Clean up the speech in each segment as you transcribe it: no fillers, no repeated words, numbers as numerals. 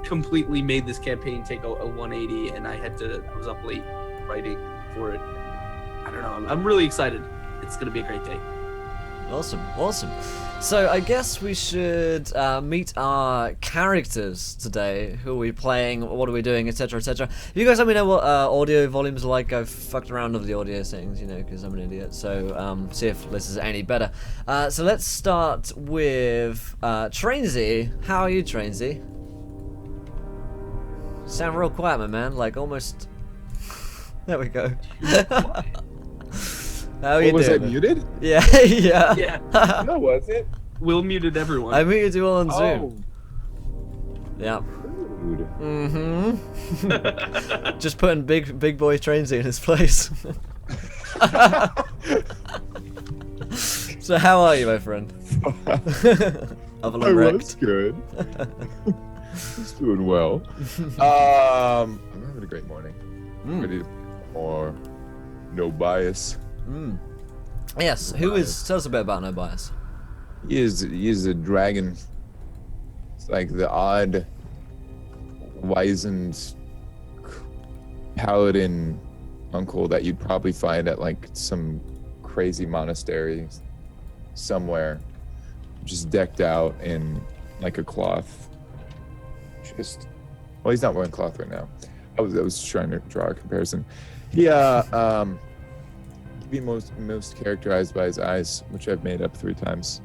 completely made this campaign take a 180, and I was up late writing for it. I don't know. I'm really excited. It's gonna be a great day. Awesome, awesome. So I guess we should meet our characters today. Who are we playing? What are we doing? Etc. Etc. You guys let me know what audio volumes are like. I've fucked around with the audio settings, you know, because I'm an idiot. So see if this is any better. So let's start with Trainsy. How are you, Trainsy? Sound real quiet, my man. Like almost. There we go. How are you doing? Was it muted? Yeah, yeah. Yeah. No, was it? Will muted everyone. I muted you all on Oh. Zoom. Yeah. Rude. Mm-hmm. Just putting big boy Trainsy in his place. So how are you, my friend? Other I than was wrecked. good. He's doing well. I'm having a great morning. Ready to more no bias. Yes. Who is? Tell us a bit about No Bias. He is a dragon. It's like the odd, wizened paladin uncle that you'd probably find at like some crazy monastery somewhere, just decked out in like a cloth. Well, he's not wearing cloth right now. I was trying to draw a comparison. Yeah, be most characterized by his eyes, which I've made up 3 times,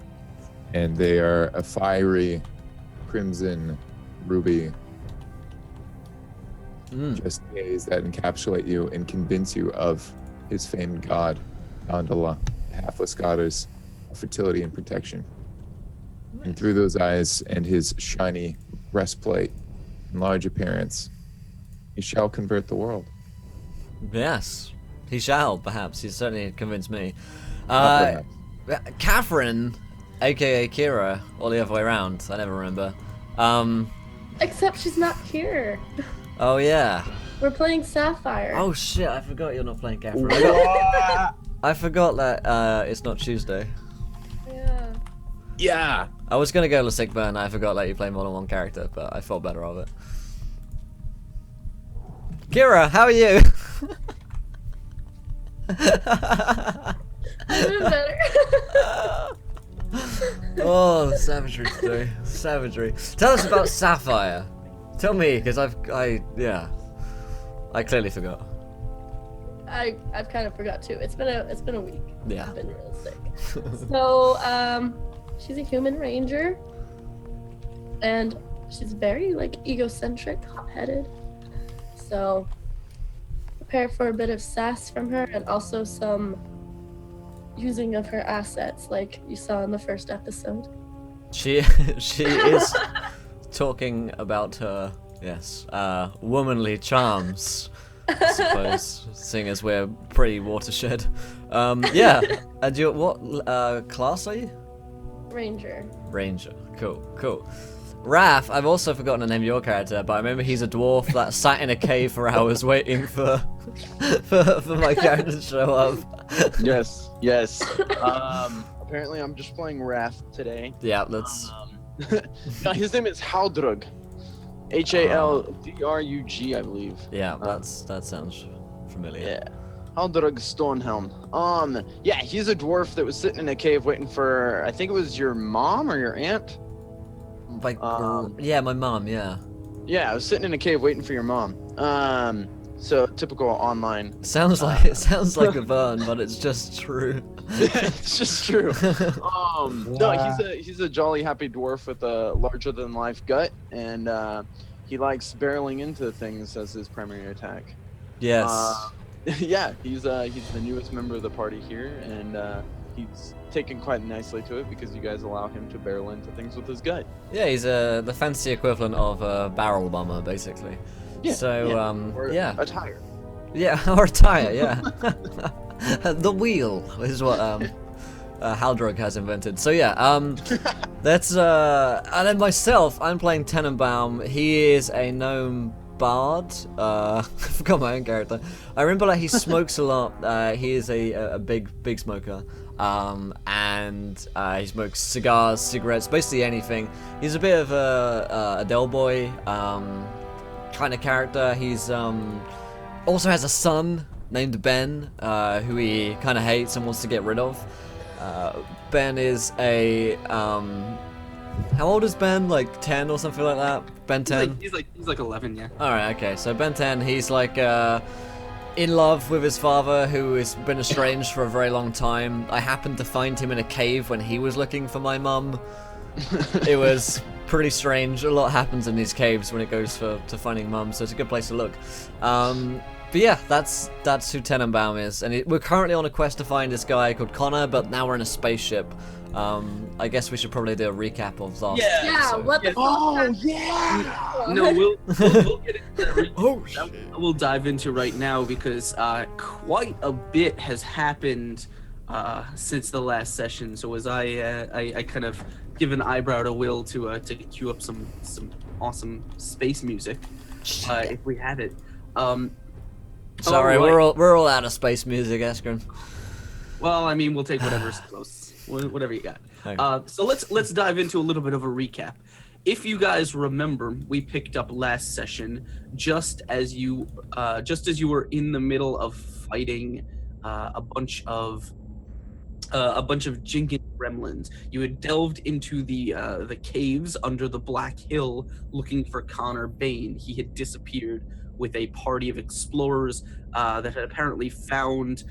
and they are a fiery crimson ruby. Just gaze that encapsulate you and convince you of his famed god, Gondola, the halfless goddess of fertility and protection. And through those eyes and his shiny breastplate and large appearance, he shall convert the world. Yes, he shall. Perhaps he's certainly convinced me. Not Catherine, aka Kira, or the other way around. I never remember. Except she's not here. Oh yeah. We're playing Sapphire. Oh shit! I forgot you're not playing Catherine. What? I forgot that it's not Tuesday. Yeah. Yeah. I was gonna go to sick burn. I forgot that you play more than one character, but I thought better of it. Kira, how are you? I'm doing better. Oh, savagery today. Savagery. Tell us about Sapphire. Tell me, because I clearly forgot. I've kind of forgot too. It's been a week. Yeah. I've been real sick. So she's a human ranger, and she's very like egocentric, hot-headed. So prepare for a bit of sass from her, and also some using of her assets, like you saw in the first episode. She is talking about her womanly charms. I suppose, seeing as we're pretty watershed. Yeah. And what class are you? Ranger. Ranger. Cool. Raph, I've also forgotten the name of your character, but I remember he's a dwarf that sat in a cave for hours waiting for my character to show up. Yes. Apparently I'm just playing Wrath today. Yeah, let's. His name is Haldrug. Haldrug, I believe. Yeah, that sounds familiar. Yeah. Haldrug Stonehelm. Yeah, he's a dwarf that was sitting in a cave waiting for, I think it was your mom or your aunt? Like, yeah, my mom, yeah. Yeah, I was sitting in a cave waiting for your mom. So typical online. Sounds like a burn, but it's just true. It's just true. No, he's a jolly happy dwarf with a larger than life gut, and he likes barreling into things as his primary attack. Yes. Yeah, he's the newest member of the party here, and he's taken quite nicely to it because you guys allow him to barrel into things with his gut. Yeah, he's the fancy equivalent of a barrel bomber, basically. Yeah. So or yeah. a tire. Yeah, or a tire. Yeah. The wheel is what Haldrug has invented. So yeah, that's and then myself, I'm playing Tenenbaum. He is a gnome bard. I forgot my own character. I remember that he smokes a lot. He is a big smoker. and he smokes cigars, cigarettes, basically anything. He's a bit of a Del Boy kind of character. He's also has a son named Ben, who he kind of hates and wants to get rid of. Ben is a how old is Ben? Like 10 or something like that? Ben 10? He's like 11, yeah. Alright, okay. So Ben 10, he's like in love with his father, who has been estranged for a very long time. I happened to find him in a cave when he was looking for my mum. It was pretty strange. A lot happens in these caves when it goes to finding mum, so it's a good place to look. But yeah, that's who Tenenbaum is, and we're currently on a quest to find this guy called Connor, but now we're in a spaceship. I guess we should probably do a recap of last. Yeah, episode. what the Oh yeah. No, we'll get into that. Oh, That we'll dive into right now because quite a bit has happened since the last session. So as I kind of give an eyebrow to Will to cue up some awesome space music, if we had it. Sorry, right. we're all out of space music, Eskrin. Well, I mean, we'll take whatever's close, whatever you got. Okay. So let's dive into a little bit of a recap. If you guys remember, we picked up last session just as you were in the middle of fighting a bunch of Jenkins gremlins. You had delved into the caves under the Black Hill looking for Connor Bain. He had disappeared with a party of explorers that had apparently found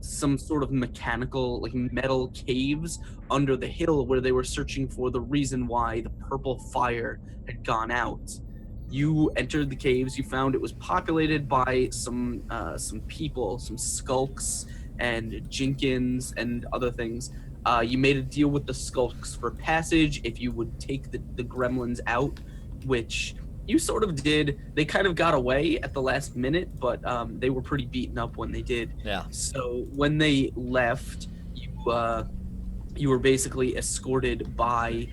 some sort of mechanical, like metal caves under the hill where they were searching for the reason why the purple fire had gone out. You entered the caves. You found it was populated by some people, some skulks and Jenkins and other things. You made a deal with the skulks for passage if you would take the gremlins out, which you sort of did. They kind of got away at the last minute, but they were pretty beaten up when they did. Yeah. So when they left, you were basically escorted by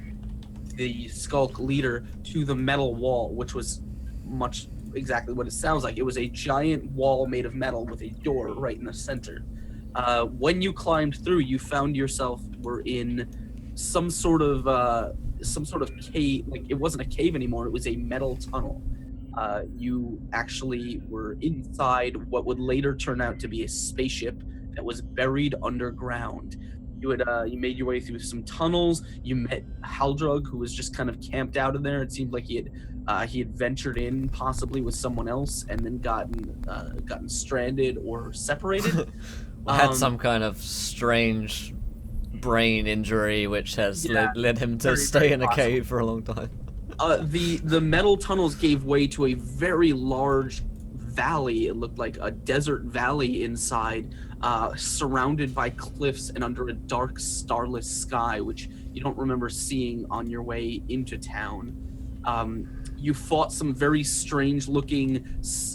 the skulk leader to the metal wall, which was much exactly what it sounds like. It was a giant wall made of metal with a door right in the center. When you climbed through, you found yourself were in some sort of cave. Like, it wasn't a cave anymore, it was a metal tunnel. You actually were inside what would later turn out to be a spaceship that was buried underground. You made your way through some tunnels. You met Haldrug, who was just kind of camped out in there. It seemed like he had ventured in possibly with someone else and then gotten stranded or separated. Had some kind of strange brain injury, which has led him to stay in a cave for a long time. The metal tunnels gave way to a very large valley. It looked like a desert valley inside, surrounded by cliffs and under a dark, starless sky, which you don't remember seeing on your way into town. You fought some very strange-looking,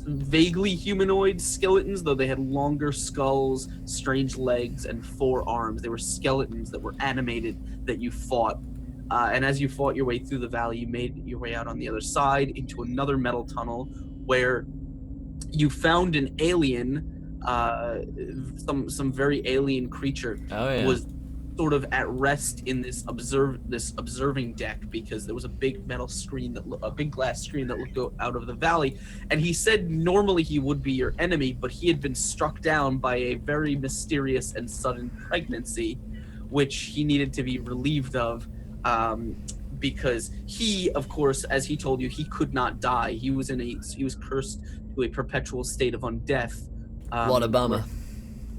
vaguely humanoid skeletons, though they had longer skulls, strange legs, and 4 arms. They were skeletons that were animated that you fought. And as you fought your way through the valley, you made your way out on the other side into another metal tunnel where you found an alien, some very alien creature. Oh, yeah. Was sort of at rest in this observing deck because there was a big metal screen a big glass screen that looked out of the valley, and he said normally he would be your enemy, but he had been struck down by a very mysterious and sudden pregnancy, which he needed to be relieved of, because he, of course, as he told you, he could not die. He was cursed to a perpetual state of undeath. What a bummer.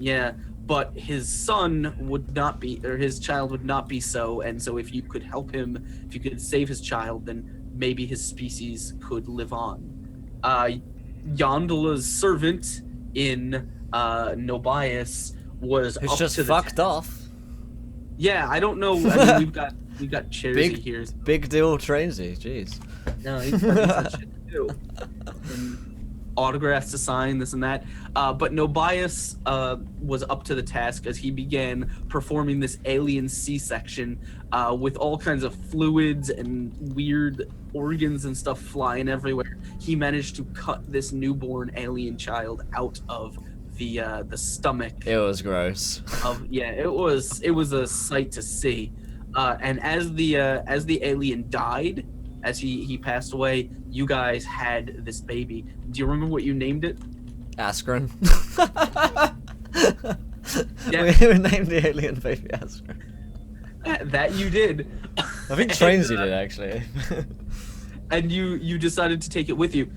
Yeah. But his son would not be, or his child would not be so, and so if you could help him, if you could save his child, then maybe his species could live on. Yondala's servant in Nobias was Who's up just to the fucked task. off. Yeah, I don't know. I mean, we've got Chersy here. Big deal, Trainsy. Jeez. No, he's got shit to do. And autographs to sign, this and that. But Nobias was up to the task as he began performing this alien C-section with all kinds of fluids and weird organs and stuff flying everywhere. He managed to cut this newborn alien child out of the stomach. It was gross. It was a sight to see. And as the alien died, as he passed away, you guys had this baby. Do you remember what you named it? Askren. Yeah. We named the alien baby Askren. That you did. I think Trainsy did actually. And you decided to take it with you.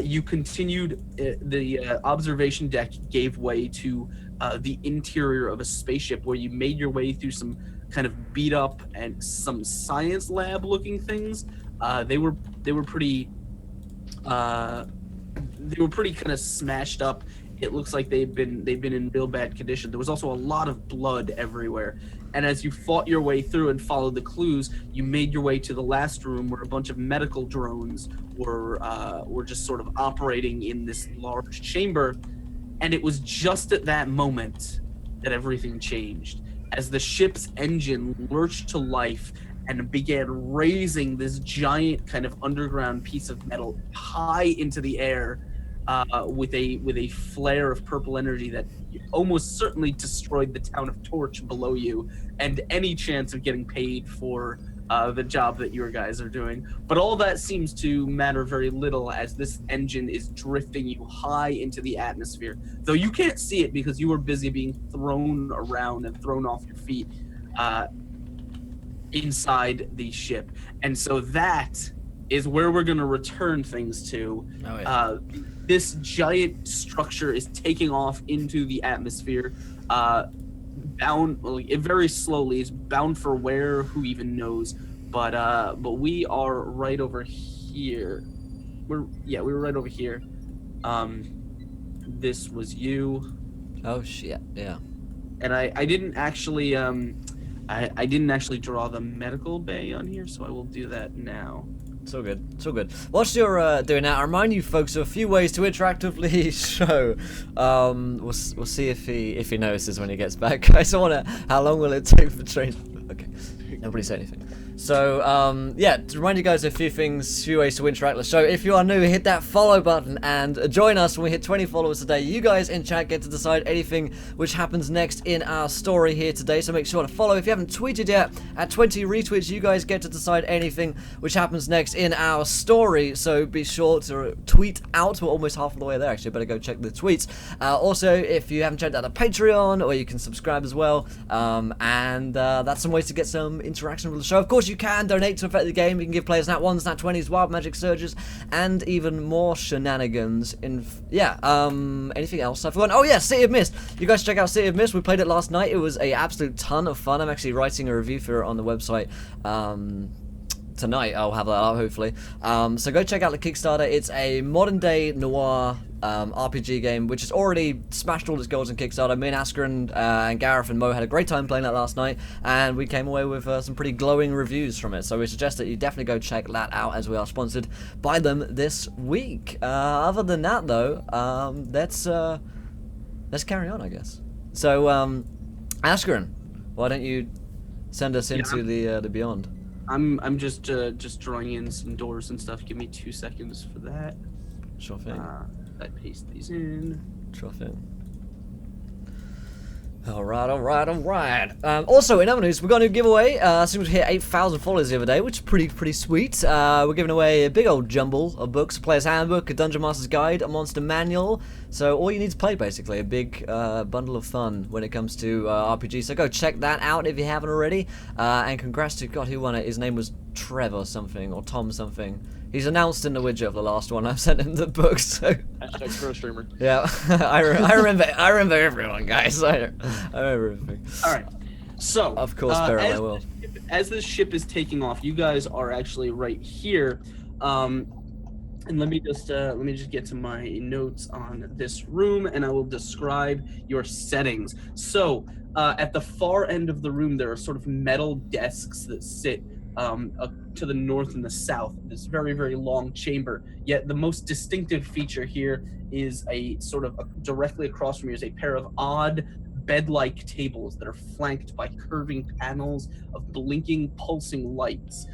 You continued. The observation deck gave way to the interior of a spaceship, where you made your way through some kind of beat up and some science lab looking things. They were pretty kind of smashed up. It looks like they've been in real bad condition. There was also a lot of blood everywhere. And as you fought your way through and followed the clues, you made your way to the last room, where a bunch of medical drones were just sort of operating in this large chamber. And it was just at that moment that everything changed, as the ship's engine lurched to life and began raising this giant kind of underground piece of metal high into the air, with a flare of purple energy that almost certainly destroyed the town of Torch below you and any chance of getting paid for the job that your guys are doing. But all that seems to matter very little, as this engine is drifting you high into the atmosphere, though you can't see it because you were busy being thrown around and thrown off your feet inside the ship. And so that is where we're going to return things to. Oh, yeah. This giant structure is taking off into the atmosphere, bound very slowly. It's bound for where? Who even knows? But we are right over here. We were right over here. This was you. Oh shit! Yeah. And I didn't actually I didn't actually draw the medical bay on here, so I will do that now. It's all good. It's all good. Whilst you're doing that, I remind you folks of a few ways to interactively show. We'll see if he notices when he gets back. Guys, how long will it take for train? Okay, nobody say anything. So yeah, to remind you guys of a few ways to interact with the show. If you are new, hit that follow button and join us when we hit 20 followers today. You guys in chat get to decide anything which happens next in our story here today, so make sure to follow. If you haven't tweeted yet, at 20 retweets, you guys get to decide anything which happens next in our story, so be sure to tweet out. We're almost half of the way there, actually. Better go check the tweets. Also, if you haven't checked out the Patreon, or you can subscribe as well, and that's some ways to get some interaction with the show. Of course, you can donate to affect the game. You can give players nat 1s, nat 20s, wild magic surges, and even more shenanigans. Anything else I've forgotten? Oh yeah, City of Mist. You guys check out City of Mist. We played it last night. It was a absolute ton of fun. I'm actually writing a review for it on the website tonight. I'll have that out, hopefully. So go check out the Kickstarter. It's a modern day noir RPG game, which has already smashed all its goals in Kickstarter. Me and Askren and Gareth and Mo had a great time playing that last night, and we came away with some pretty glowing reviews from it. So we suggest that you definitely go check that out, as we are sponsored by them this week. Other than that, though, let's carry on, I guess. So, Askren, why don't you send us into the beyond? I'm just drawing in some doors and stuff. Give me 2 seconds for that. Sure thing. I paste these in. Sure thing. Alright. Also, in other news, we've got a new giveaway. Seems we hit 8,000 followers the other day, which is pretty sweet. We're giving away a big old jumble of books: a player's handbook, a dungeon master's guide, a monster manual. So all you need to play, basically, a big bundle of fun when it comes to RPG. So go check that out if you haven't already. And congrats to God, who won it? His name was Trevor something, or Tom something. He's announced in the widget of the last one. I've sent him the book, so... Hashtag pro streamer. Yeah, I remember everyone, guys. I remember everything. All right. So, of course, Beryl, I will. As this ship is taking off, you guys are actually right here. And let me just get to my notes on this room, and I will describe your settings. So, at the far end of the room, there are sort of metal desks that sit to the north and the south. This very, very long chamber. Yet the most distinctive feature here is a sort of directly across from you is a pair of odd bed-like tables that are flanked by curving panels of blinking, pulsing lights.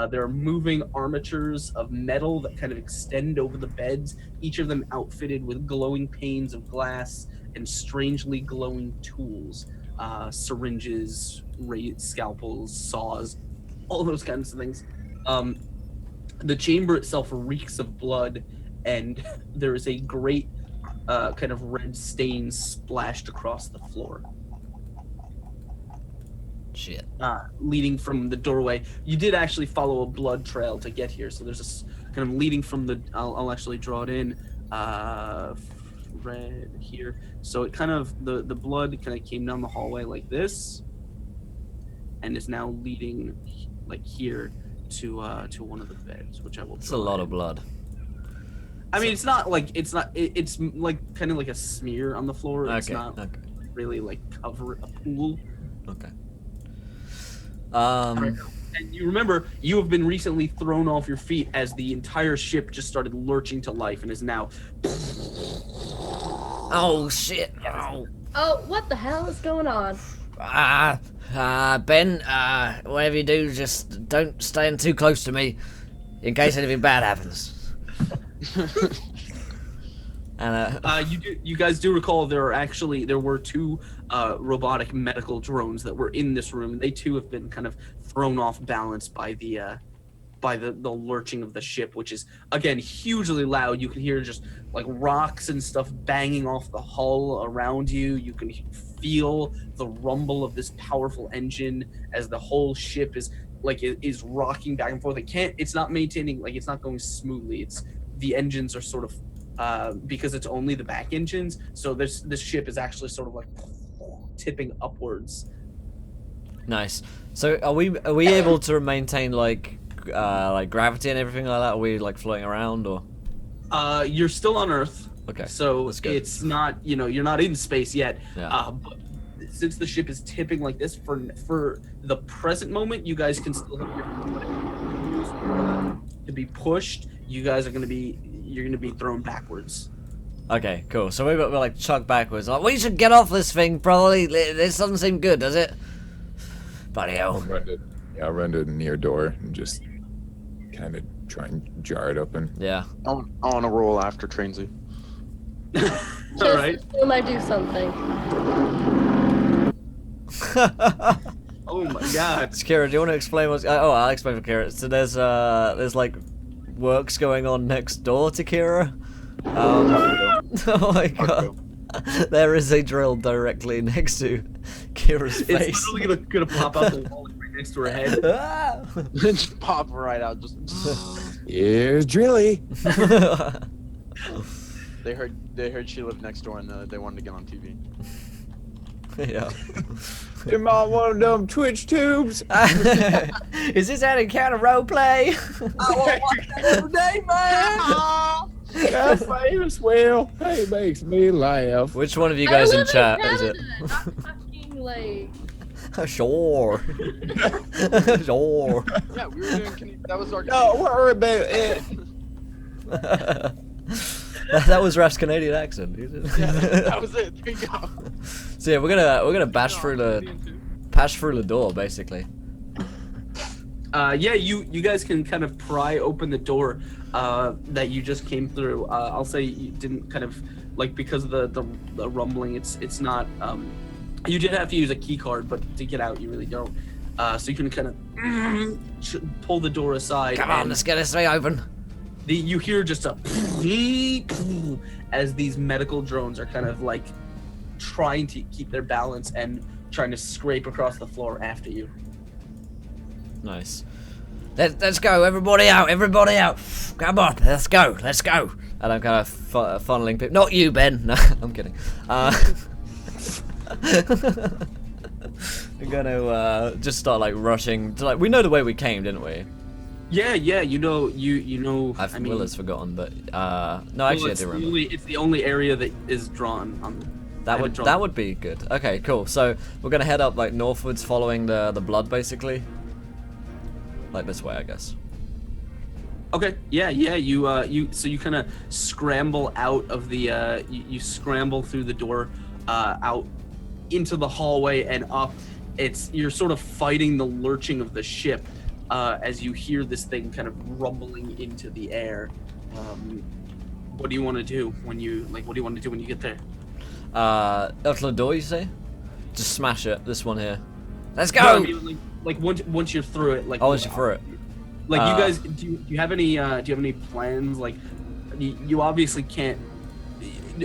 There are moving armatures of metal that kind of extend over the beds, each of them outfitted with glowing panes of glass and strangely glowing tools. Syringes, scalpels, saws, all those kinds of things. The chamber itself reeks of blood, and there is a great kind of red stain splashed across the floor. Shit. Leading from the doorway. You did actually follow a blood trail to get here, so there's a kind of leading from the. I'll actually draw it in. Red here. So it kind of the blood kind of came down the hallway like this, and is now leading like here to one of the beds, which I will. It's a lot of blood. I mean, it's not like it's like kind of like a smear on the floor. It's not really like cover a pool. Okay. And you remember, you have been recently thrown off your feet as the entire ship just started lurching to life and is now. Oh shit! Oh. Oh, what the hell is going on? Ben, whatever you do, just don't stand too close to me, in case anything bad happens. And you guys do recall there were two robotic medical drones that were in this room. They too have been kind of thrown off balance by the lurching of the ship, which is again hugely loud. You can hear just like rocks and stuff banging off the hull around you. You can feel the rumble of this powerful engine as the whole ship is rocking back and forth. It's not maintaining, like, it's not going smoothly. The engines are sort of because it's only the back engines, so this ship is actually sort of like tipping upwards. Nice. So are we able to maintain like gravity and everything like that? Are we like floating around, or? You're still on Earth. Okay. So it's not, you're not in space yet. Yeah. But since the ship is tipping like this, for the present moment, you guys can still have your to be pushed. You guys are you're gonna be thrown backwards. Okay, cool. So we're like chucked backwards. Like, we should get off this thing, probably. This doesn't seem good, does it? Bloody hell. I'll run to the near door and just kind of try and jar it open. Yeah. I want to roll after Trainsy. All right. Assume I do something. Oh my God. Kira, do you want to explain what's... Oh, I'll explain for Kira. So there's like works going on next door to Kira. Oh my God. There is a drill directly next to Kira's face. It's literally gonna pop out the wall right next to her head. Just pop right out. Just. Here's Drilly. They heard she lived next door and they wanted to get on TV. Yeah. Am I one of them Twitch tubes? Is this out of counter roleplay? I won't watch that every day, man. That famous well, he makes me laugh. Which one of you guys in chat is it? Not fucking like. Sure. Sure. Yeah, we were doing. That was our. Don't worry about it. That was Raf's Canadian accent. Yeah, that was it. There you go. So yeah, we're gonna bash through the door basically. Yeah, you guys can kind of pry open the door that you just came through. I'll say you didn't kind of like, because of the rumbling. It's not. You did have to use a key card, but to get out, you really don't. So you can kind of pull the door aside. Come on, let's get this thing open. You hear just a as these medical drones are kind of like trying to keep their balance and trying to scrape across the floor after you. Nice. Let's go, everybody out, everybody out. Come on, let's go. And I'm kind of funneling people. Not you, Ben. No, I'm kidding. I'm gonna just start like rushing to, like, we know the way we came, didn't we? Yeah, you know. I mean, Will has forgotten, but no, actually I do remember. It's the only area that is drawn on. That would be good. Okay, cool. So we're gonna head up like northwards, following the blood, basically. Like this way, I guess. Okay. Yeah. You kind of scramble out of the. You scramble through the door, out into the hallway and up. You're sort of fighting the lurching of the ship. as you hear this thing kind of rumbling into the air. What do you want to do when you What do you want to do when you get there? Open the door, you say? Just smash it. This one here. Let's go. No, I mean, like once you're through it, like Once you're through it. Like you guys, do you have any plans? Like, you obviously can't.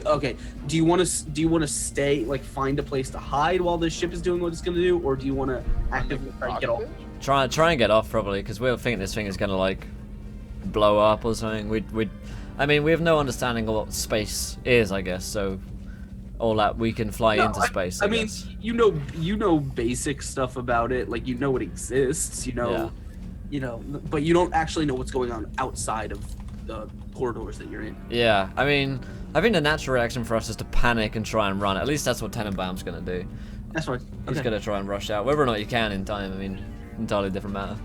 Okay, do you want to stay, like, find a place to hide while the ship is doing what it's gonna do, or do you want to actively try and get off? Try and get off probably, because we're thinking this thing is gonna like blow up or something. I mean, we have no understanding of what space is, I guess. So all that we can fly into space. I mean, you know basic stuff about it. Like, you know it exists. You know, but you don't actually know what's going on outside of the corridors that you're in. Yeah, I mean, I think the natural reaction for us is to panic and try and run. At least that's what Tenenbaum's gonna do. That's right. He's gonna try and rush out. Whether or not you can in time, I mean, entirely different matter.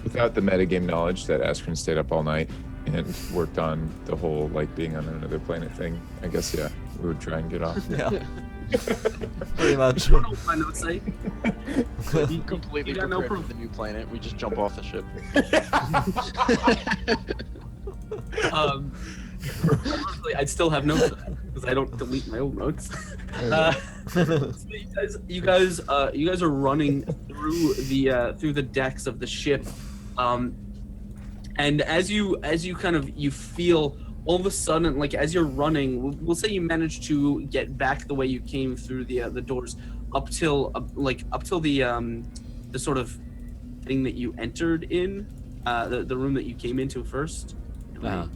Without the metagame knowledge that Askren stayed up all night and worked on the whole, like, being on another planet thing, I guess, yeah, we would try and get off. Yeah. Pretty much. I don't know what my notes say. Completely you got no prepared proof. for the new planet. We just jump off the ship. Honestly, I'd still have notes because I don't delete my old notes. So you guys are running through the decks of the ship, and as you feel all of a sudden, like, as you're running, we'll say you manage to get back the way you came through the doors up till the sort of thing that you entered in, the room that you came into first. Move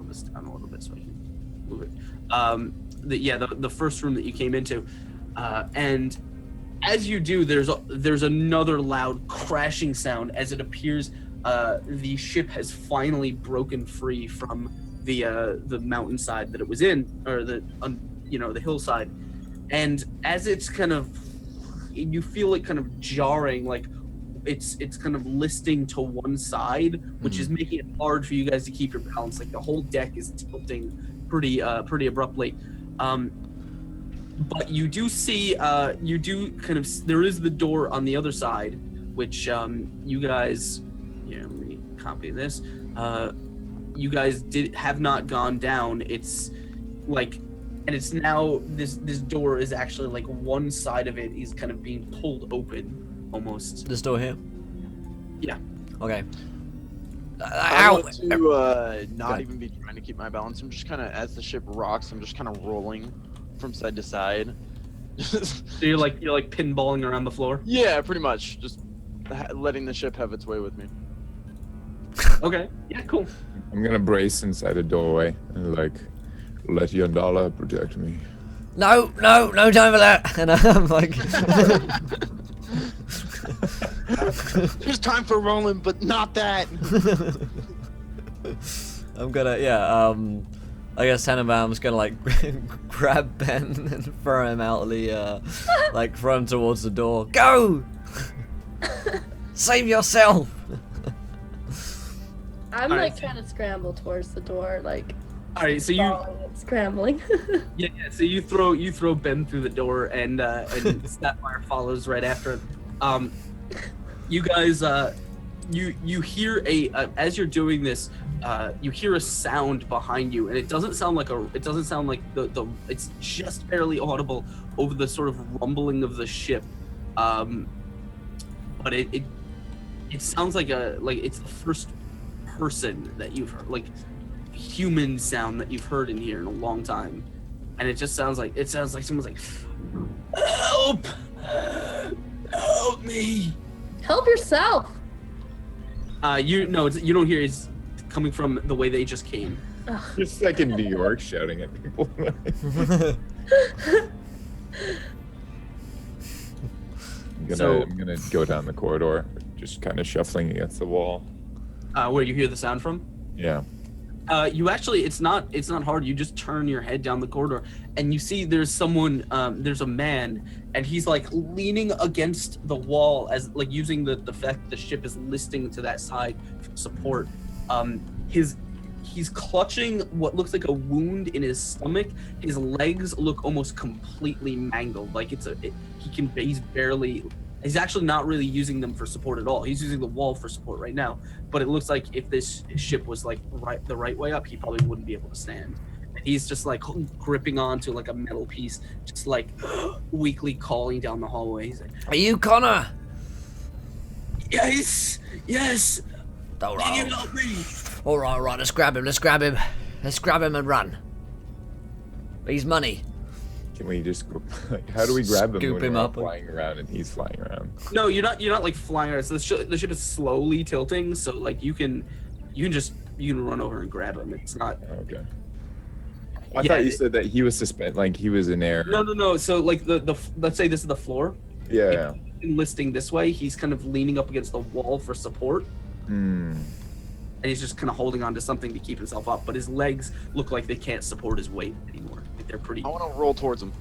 this down a little bit so I can move it. The first room that you came into, and as you do, there's another loud crashing sound as it appears the ship has finally broken free from the mountainside that it was in, or the hillside, and as it's kind of, you feel it kind of jarring, like it's kind of listing to one side, which is making it hard for you guys to keep your balance. Like, the whole deck is tilting pretty abruptly. But you do see, there is the door on the other side, which you guys, let me copy this. You guys have not gone down. It's like, and it's now, this door is actually, like, one side of it is kind of being pulled open. Almost. This door here? Yeah. Okay. I want to not even be trying to keep my balance. I'm just kind of, as the ship rocks, I'm just kind of rolling from side to side. So you're like pinballing around the floor? Yeah, pretty much. Just letting the ship have its way with me. Okay. Yeah, cool. I'm gonna brace inside a doorway and, like, let Yondala protect me. No time for that. And I'm like, There's time for rolling, but not that. I'm gonna, I guess Tenenbaum's gonna, like, grab Ben and throw him out of the, like, throw him towards the door. Go! Save yourself! I'm All like right. trying to scramble towards the door, like All right, so you scrambling. yeah, so you throw Ben through the door, and Sapphire follows right after him. You guys, you hear as you're doing this, you hear a sound behind you, and it doesn't sound like the it's just barely audible over the sort of rumbling of the ship, but it sounds like it's the first person that you've heard, like, human sound that you've heard in here in a long time, and it sounds like someone's like, help me. Help yourself. You don't hear. It's coming from the way they just came. Just like in New York, shouting at people. I'm gonna go down the corridor, just kind of shuffling against the wall. Where you hear the sound from? Yeah. You actually, it's not hard. You just turn your head down the corridor, and you see there's someone, there's a man, and he's, like, leaning against the wall, as, like, using the fact the ship is listing to that side for support. He's clutching what looks like a wound in his stomach. His legs look almost completely mangled, like he's barely, He's actually not really using them for support at all. He's using the wall for support right now. But it looks like if this ship was like the right way up, he probably wouldn't be able to stand. And he's just like gripping onto like a metal piece, just like weakly calling down the hallway. He's like, Are you Connor? yes, yes. All Can you right. help me? All right. Let's grab him. Let's grab him and run. He's money. Can we just go, like, how do we grab him Scoop when him we're all up. flying around and he's flying around? No, you're not like flying around. So the ship is slowly tilting. So like you can run over and grab him. It's not. Okay. I Yeah, thought you said that he was suspended, like he was in air. No. So like the let's say this is the floor. Yeah. Enlisting this way, he's kind of leaning up against the wall for support, Hmm. and he's just kind of holding on to something to keep himself up. But his legs look like they can't support his weight anymore. Like they're pretty I want to roll towards him.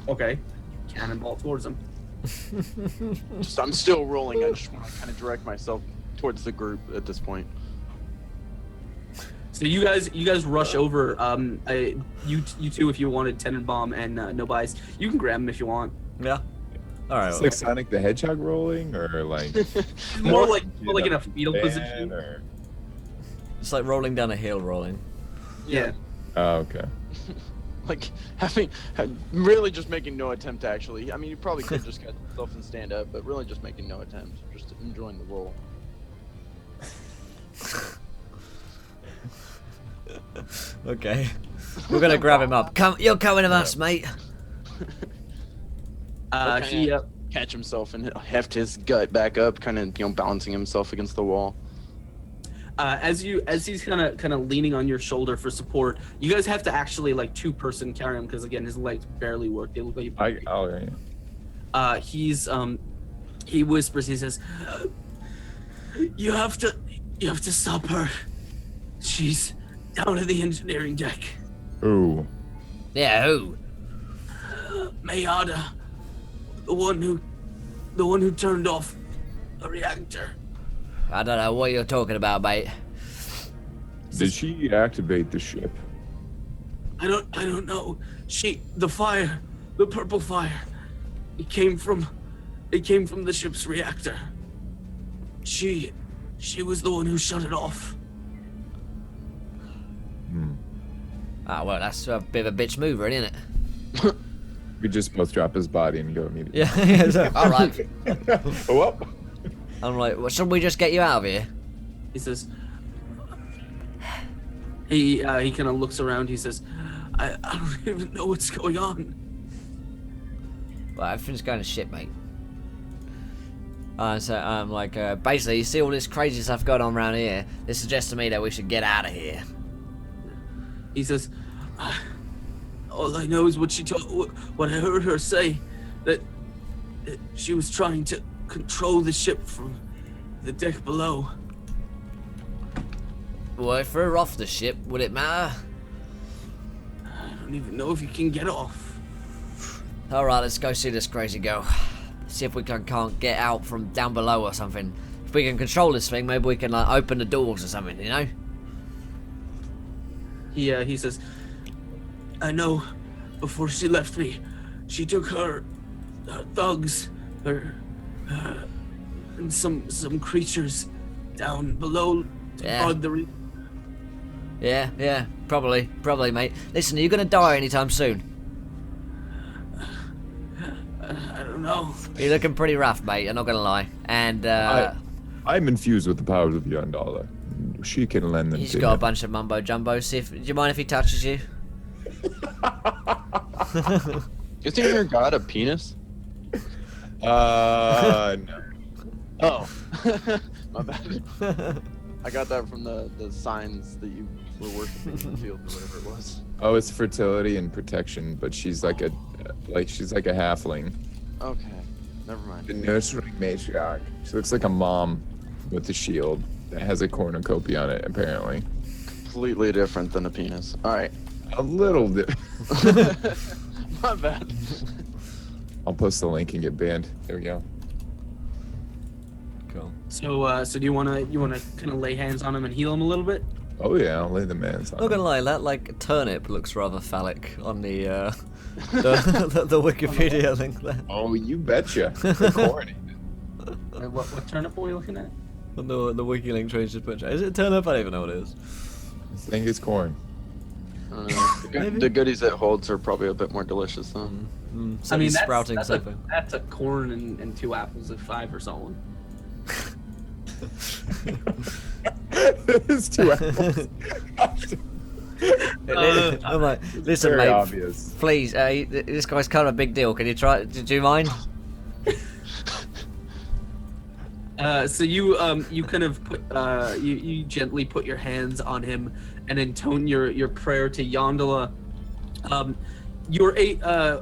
okay. Cannonball towards him. I'm still rolling. I just want to kind of direct myself towards the group at this point. So you guys rush over. You two, if you wanted Tenenbaum and No Bias, you can grab him if you want. Yeah. All right. It's like Sonic the Hedgehog rolling, or like More like in a fetal fan, position. or... It's like rolling down a hill, rolling. Yeah. Oh, okay. Like really just making no attempt to actually. I mean, you probably could just catch yourself and stand up, but really just making no attempt, just enjoying the roll. Okay. We're gonna grab him up. Come, you're coming with us, mate. He Catch himself and heft his gut back up, kind of balancing himself against the wall. as he's kind of leaning on your shoulder for support, you guys have to actually like two-person carry him because again his legs barely work. They look like he whispers. He says, "You have to stop her. She's down at the engineering deck. Ooh. Yeah, who? Mayada, the one who turned off the reactor." I don't know what you're talking about, mate. Did she activate the ship? I don't know. The fire, the purple fire, it came from the ship's reactor. She was the one who shut it off. Ah, well, that's a bit of a bitch mover, isn't it? We just both drop his body and go immediately. Yeah, so, all right. Oh, up. I'm like, well, shouldn't we just get you out of here? He says. He kind of looks around. He says, I don't even know what's going on. Well, everything's going to shit, mate. So I'm like, basically, you see all this crazy stuff going on around here. This suggests to me that we should get out of here. He says, all I know is what I heard her say, that she was trying to control the ship from the deck below. Well, if we're off the ship, would it matter? I don't even know if you can get off. Alright, let's go see this crazy girl. See if we can't get out from down below or something. If we can control this thing, maybe we can like open the doors or something, you know? He says, I know before she left me, she took her thugs, and some creatures down below to Yeah. guard the Yeah, probably, mate. Listen, are you gonna die anytime soon? I don't know. You're looking pretty rough, mate, I'm not gonna lie. And, I'm infused with the powers of Yandala. She can lend them he's to got a him. bunch of mumbo jumbo. Do you mind if he touches you? Isn't your god a penis? No. Oh, my bad. I got that from the signs that you were worshiping in the field or whatever it was. Oh, it's fertility and protection, but she's like a halfling. Okay, never mind. The nurturing matriarch. She looks like a mom with a shield that has a cornucopia on it, apparently. Completely different than a penis. All right. A little bit. My bad. I'll post the link and get banned. There we go. Cool. So do you wanna kind of lay hands on him and heal him a little bit? Oh yeah, I'll lay the man's on Not gonna him. lie, that like turnip looks rather phallic on the the Wikipedia link there. Oh, you betcha. The corn. What turnip are we looking at? On the wiki link Trace just put. Is it turnip? I don't even know what it is. I think it's corn. I don't know. The goodies it holds are probably a bit more delicious though. So he's sprouting that's something. that's a corn and 2 apples at 5 or something. It's 2 apples. I'm like, listen, Very mate. obvious. Please, this guy's kind of a big deal. Can you try? Do you mind? So you kind of put you gently put your hands on him and intone your prayer to Yondola. You're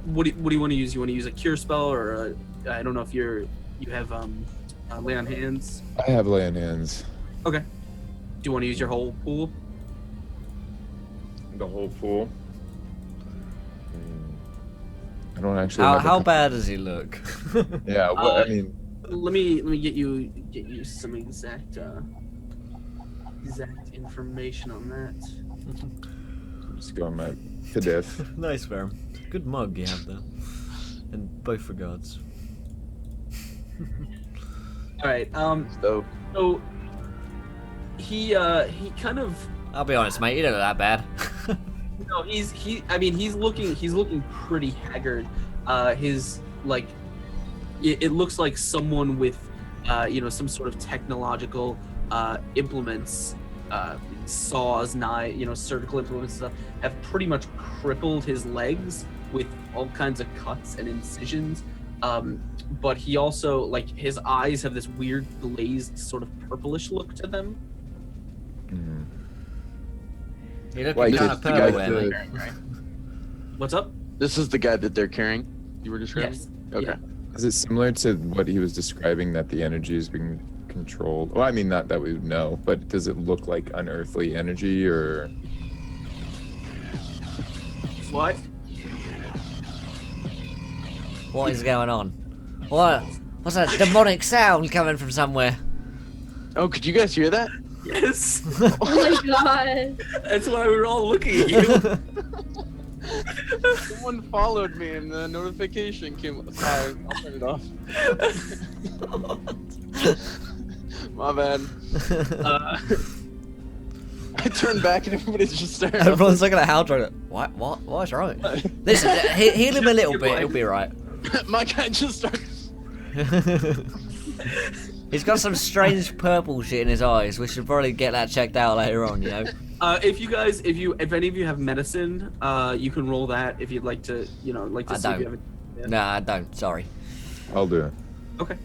what do you want to use? You want to use a cure spell or I don't know if you have lay on hands. I have lay on hands. Okay. Do you want to use your whole pool? The whole pool. I don't actually. How bad does he look? Yeah. What I mean. Let me get you some exact information on that. I'm just going my pdiff. Nice, Baron. Good mug you have there. In both regards. All right. So So he kind of. I'll be honest, mate. You don't look that bad. No, he's looking pretty haggard. His like, it looks like someone with, some sort of technological implements, saws, knives, surgical implements and stuff, have pretty much crippled his legs with all kinds of cuts and incisions. But he also, like, his eyes have this weird glazed sort of purplish look to them. Mhm. You look Like, kind it's of the purple guy there, that- mate. What's up? this is the guy that they're carrying. You were describing. Yes. Okay. Yeah. Is it similar to what he was describing that the energy is being controlled? Well, I mean, not that we would know, but does it look like unearthly energy or? What? What is going on? What's that demonic sound coming from somewhere? Oh, could you guys hear that? Yes. Oh my god. That's why we were all looking at you. Someone followed me and the notification came. Sorry, I'll turn it off. My bad. I turned back and everybody's just staring. at me. Everyone's looking at Hal trying to. What's wrong? Listen, heal him a little bit. He'll be right. My guy just started. He's got some strange purple shit in his eyes. We should probably get that checked out later on. If any of you have medicine, you can roll that if you'd like to, I see if you don't. have it. Yeah. No, I don't. Sorry. I'll do it. Okay.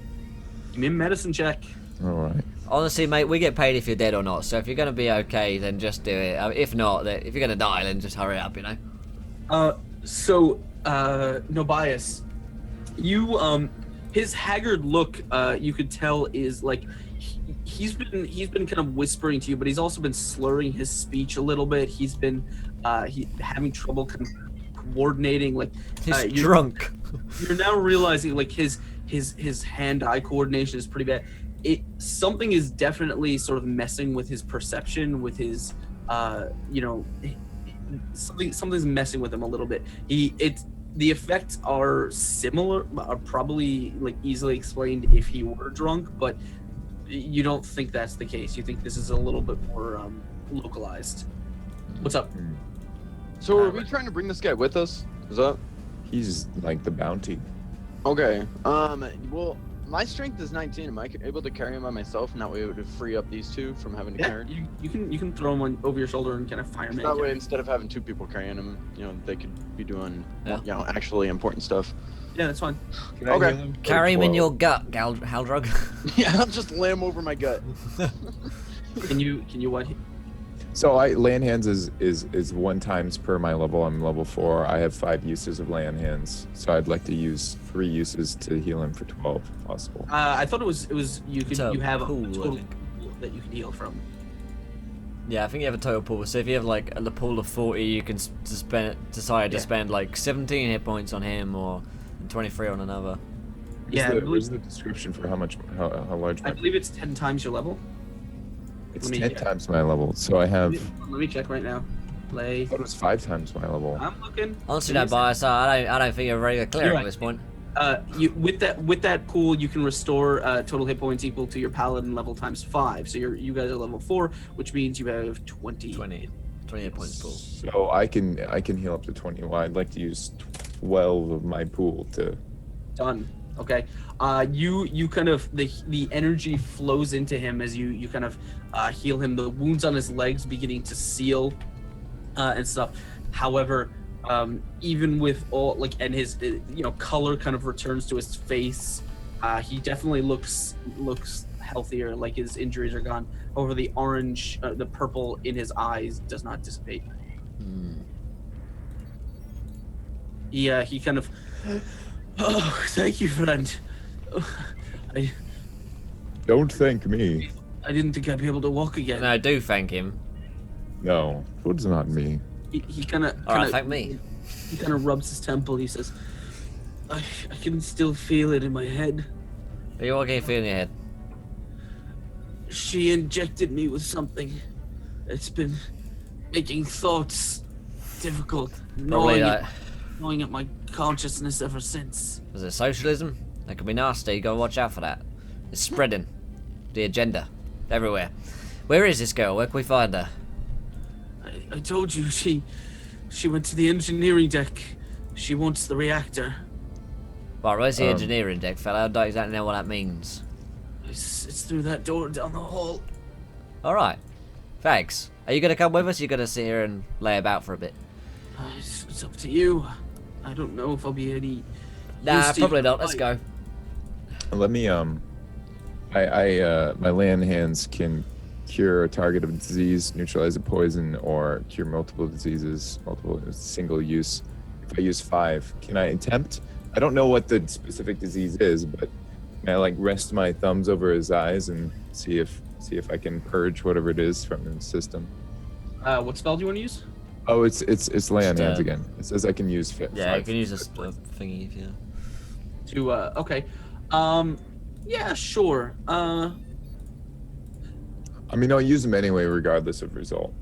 Give me a medicine check. All right. Honestly, mate, we get paid if you're dead or not. So if you're gonna be okay, then just do it. If not, then if you're gonna die, then just hurry up. No bias. You his haggard look, you could tell is like he's been kind of whispering to you, but he's also been slurring his speech a little bit. He's been having trouble coordinating. Like He's you're drunk. You're now realizing like his hand-eye coordination is pretty bad. Something is definitely sort of messing with his perception, with his something's messing with him a little bit. The effects are similar, are probably like easily explained if he were drunk, but you don't think that's the case. You think this is a little bit more localized. What's up? So are we trying to bring this guy with us? Is that? He's like the bounty. Okay. Well, my strength is 19. Am I able to carry him by myself, and that way it would free up these two from having to Yeah, carry? you can throw him over your shoulder and kind of fire him. That way, instead of having two people carrying him, they could be doing, Yeah. actually important stuff. Yeah, that's fine. Can I Okay. heal him? Carry him in 12. your gut, Haldrug. Yeah, I'll just lay him over my gut. Can you what? So lay on hands is 1 times per my level. I'm level 4. I have 5 uses of lay on hands, so I'd like to use 3 uses to heal him for 12 if possible. I thought it was you It's a have pool, a I total think. pool that you can heal from. Yeah, I think you have a total pool. So if you have like a pool of 40, you can decide to Yeah. spend like 17 hit points on him or 23 on another. Yeah, I Where's believe, the description for how large? I believe it's 10 times your level. It's Let me 10 times my level, so I have. Let me check right now. Play. I thought it was 5 times my level. I'm looking. Honestly, Give me no a sec. bias. I don't think you're very clear You're at right. this point. You with that pool, you can restore total hit points equal to your paladin level times 5. So you guys are level 4, which means you have 20. 20 hit points pool. So I can heal up to 20. Well, I'd like to use 12 of my pool to. Done. Okay. You kind of the energy flows into him as you kind of heal him. The wounds on his legs beginning to seal and stuff. However, even with all and his color kind of returns to his face, he definitely looks healthier. Like his injuries are gone. However, the orange, the purple in his eyes does not dissipate. He kind of. Oh, thank you, friend. Don't thank me. I didn't think I'd be able to walk again. No, do thank him. No, food's not me. He kind of. All right, thank me. He kind of rubs his temple. He says, I can still feel it in my head. What can you feel in your head? She injected me with something. It's been making thoughts difficult, Probably gnawing at my consciousness ever since. is it socialism? That could be nasty. You gotta watch out for that. It's spreading. The agenda. Everywhere. Where is this girl? Where can we find her? I told you she went to the engineering deck. She wants the reactor. Right, where's the engineering deck, fella? I don't exactly know what that means. It's through that door down the hall. Alright. Thanks. Are you gonna come with us? Or you gonna sit here and lay about for a bit? It's up to you. I don't know if I'll be any. Nah, use to probably your not. Let's fight. go. Let me my land hands can cure a target of disease, neutralize a poison, or cure multiple diseases, multiple single use. If I use 5, can I attempt? I don't know what the specific disease is, but can I rest my thumbs over his eyes and see if I can purge whatever it is from his system? What spell do you want to use? Oh, it's land hands Just, again. It says I can use Yeah, you 5. can use this thingy if you. To okay. Yeah, sure. I mean, I'll use them anyway, regardless of result.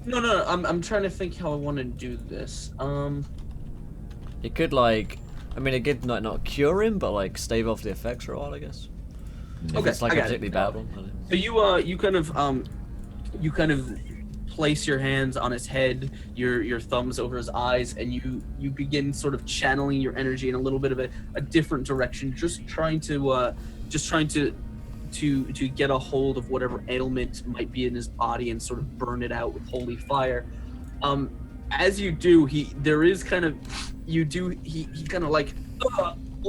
No. I'm trying to think how I want to do this. It could it could not cure him, but stave off the effects for a while, I guess. If Okay, it's I a got it. particularly bad one. So you kind of place your hands on his head, your thumbs over his eyes, and you begin sort of channeling your energy in a little bit of a different direction, just trying to get a hold of whatever ailment might be in his body and sort of burn it out with holy fire. As you do, he kind of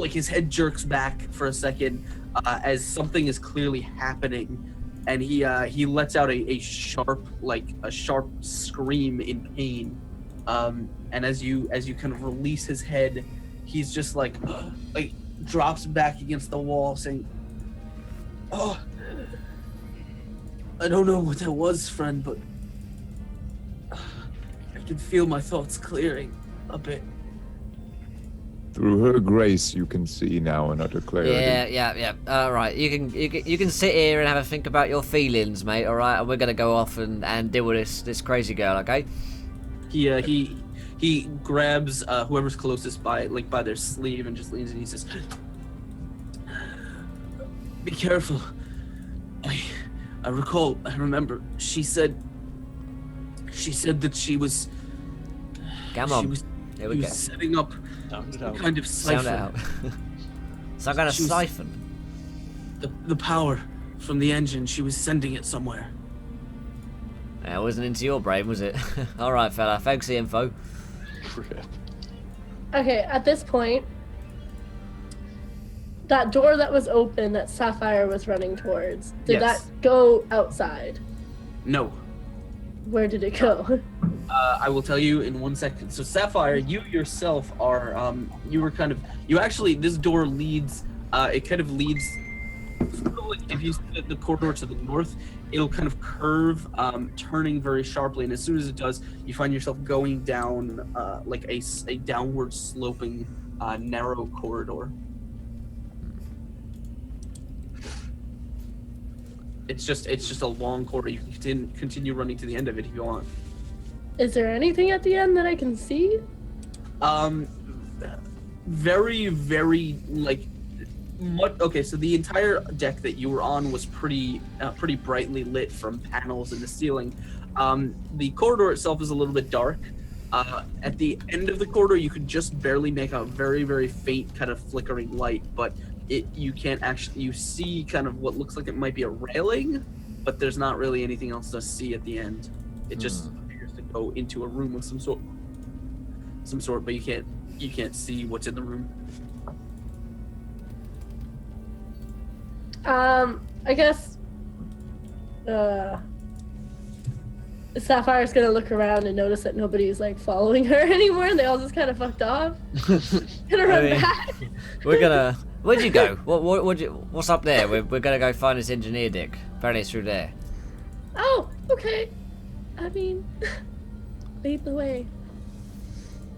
his head jerks back for a second as something is clearly happening, and he lets out a sharp scream in pain, and as you kind of release his head, he's just drops back against the wall saying, "Oh, I don't know what that was, friend, but I can feel my thoughts clearing a bit." Through her grace, you can see now in utter clarity. Yeah. All right, you can sit here and have a think about your feelings, mate. All right, and we're gonna go off and deal with this crazy girl, okay? He grabs whoever's closest by their sleeve and just leans and he says, "Be careful. I remember she said that she was Come on. Here we go. setting up Sound it some out. kind of Sound it siphon. out. Some kind of She was- siphon. The power from the engine, she was sending it somewhere." That wasn't into your brain, was it? All right, fella. Thanks for the info. Rip. Okay, at this point, that door that was open that Sapphire was running towards, did Yes. that go outside? No. Where did it go? I will tell you in 1 second. So Sapphire, you yourself are this door leads it kind of leads sort of if you see the corridor to the north, it'll kind of curve, turning very sharply, and as soon as it does, you find yourself going down a downward sloping narrow corridor. It's just a long corridor. You can continue running to the end of it if you want. Is there anything at the end that I can see? Very, very like much. Okay, so the entire deck that you were on was pretty brightly lit from panels in the ceiling. The corridor itself is a little bit dark. At the end of the corridor, you could just barely make out very, very faint kind of flickering light, but you can't actually, you see kind of what looks like it might be a railing, but there's not really anything else to see at the end. It just appears to go into a room of some sort, but you can't see what's in the room. I guess Sapphire's gonna look around and notice that nobody's like following her anymore, and they all just kind of fucked off. Gonna run back. We're gonna. Where'd you go? What's up there? We're gonna go find this engineer dick. Apparently it's through there. Oh, okay. I mean, lead the way.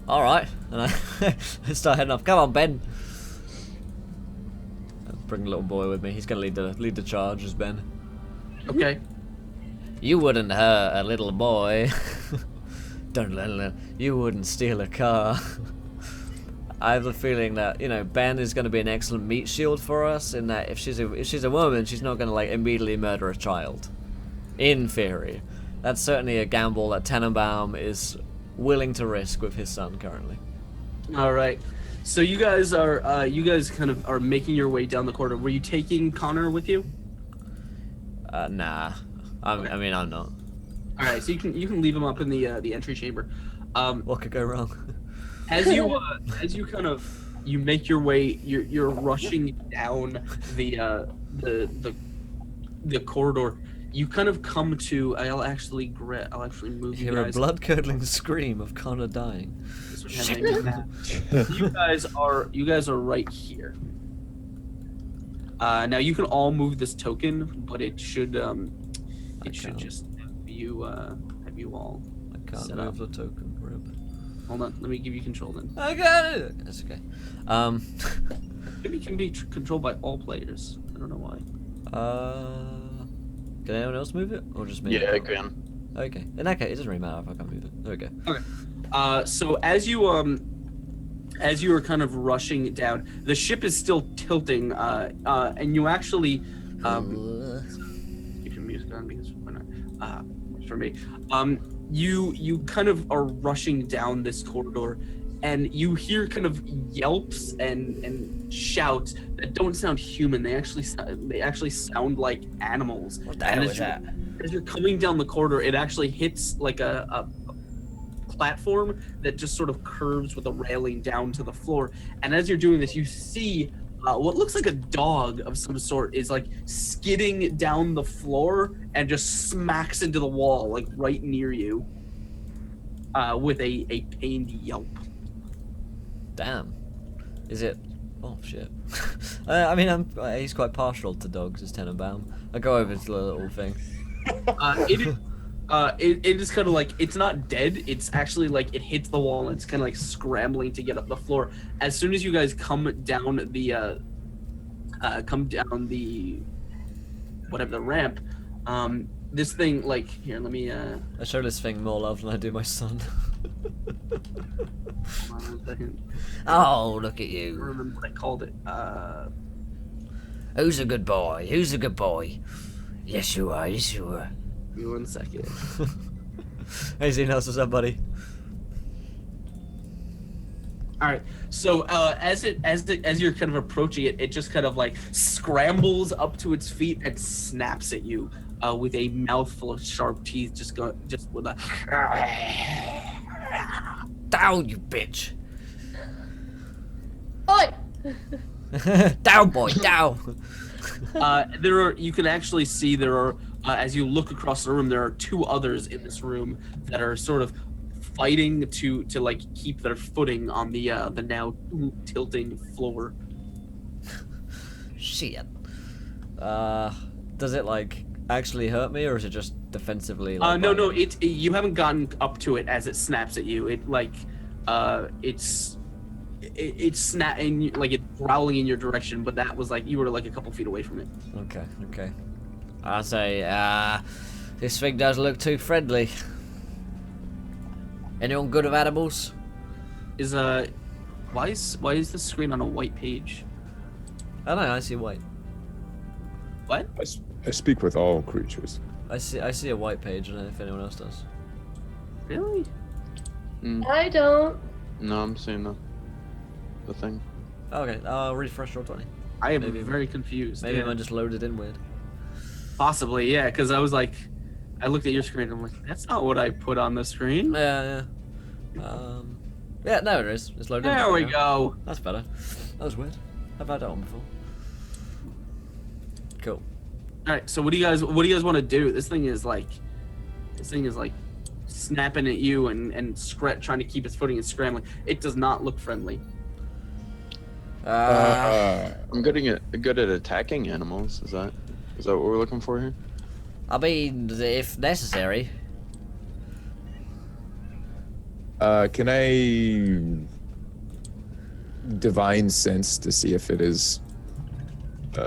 All right, and I start heading off. Come on, Ben. I'll bring a little boy with me. He's gonna lead the charge as Ben. Okay. You wouldn't hurt a little boy. You wouldn't steal a car. I have the feeling that, you know, Ben is going to be an excellent meat shield for us, in that if she's a woman, she's not going to like immediately murder a child. In theory, that's certainly a gamble that Tenenbaum is willing to risk with his son currently. All right. So you guys kind of are making your way down the corridor. Were you taking Connor with you? Nah. I mean, I'm not. All right. So you can leave him up in the entry chamber. What could go wrong? As you kind of make your way, you're rushing down the corridor. You kind of come to. I'll actually move you Hear a guys. blood-curdling scream of Connor dying. You guys are right here. Now you can all move this token, but it should just have you all. I can't set move up. the token. Rip. Hold on, let me give you control then. I got it. That's okay. Maybe it can be controlled by all players. I don't know why. Can anyone else move it, or just me? Yeah, I can. Okay. In that case, it doesn't really matter if I can't move it. There we go. Okay. So as you are kind of rushing down, the ship is still tilting, and you actually keep your music on because why not? For me, you kind of are rushing down this corridor, and you hear kind of yelps and shouts that don't sound human. They actually sound like animals. What the hell is that? As you're coming down the corridor, it actually hits like a platform that just sort of curves with a railing down to the floor. And as you're doing this, you see what looks like a dog of some sort is like skidding down the floor and just smacks into the wall, like right near you, with a pained yelp. Damn. Is it? Oh shit. I mean, he's quite partial to dogs, as Tenenbaum. I go over to the little thing. It is kind of like, it's not dead. It's actually like it hits the wall and it's kind of like scrambling to get up the floor. As soon as you guys come down the whatever the ramp, this thing like here. Let me. I show this thing more love than I do my son. Hold on a second. Oh, look at I don't you. remember what I called it. Who's a good boy? Who's a good boy? Yes, you are. Yes, you are. Give me 1 second. Hey, Xenos, what's up, buddy? All right. So as you're kind of approaching it, it just kind of like scrambles up to its feet and snaps at you with a mouthful of sharp teeth. Just with a. Down, you bitch. Oi! Down, boy, down. You can actually see there are, as you look across the room, there are two others in this room that are sort of fighting to like keep their footing on the now tilting floor. Shit. Does it like actually hurt me, or is it just defensively? Like, No. You haven't gotten up to it as it snaps at you. It like, it's snapping, like it's growling in your direction, but that was like you were like a couple feet away from it. Okay. I say, this thing does look too friendly. Anyone good with animals? Is why is the screen on a white page? I don't know, I see white. What? I speak with all creatures. I see a white page, I don't know if anyone else does. Really? I don't. No, I'm seeing the thing. Okay, I'll refresh roll 20. I am Maybe- very confused. Maybe yeah. mine just loaded in weird. Possibly, yeah, because I was like, I looked at your screen and I'm like, that's not what I put on the screen. Yeah. Yeah, no, it is. It's loaded in. There we now. go. That's better. That was weird. I've had that one before. Cool. All right, so what do you guys want to do? This thing is like snapping at you and trying to keep its footing and scrambling. It does not look friendly. I'm good at attacking animals. Is that what we're looking for here? I mean, if necessary. Can I divine sense to see if it is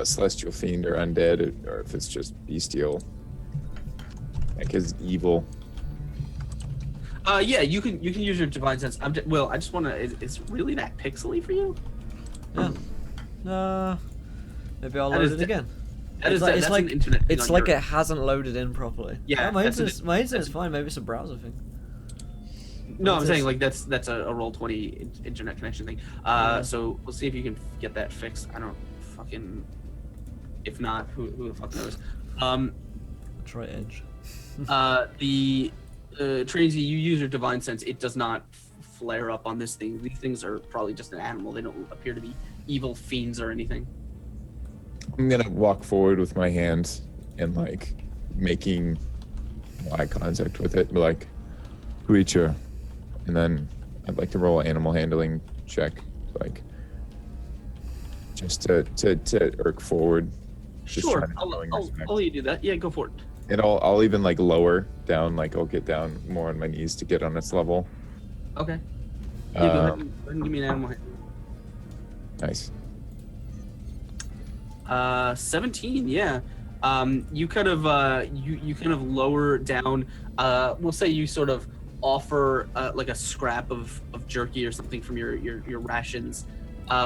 celestial fiend or undead, or if it's just bestial, like is evil? Yeah, you can use your divine sense. I just want to. Is really that pixely for you? Yeah. Maybe I'll That load is it the- again. That is It's that's like an internet thing it's on like your- it hasn't loaded in properly. Yeah, my that's an- internet's fine. Maybe it's a browser thing. No, I'm What's saying this? like that's a roll 20 internet connection thing. Yeah. So we'll see if you can get that fixed. I don't fucking. If not, who the fuck knows? Try Edge. The Tracy, you use your divine sense. It does not flare up on this thing. These things are probably just an animal. They don't appear to be evil fiends or anything. I'm gonna walk forward with my hand and like making eye contact with it, like creature, and then I'd like to roll an animal handling check, like just to irk forward. Just Sure, trying to show respect. I'll let you do that. Yeah, go for it. And I'll even like lower down, like I'll get down more on my knees to get on its level. Okay. Yeah, go ahead Um, and give me an animal hand. Nice. 17, yeah. You kind of you kind of lower down. We'll say you sort of offer like a scrap of jerky or something from your rations,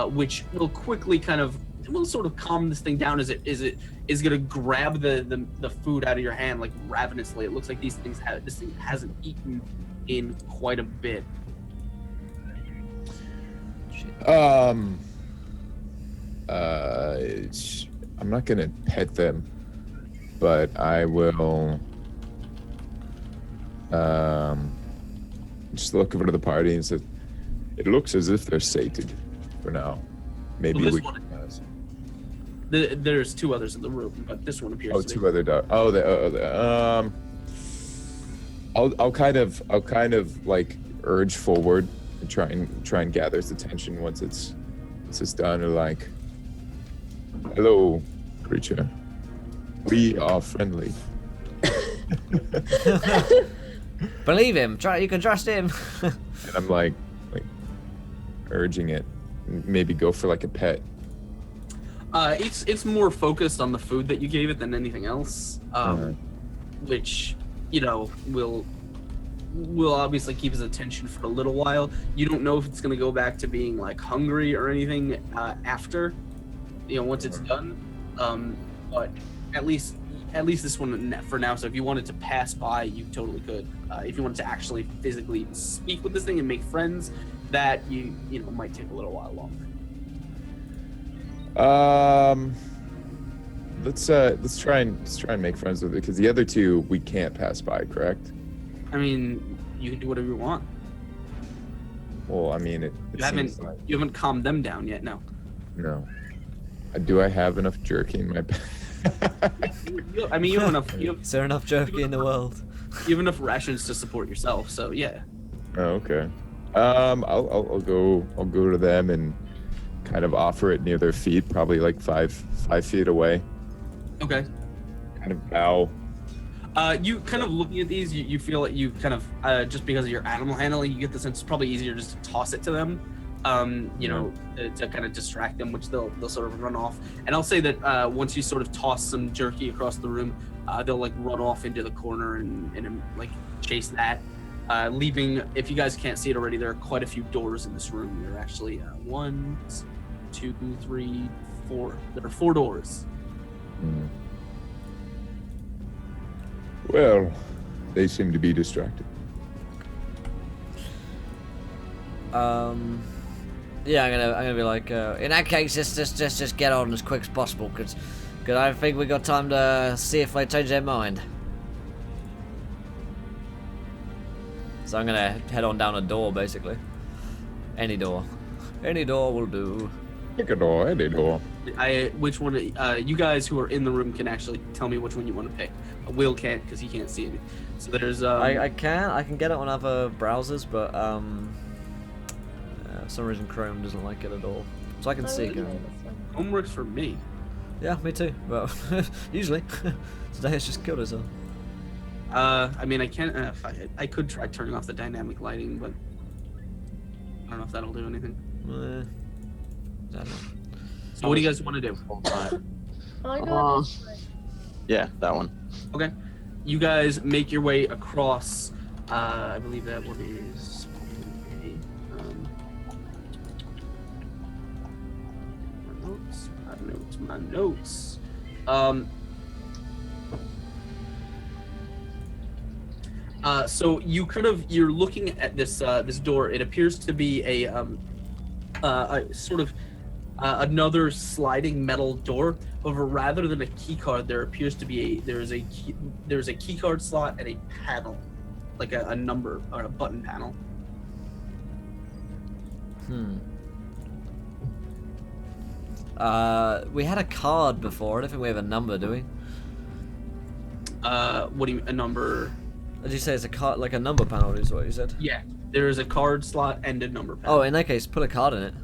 which will quickly kind of will sort of calm this thing down as it is gonna grab the food out of your hand like ravenously. It looks like this thing hasn't eaten in quite a bit. I'm not gonna pet them, but I will just look over to the party and say, it looks as if they're sated for now. Maybe Well, this we one- can There's two others in the room, but this one appears to be. two other dogs. I'll kind of like urge forward and try and gather its attention once it's done, or like, hello, creature. We are friendly. Believe him. You can trust him. And I'm like urging it. Maybe go for like a pet. It's more focused on the food that you gave it than anything else, which will obviously keep his attention for a little while. You don't know if it's gonna go back to being like hungry or anything after, once it's done. But at least this one for now. So if you wanted to pass by, you totally could. If you wanted to actually physically speak with this thing and make friends, that you might take a little while longer. Let's try and make friends with it, because the other two we can't pass by, correct? I mean, you can do whatever you want. Well, I mean, You haven't calmed them down yet. No. No. Do I have enough jerky in my bag? I mean, you have enough. Is there enough jerky in the world? You have enough rations to support yourself. So yeah. Oh, okay. I'll go to them and kind of offer it near their feet, probably like 5 feet away. Okay. Kind of bow. You kind of looking at these, you feel like you kind of just because of your animal handling, you get the sense it's probably easier just to toss it to them. you know, to kind of distract them, which they'll sort of run off. And I'll say that once you sort of toss some jerky across the room, they'll like run off into the corner and like chase that, leaving. If you guys can't see it already, there are quite a few doors in this room. There are actually 1, 2, 3, 4. There are 4 doors. Well, they seem to be distracted. Yeah, I'm gonna be like, in that case, just get on as quick as possible, cause I don't think we got time to see if they change their mind. So I'm gonna head on down a door, basically. Any door will do. Pick a door, any door. Which one? You guys who are in the room can actually tell me which one you want to pick. Will can't because he can't see it. So there's. I can get it on other browsers, but for some reason Chrome doesn't like it at all. So I can see it going. Home works for me. Yeah, me too. Well, usually. Today it's just killed itself. I mean, I can't. I could try turning off the dynamic lighting, but I don't know if that'll do anything. I don't know. So what do you guys want to do? I got this way. Yeah, that one. Okay, you guys make your way across. I believe that one is. My notes. So you're looking at this this door. It appears to be a sort of another sliding metal door. However, rather than a key card, there appears to be there's a key card slot and a panel, like a number or a button panel. We had a card before. I don't think we have a number, do we? What do you mean, a number? Did you say it's a card, like a number panel? Is what you said? Yeah, there is a card slot and a number panel. Oh, in that case, put a card in it.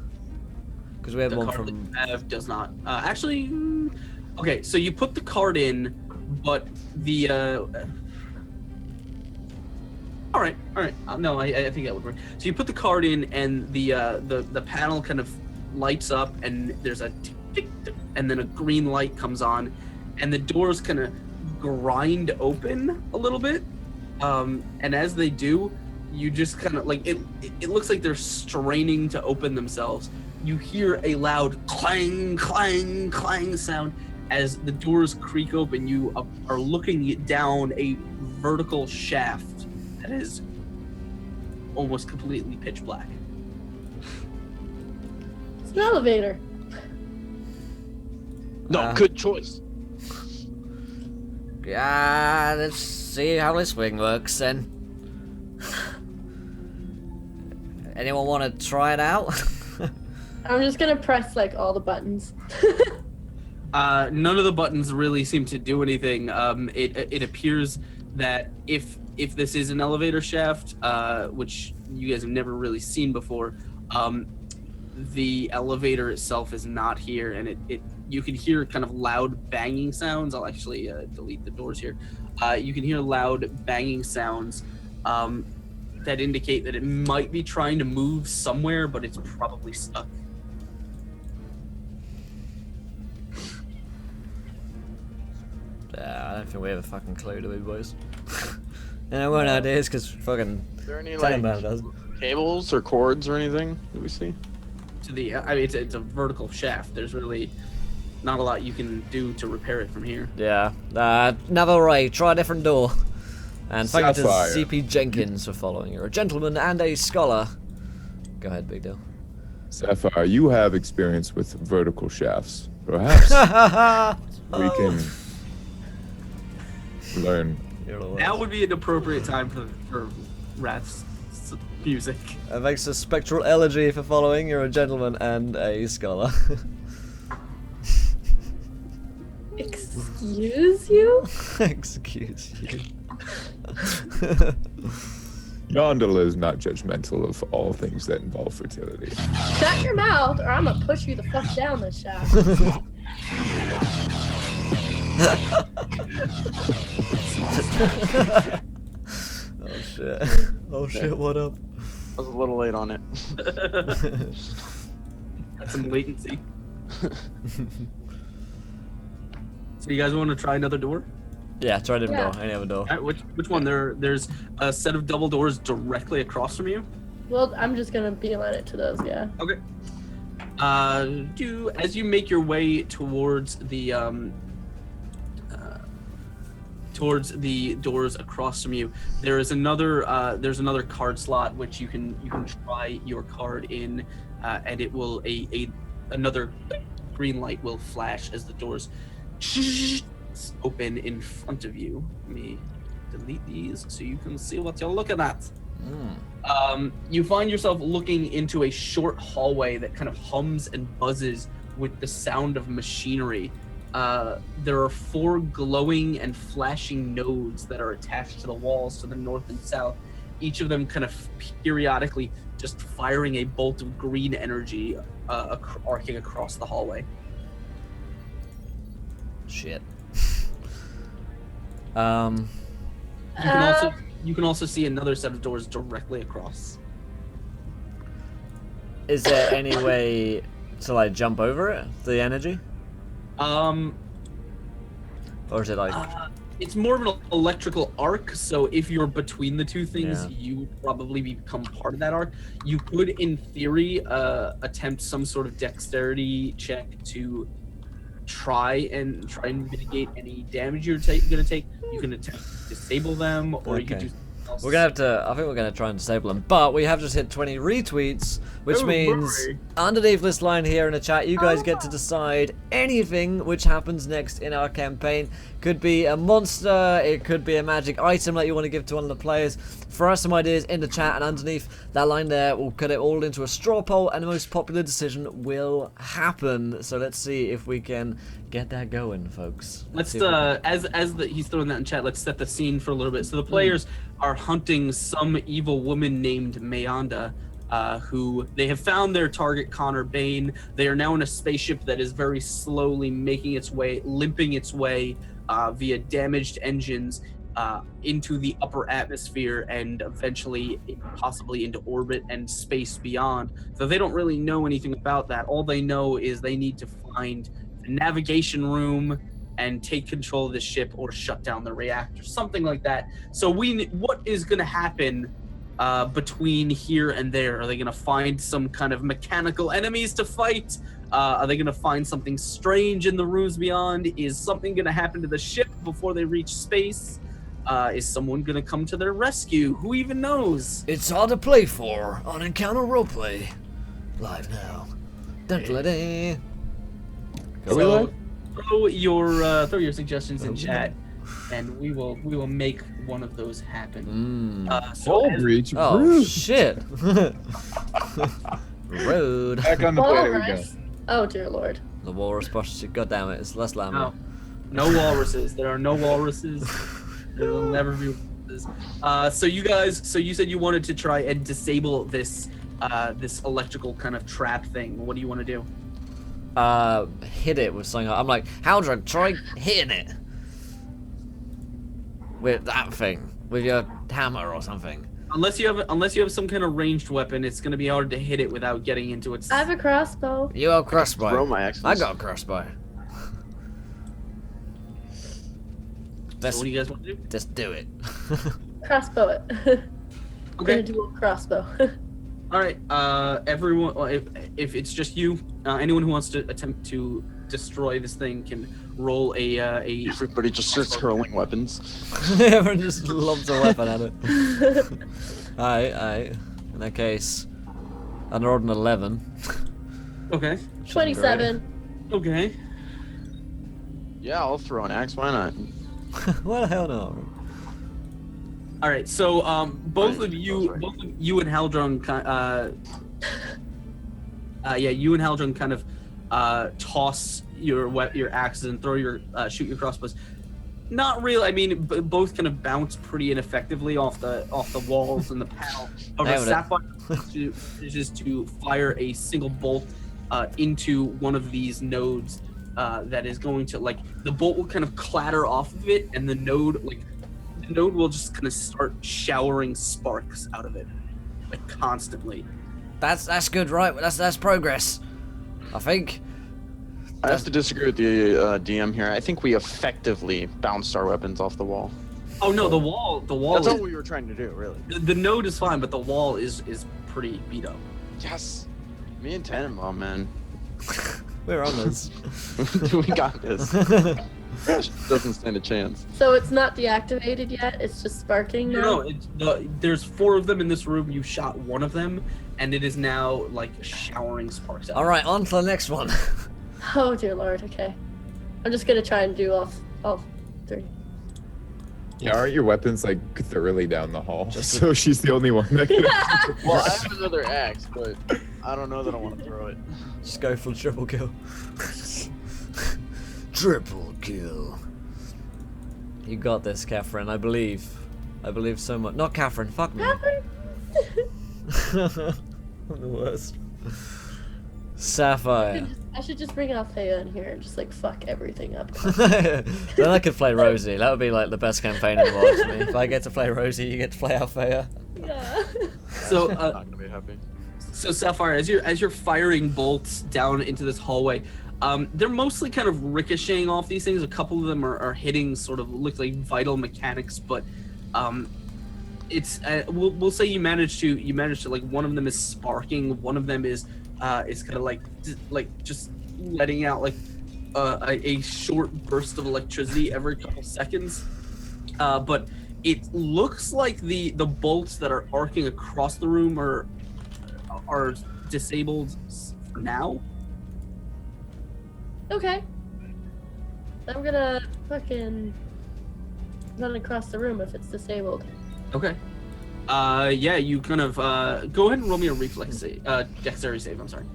Because we have The one card from. that you have does not. Actually, okay. So you put the card in, but the. All right. No, I think that would work. So you put the card in, and the panel kind of lights up, and there's a tick, and then a green light comes on, and the doors kind of grind open a little bit. And as they do, you just kind of like it looks like they're straining to open themselves. You hear a loud clang, clang, clang sound as the doors creak open. You are looking down a vertical shaft that is almost completely pitch black. It's an elevator. No, good choice. Yeah, let's see how this thing works then. Anyone want to try it out? I'm just gonna press like all the buttons. None of the buttons really seem to do anything. It appears that if this is an elevator shaft, which you guys have never really seen before, the elevator itself is not here, and you can hear kind of loud banging sounds. I'll actually delete the doors here. You can hear loud banging sounds that indicate that it might be trying to move somewhere, but it's probably stuck. I don't think we have a fucking clue, do we, boys? And I won't ideas because fucking. Is there any Talonbound does. cables or cords or anything that we see? To the, I mean, it's a vertical shaft. There's really not a lot you can do to repair it from here. Yeah. Another Ray, try a different door. And thank you to Sapphire. CP Jenkins for following. You're a gentleman and a scholar. Go ahead, big deal. Sapphire, you have experience with vertical shafts. Perhaps we can learn. Now would be an appropriate time for Rath's music. Thanks to Spectral Elegy for following. You're a gentleman and a scholar. Excuse you? Excuse you. Gondola is not judgmental of all things that involve fertility. Shut your mouth, or I'm gonna push you the fuck down this shaft. Oh shit. Oh shit, what up? I was a little late on it. That's some latency. So you guys want to try another door? Yeah, try a different Yeah. door. Any other door. All right, which one? There's a set of double doors directly across from you. Well, I'm just gonna beeline it to those, yeah. Okay. As you make your way towards the doors across from you, there's another card slot which you can try your card in, and it will another green light will flash as the doors open in front of you. Let me delete these so you can see what you're looking at. You find yourself looking into a short hallway that kind of hums and buzzes with the sound of machinery. There are 4 glowing and flashing nodes that are attached to the walls to the north and south, each of them kind of periodically just firing a bolt of green energy arcing across the hallway. Shit. You can also see another set of doors directly across. Is there any way to like jump over it? The energy? Or is it like? It's more of an electrical arc, so if you're between the two things, Yeah. you would probably become part of that arc. You could, in theory, attempt some sort of dexterity check to try and mitigate any damage you're gonna take. You can attempt to disable them, or you can Okay. do something else. We're gonna have to. I think we're gonna try and disable them, but we have just hit 20 retweets, which Oh, means boy. underneath this line here in the chat, you guys get to decide anything which happens next in our campaign. Could be a monster, it could be a magic item that you want to give to one of the players. Throw us some ideas in the chat, and underneath that line there, we'll cut it all into a straw poll, and the most popular decision will happen. So let's see if we can get that going, folks. Let's see if we can- he's throwing that in chat. Let's set the scene for a little bit. So the players are hunting some evil woman named Mayanda, who they have found their target, Connor Bane. They are now in a spaceship that is very slowly making its way, limping its way via damaged engines into the upper atmosphere and eventually possibly into orbit and space beyond. So they don't really know anything about that. All they know is they need to find the navigation room and take control of the ship or shut down the reactor, something like that. So what is going to happen between here and there? Are they going to find some kind of mechanical enemies to fight? Are they going to find something strange in the rooms beyond? Is something going to happen to the ship before they reach space? Is someone going to come to their rescue? Who even knows? It's all to play for on Encounter Roleplay. Live now. Dun-dun-dun. Are we live? Throw your suggestions in chat, and we will make one of those happen. So Wall as- breach. Oh Rude. shit. Rude. Back on the player we go. Walrus. Oh dear lord. The walrus posture. God damn it, it's less llama. No walruses. There are no walruses. There will never be walruses. So you said you wanted to try and disable this electrical kind of trap thing. What do you want to do? Hit it with something. I'm like, Haldrug, try hitting it with that thing, with your hammer or something. Unless you have some kind of ranged weapon, it's going to be hard to hit it without getting into its. I have a crossbow. You have a crossbow. Throw my axes. I got a crossbow. So what do you guys want to do? Just do it. Crossbow it. Okay. Gonna do a crossbow. All right. Everyone, well, if it's just you, anyone who wants to attempt to destroy this thing can roll a. Everybody just starts hurling weapons. Everyone just lobs a weapon at it. Alright. In that case, I rolled an 11. Okay. which isn't 27. Okay. Yeah, I'll throw an axe. Why not? great. What the hell no? All right. So both Right. of Oh, you, sorry. you and Haldrun, you and Haldrun kind of toss your axes and throw your shoot your crossbows. Not really. I mean, both kind of bounce pretty ineffectively off the walls and the panel. However, Nailed it. Sapphire manages to fire a single bolt into one of these nodes that is going to, like, the bolt will kind of clatter off of it, and the node will just kind of start showering sparks out of it. like constantly. That's good, right? That's progress. I think. I have to disagree with the DM here. I think we effectively bounced our weapons off the wall. Oh no, the wall. That's is, all we were trying to do, really. the node is fine, but the wall is pretty beat up. Yes. Me and Tannenbaum, man. We're on this. We got this. Doesn't stand a chance. So it's not deactivated yet. It's just sparking now. No, there's 4 of them in this room. You shot one of them, and it is now like showering sparks out. All right, on to the next one. Oh dear lord. Okay. I'm just gonna try and do all 3. Yeah, aren't your weapons like thoroughly down the hall? So she's the only one that can. Well, I have another axe, but I don't know that I want to throw it. Just go for the triple kill. Triple kill. You got this, Catherine. I believe. I believe so much. Not Catherine. Fuck me. I'm the worst. Sapphire. I should just bring Althea in here and just like fuck everything up. Then I could play Rosie. That would be like the best campaign in the world for me. If I get to play Rosie, you get to play Althea. Yeah. So, I'm not gonna be happy. so Sapphire, as you're firing bolts down into this hallway, they're mostly kind of ricocheting off these things. A couple of them are hitting sort of look like vital mechanics, but it's we'll say you managed to like one of them is sparking, one of them is kind of like just letting out like a short burst of electricity every couple seconds, but it looks like the bolts that are arcing across the room are disabled for now. Okay. I'm gonna fucking run across the room if it's disabled. Okay. Yeah, you kind of go ahead and roll me a reflex save, dexterity save. I'm sorry.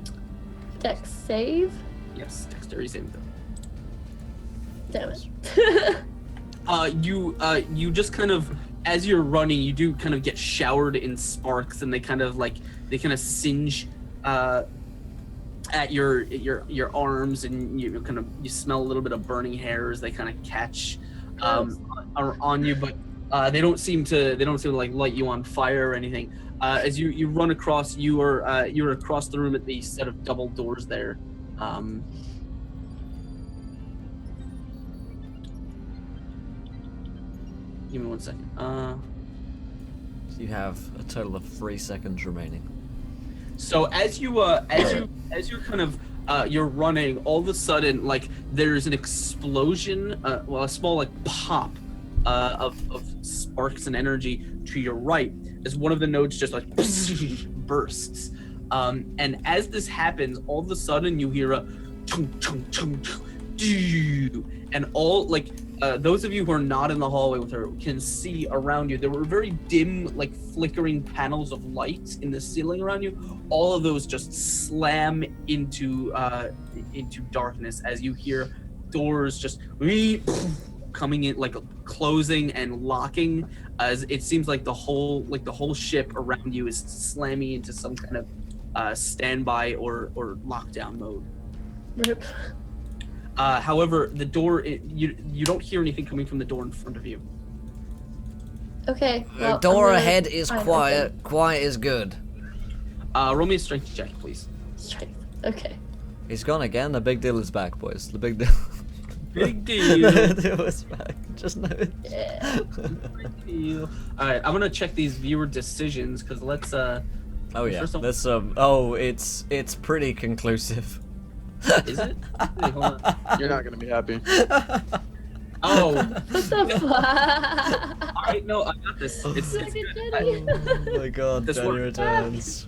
Dex save? Yes, dexterity save. Damn it. You just kind of, as you're running, you do kind of get showered in sparks, and they kind of singe at your arms, and you smell a little bit of burning hairs. They kind of catch on you, but they don't seem to like light you on fire or anything. As you run across, you're across the room at the set of double doors there. Give me 1 second. You have a total of 3 seconds remaining. So as you're kind of you're running, all of a sudden like there's an explosion, a small like pop of sparks and energy to your right as one of the nodes just like bursts. And as this happens, all of a sudden you hear a chung chung chung chung, and all like those of you who are not in the hallway with her can see around you. There were very dim, like flickering panels of light in the ceiling around you. All of those just slam into darkness as you hear doors just coming in, like closing and locking. As it seems like the whole ship around you is slamming into some kind of standby or lockdown mode. Rip. However, the door, you don't hear anything coming from the door in front of you. Okay. The Well, door I'm gonna ahead is find quiet. open. Quiet is good. Roll me a strength check, please. Strength. Okay. He's gone again. The big deal is back, boys. The big deal. Big deal. The deal is back. Just know it. Yeah. Big deal. All right, I'm gonna check these viewer decisions because let's. Oh yeah. First of- Let's Oh, it's pretty conclusive. Is it? Wait, hold on. You're not gonna be happy. Oh. What the fuck? All right, no, I got this. It's Look at good. Jenny. Oh my god, This Jenny works. returns.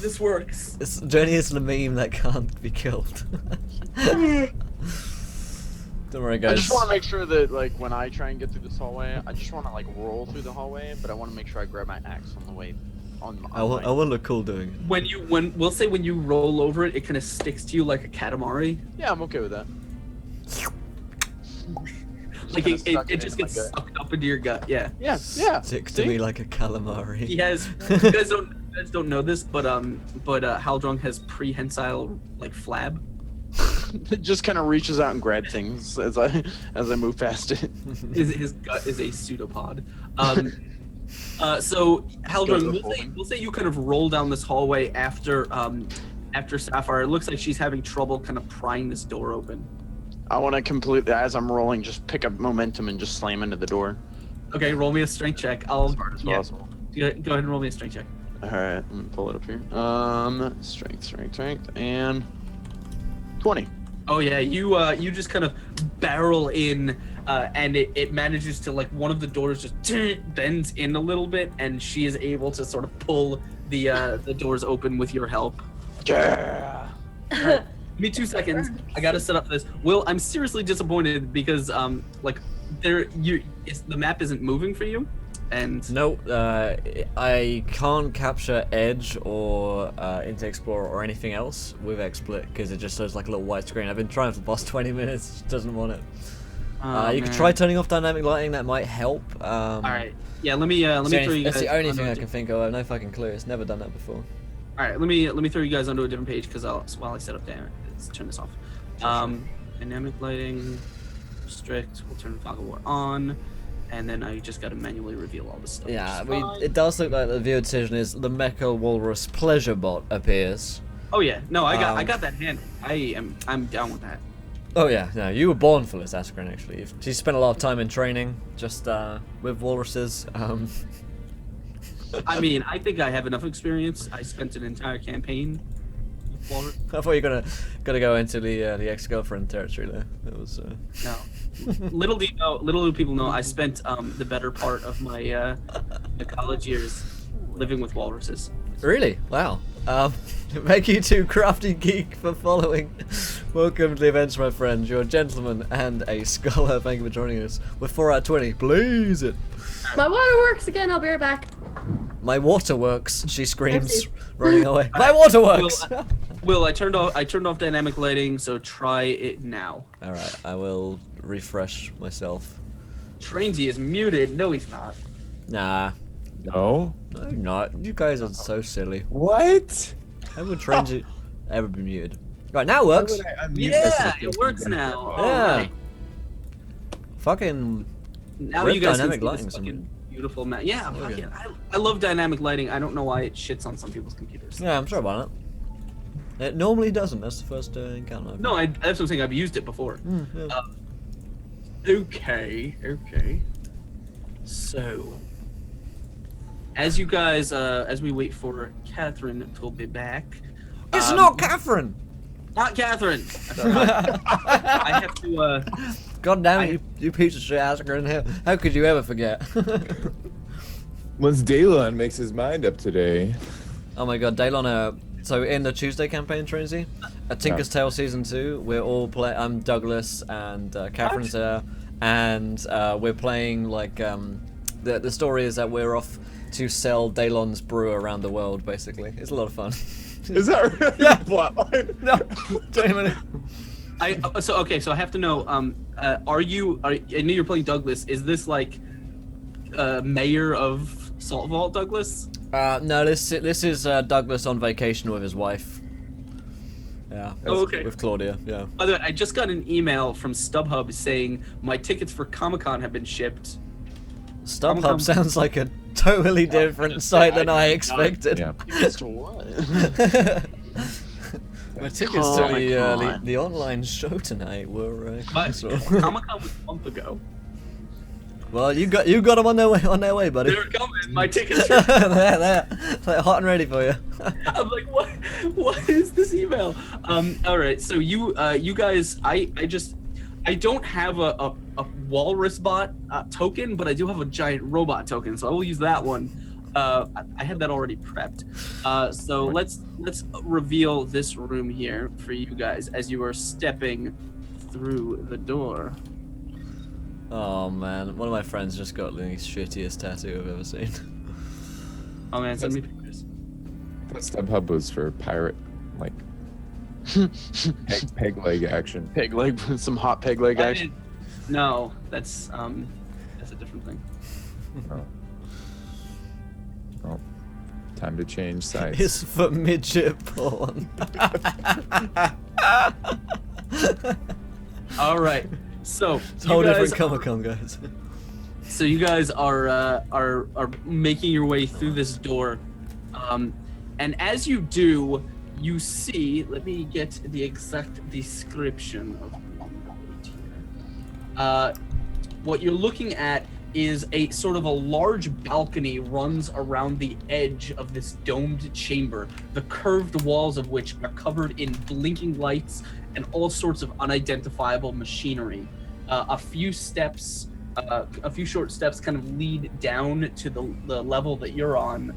This works. Jenny is the meme that can't be killed. Don't worry, guys. I just want to make sure that, like, when I try and get through this hallway, I just want to, like, roll through the hallway, but I want to make sure I grab my axe on the way. I want to look cool doing it. When you roll over it, it kind of sticks to you like a katamari. Yeah, I'm okay with that. Like kinda it stuck it just into my gets gut. sucked up into your gut. Yeah. Yeah. Stick to me like a calamari. He has. You guys don't know this, but Haldrong has prehensile like flab. It just kind of reaches out and grabs things as I move past it. His gut is a pseudopod. So Haldron, Go we'll for say, it. we'll say you kind of roll down this hallway after Sapphire. It looks like she's having trouble kind of prying this door open. I want to completely, as I'm rolling, just pick up momentum and just slam into the door Okay, roll me a strength check. as hard as possible. Go ahead and roll me a strength check. All right, let me pull it up here. Strength, and 20. Oh yeah, you just kind of barrel in, and it manages to, like, one of the doors just bends in a little bit, and she is able to sort of pull the doors open with your help. Yeah. Give me 2 seconds. I gotta set up this. Will, I'm seriously disappointed because like the map isn't moving for you, and No, I can't capture Edge or into Explorer or anything else with XSplit because it just shows like a little white screen. I've been trying for the past 20 minutes. It doesn't want it. You could try turning off dynamic lighting. That might help. All right. Yeah. Let me throw you guys. That's the only onto thing a I can think of. I have no fucking clue. It's never done that before. All right. Let me throw you guys onto a different page because while I set up there, let's turn this off. Dynamic lighting, strict. We'll turn fog of war on. And then I just got to manually reveal all this stuff. Yeah, which is fine. it does look like the viewer decision is the Mecha Walrus Pleasure Bot appears. Oh yeah, no, I got that handled. I'm down with that. Oh yeah, no, you were born for this, Askren, actually. She spent a lot of time in training, just with walruses. I mean, I think I have enough experience. I spent an entire campaign with walrus. I thought you were gonna go into the ex-girlfriend territory there. It was No. Little do people know, I spent the better part of my college years living with walruses. Really? Wow. Thank you to Crafty Geek for following. Welcome to the events, my friends. You're a gentleman and a scholar. Thank you for joining us. We're 4 out of 20. Blaze it. My water works again. I'll be right back. My water works. She screams, Oopsie. running away. My water works. Will, I turned off dynamic lighting, so try it now. All right, I will refresh myself. Trainsy is muted. No, he's not. Nah, No. no, not. You guys are so silly. What? How would Trendy ever be muted? Right, now it works. Why would I unmute Yeah, myself? it works now. Yeah. Alright. Fucking. Now Rip you guys dynamic can see lighting this some- fucking beautiful map. Yeah, Okay. fucking, I love dynamic lighting. I don't know why it shits on some people's computers. Yeah, I'm sorry about it. It normally doesn't. That's the first encounter. I've No, that's what I'm saying. I've used it before. yeah. Okay. So, as you guys, as we wait for Catherine to be back. It's not Catherine. Not Catherine. I have to. God damn it, you piece of shit, Askren. How could you ever forget? Once Dalon makes his mind up today. Oh my god, Daylon, so in the Tuesday campaign, Tracy, Tinker's Tale Season 2, we're all I'm Douglas and Catherine's there, and we're playing, like, the story is that we're off to sell Daylon's brew around the world, basically. It's a lot of fun. Is that really the plotline? No, 20 minutes. So I have to know. I know you're playing Douglas. Is this like mayor of Salt Vault, Douglas? No, this is Douglas on vacation with his wife. Yeah. Oh, okay. With Claudia, yeah. By the way, I just got an email from StubHub saying my tickets for Comic-Con have been shipped. StubHub sounds like a totally different site than I expected. Yeah. As to what? My tickets to Comic-Con. the online show tonight were cancelled. Comic-Con was a month ago. Well, you got them on their way, buddy. They're coming. My tickets are. They're hot and ready for you. I'm like, what is this email? All right. So you guys, I don't have a walrus bot token, but I do have a giant robot token, so I will use that one. I had that already prepped. So let's reveal this room here for you guys as you are stepping through the door. Oh man, one of my friends just got the shittiest tattoo I've ever seen. Oh man, send me pictures. That StubHub was for pirate, like peg leg action. Peg leg, some hot peg leg action. No, that's a different thing. Oh, time to change sides. It's for midget porn. All right. So It's a whole you guys different Comic-Con, guys. So you guys are making your way through this door, and as you do, you see. Let me get the exact description of here. What you're looking at is a sort of a large balcony runs around the edge of this domed chamber, the curved walls of which are covered in blinking lights and all sorts of unidentifiable machinery. A few short steps kind of lead down to the level that you're on,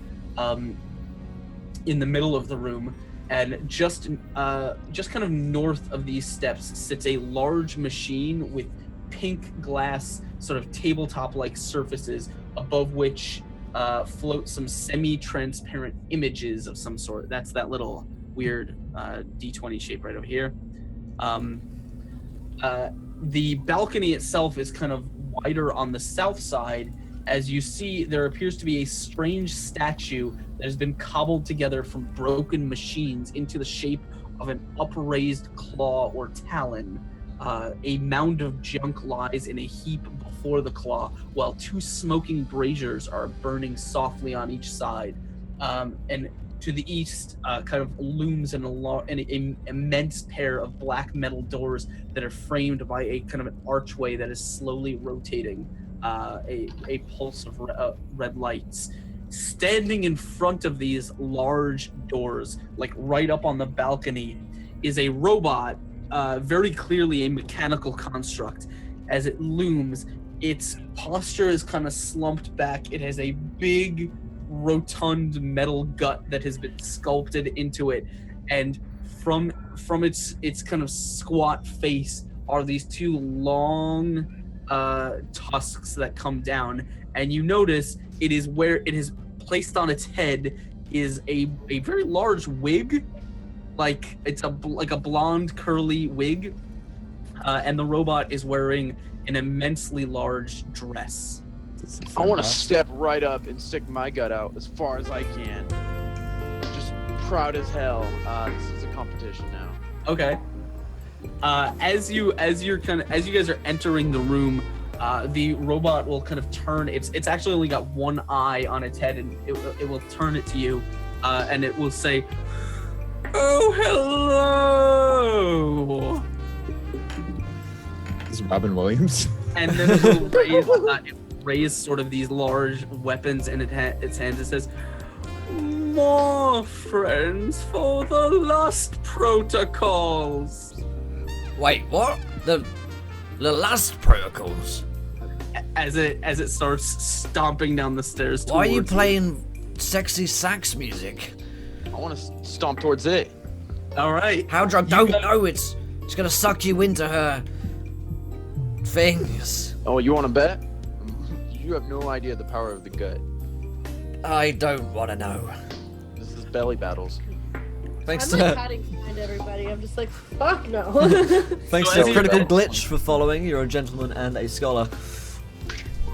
in the middle of the room, and just kind of north of these steps sits a large machine with pink glass sort of tabletop-like surfaces above which float some semi-transparent images of some sort. That's that little weird D20 shape right over here. The balcony itself is kind of wider on the south side. As you see, there appears to be a strange statue that has been cobbled together from broken machines into the shape of an upraised claw or talon. A mound of junk lies in a heap before the claw, while two smoking braziers are burning softly on each side. And to the east, kind of looms an immense pair of black metal doors that are framed by a kind of an archway that is slowly rotating, a pulse of red lights. Standing in front of these large doors, like right up on the balcony, is a robot, very clearly a mechanical construct. As it looms, its posture is kind of slumped back. It has a big, rotund metal gut that has been sculpted into it, and from its kind of squat face are these two long tusks that come down, and you notice it is where it is placed on its head is a very large wig, like it's like a blonde curly wig, and the robot is wearing an immensely large dress. I want to step right up and stick my gut out as far as I can. Just proud as hell. This is a competition now. Okay. As you guys are entering the room, the robot will kind of turn. It's actually only got one eye on its head, and it will turn it to you, and it will say, "Oh, hello." This is Robin Williams. And then it will raise sort of these large weapons in its hands. It says, "More friends for the Lost Protocols." Wait, what? The Lost Protocols? As it starts stomping down the stairs. Why are you towards playing sexy sax music? I want to stomp towards it. All right. How do I don't know? It's gonna suck you into her things. Oh, you want to bet? You have no idea the power of the gut. I don't want to know. This is belly battles. Thanks I'm like to hiding behind everybody. I'm just like, fuck no. thanks So to as Critical you- Glitch for following. You're a gentleman and a scholar.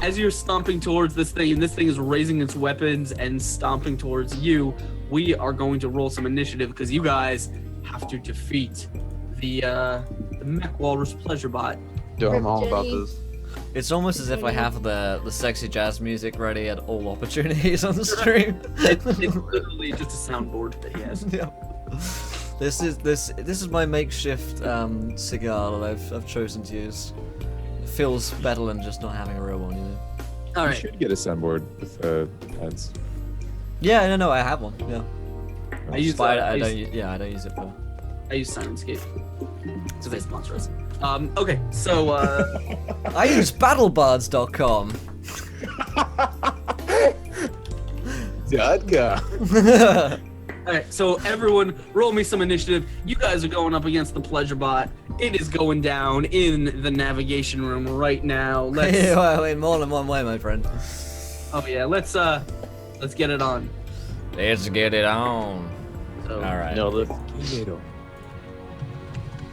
As you're stomping towards this thing, and this thing is raising its weapons and stomping towards you, we are going to roll some initiative because you guys have to defeat the Mech Walrus Pleasure Bot. Dude, I'm all about Jenny. this. It's almost as if I have the sexy jazz music ready at all opportunities on the stream. It's literally just a soundboard that he has. Yeah. This is my makeshift cigar that I've chosen to use. It feels better than just not having a real one, you know. All You right. should get a sunboard with pads. Yeah, no, I have one. Yeah. I use But I I don't. use I don't use it for. I use Sirenscape. So they sponsor us. Okay, so I use BattleBards.com. Dudga. alright, so everyone roll me some initiative. You guys are going up against the Pleasure Bot. It is going down in the navigation room right now. Let's Well, in more than one way, my friend. oh yeah, let's get it on. Let's get it on. So All right. No, look.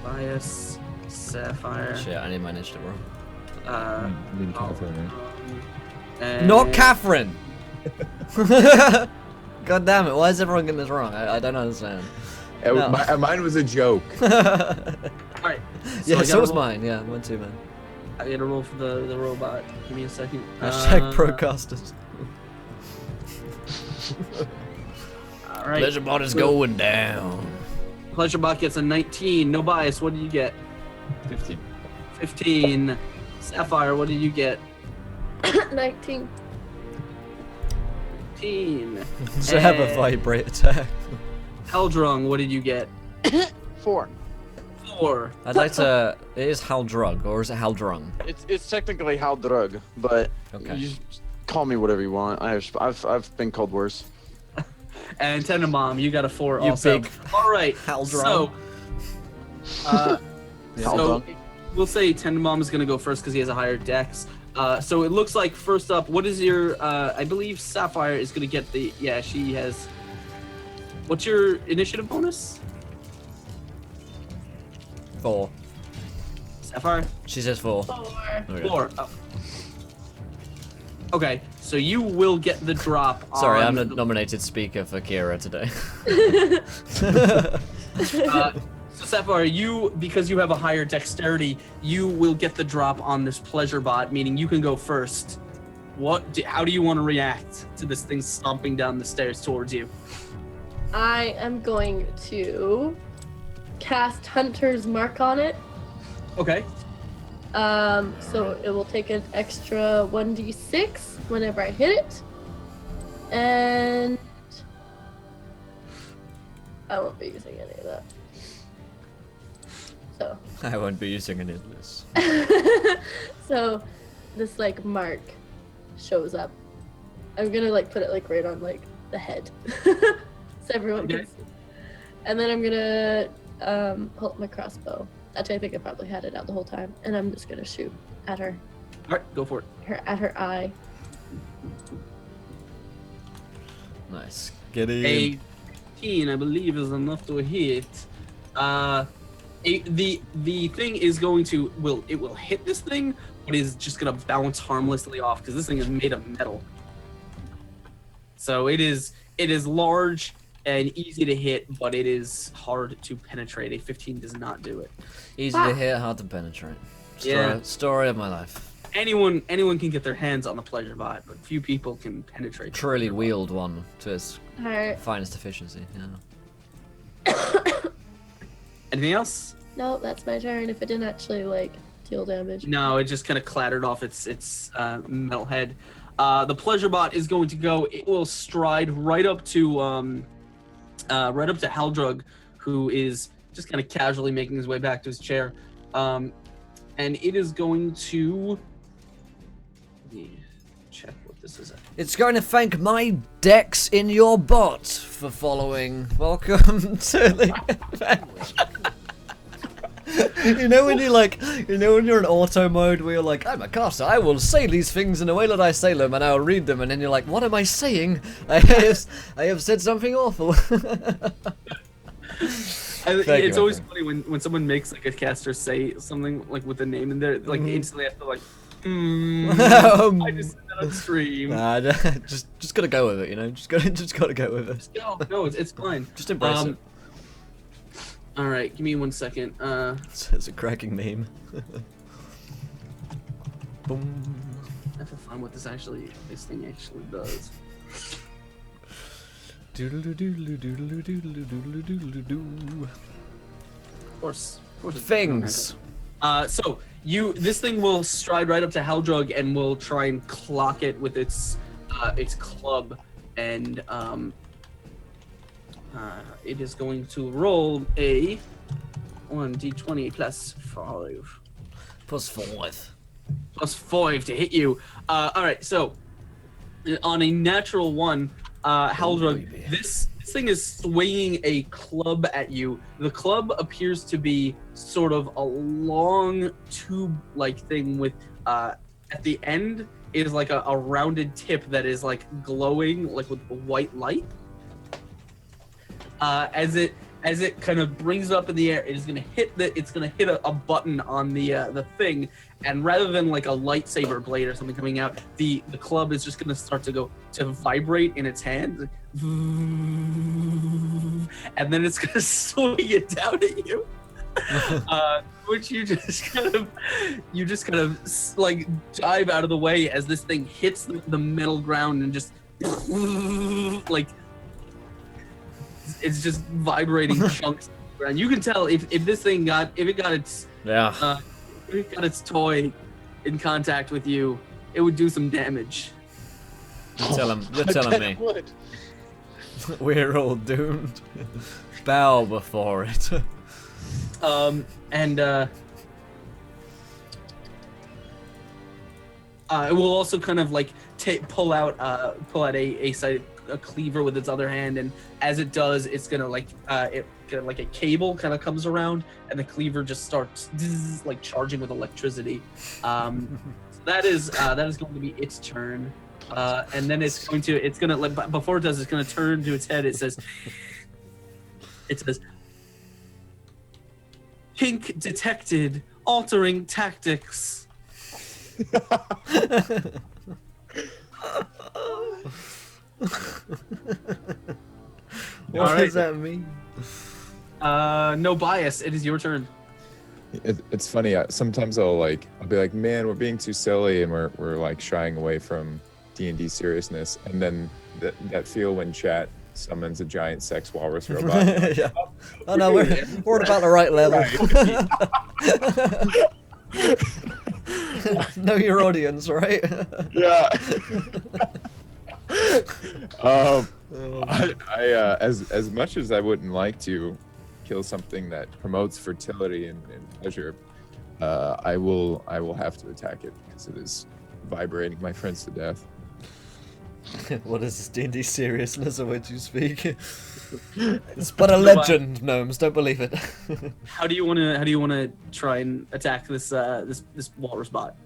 Bias, Sapphire, Shit, I need my initiative wrong. uh Need Catherine, and Not Catherine. God damn it! Why is everyone getting this wrong? I don't understand. right? No. Mine was a joke. Alright. Yeah, I so gotta was roll- mine. Yeah, mine too, man. I gotta roll for the robot. Give me a second. Hashtag procasters. All right. Pleasure bot is going down. Pleasure bot gets a 19. No bias. What did you get? 15. 15. Sapphire, what did you get? 19. 15. So have a vibrate attack. Heldrung, what did you get? 4. 4. I'd like to. It is Haldrug, or is it Haldrung? It's technically Hal Drug, but Okay. you just call me whatever you want. I've been called worse. And Tenenbaum, you got a 4 You also. big All right. Haldrung. So, Hal so Drug. we'll say Tenenbaum is going to go first because he has a higher dex. So it looks like first up, what is your? I believe Sapphire is going to get the. Yeah, she has. What's your initiative bonus? 4. Sapphire? She says 4. 4. Okay. 4. Oh. Okay, so you will get the drop. Sorry, on I'm the nominated speaker for Kira today. So Sapphire, you, because you have a higher dexterity, you will get the drop on this pleasure bot, meaning you can go first. How do you want to react to this thing stomping down the stairs towards you? I am going to cast Hunter's Mark on it. Okay. So it will take an extra 1d6 whenever I hit it. And I won't be using any of that. So I won't be using any of this. so this like mark shows up. I'm gonna like put it like right on like the head. So everyone Okay. can see. And then I'm gonna hold my crossbow. Actually, I think I probably had it out the whole time. And I'm just gonna shoot at her, All right, go for it. her eye. Nice. Get in. A 15, I believe, is enough to hit. The thing is going to will hit this thing, but is just gonna bounce harmlessly off because this thing is made of metal. So it is large and easy to hit, but it is hard to penetrate. A 15 does not do it. Easy to hit, hard to penetrate. Yeah. Story of my life. Anyone can get their hands on the pleasure bot, but few people can penetrate. Truly wield one to its Alright. finest efficiency. Yeah. Anything else? No, that's my turn. If it didn't actually like deal damage. No, it just kind of clattered off its metal head. The pleasure bot is going to go. It will stride right up to Haldrug, who is just kind of casually making his way back to his chair, and it is going to. Let me check what this is. It's going to thank my dex in your bot for following. Welcome to the. You know when you're in auto mode where you're like, I'm a caster, I will say these things in the way that I say them and I'll read them, and then you're like, what am I saying? I have said something awful. It's always funny when someone makes like a caster say something like with a name in there, like instantly have to like, I just said that on stream. Nah, just gotta go with it, you know. Just gotta go with it. No, it's fine. Just embrace it. All right, give me 1 second. It's a cracking meme. Boom. I have to find what this thing actually does. Doodle doodle doodle doodle doodle doodle doo. Of course. Things. So this thing will stride right up to Haldrug and will try and clock it with its club, and it is going to roll a 1d20 plus 5. Plus 5. Plus 5 to hit you. All right, so on a natural 1, Haldrug, baby. this thing is swinging a club at you. The club appears to be sort of a long tube-like thing with, at the end is like a rounded tip that is like glowing like with white light. As it kind of brings it up in the air, it's gonna hit a button on the thing, and rather than like a lightsaber blade or something coming out, the club is just gonna start to vibrate in its hand, and then it's gonna swing it down at you. Which you just kind of like dive out of the way as this thing hits the metal ground and just like it's just vibrating chunks of the ground. You can tell if this thing got its toy in contact with you, it would do some damage. You're telling me. We're all doomed. Bow before it. It will also kind of like pull out a cleaver with its other hand, and as it does, it's gonna like a cable kind of comes around, and the cleaver just starts like charging with electricity. So that is going to be its turn, and then it's gonna like, before it does, it's gonna turn to its head. It says, "Kink detected. Altering tactics." What does that mean? No bias. It is your turn. It's funny. Sometimes I'll be like, man, we're being too silly, and we're like shying away from D&D seriousness, and then that feel when chat summons a giant sex walrus robot. Yeah. Oh no, we're at about the right level. Know your audience, right? Yeah. As much as I wouldn't like to kill something that promotes fertility and pleasure, I will have to attack it because it is vibrating my friends to death. What is this D&D seriousness of which you speak? It's but a legend, gnomes. Don't believe it. How do you want to try and attack this walrus bot?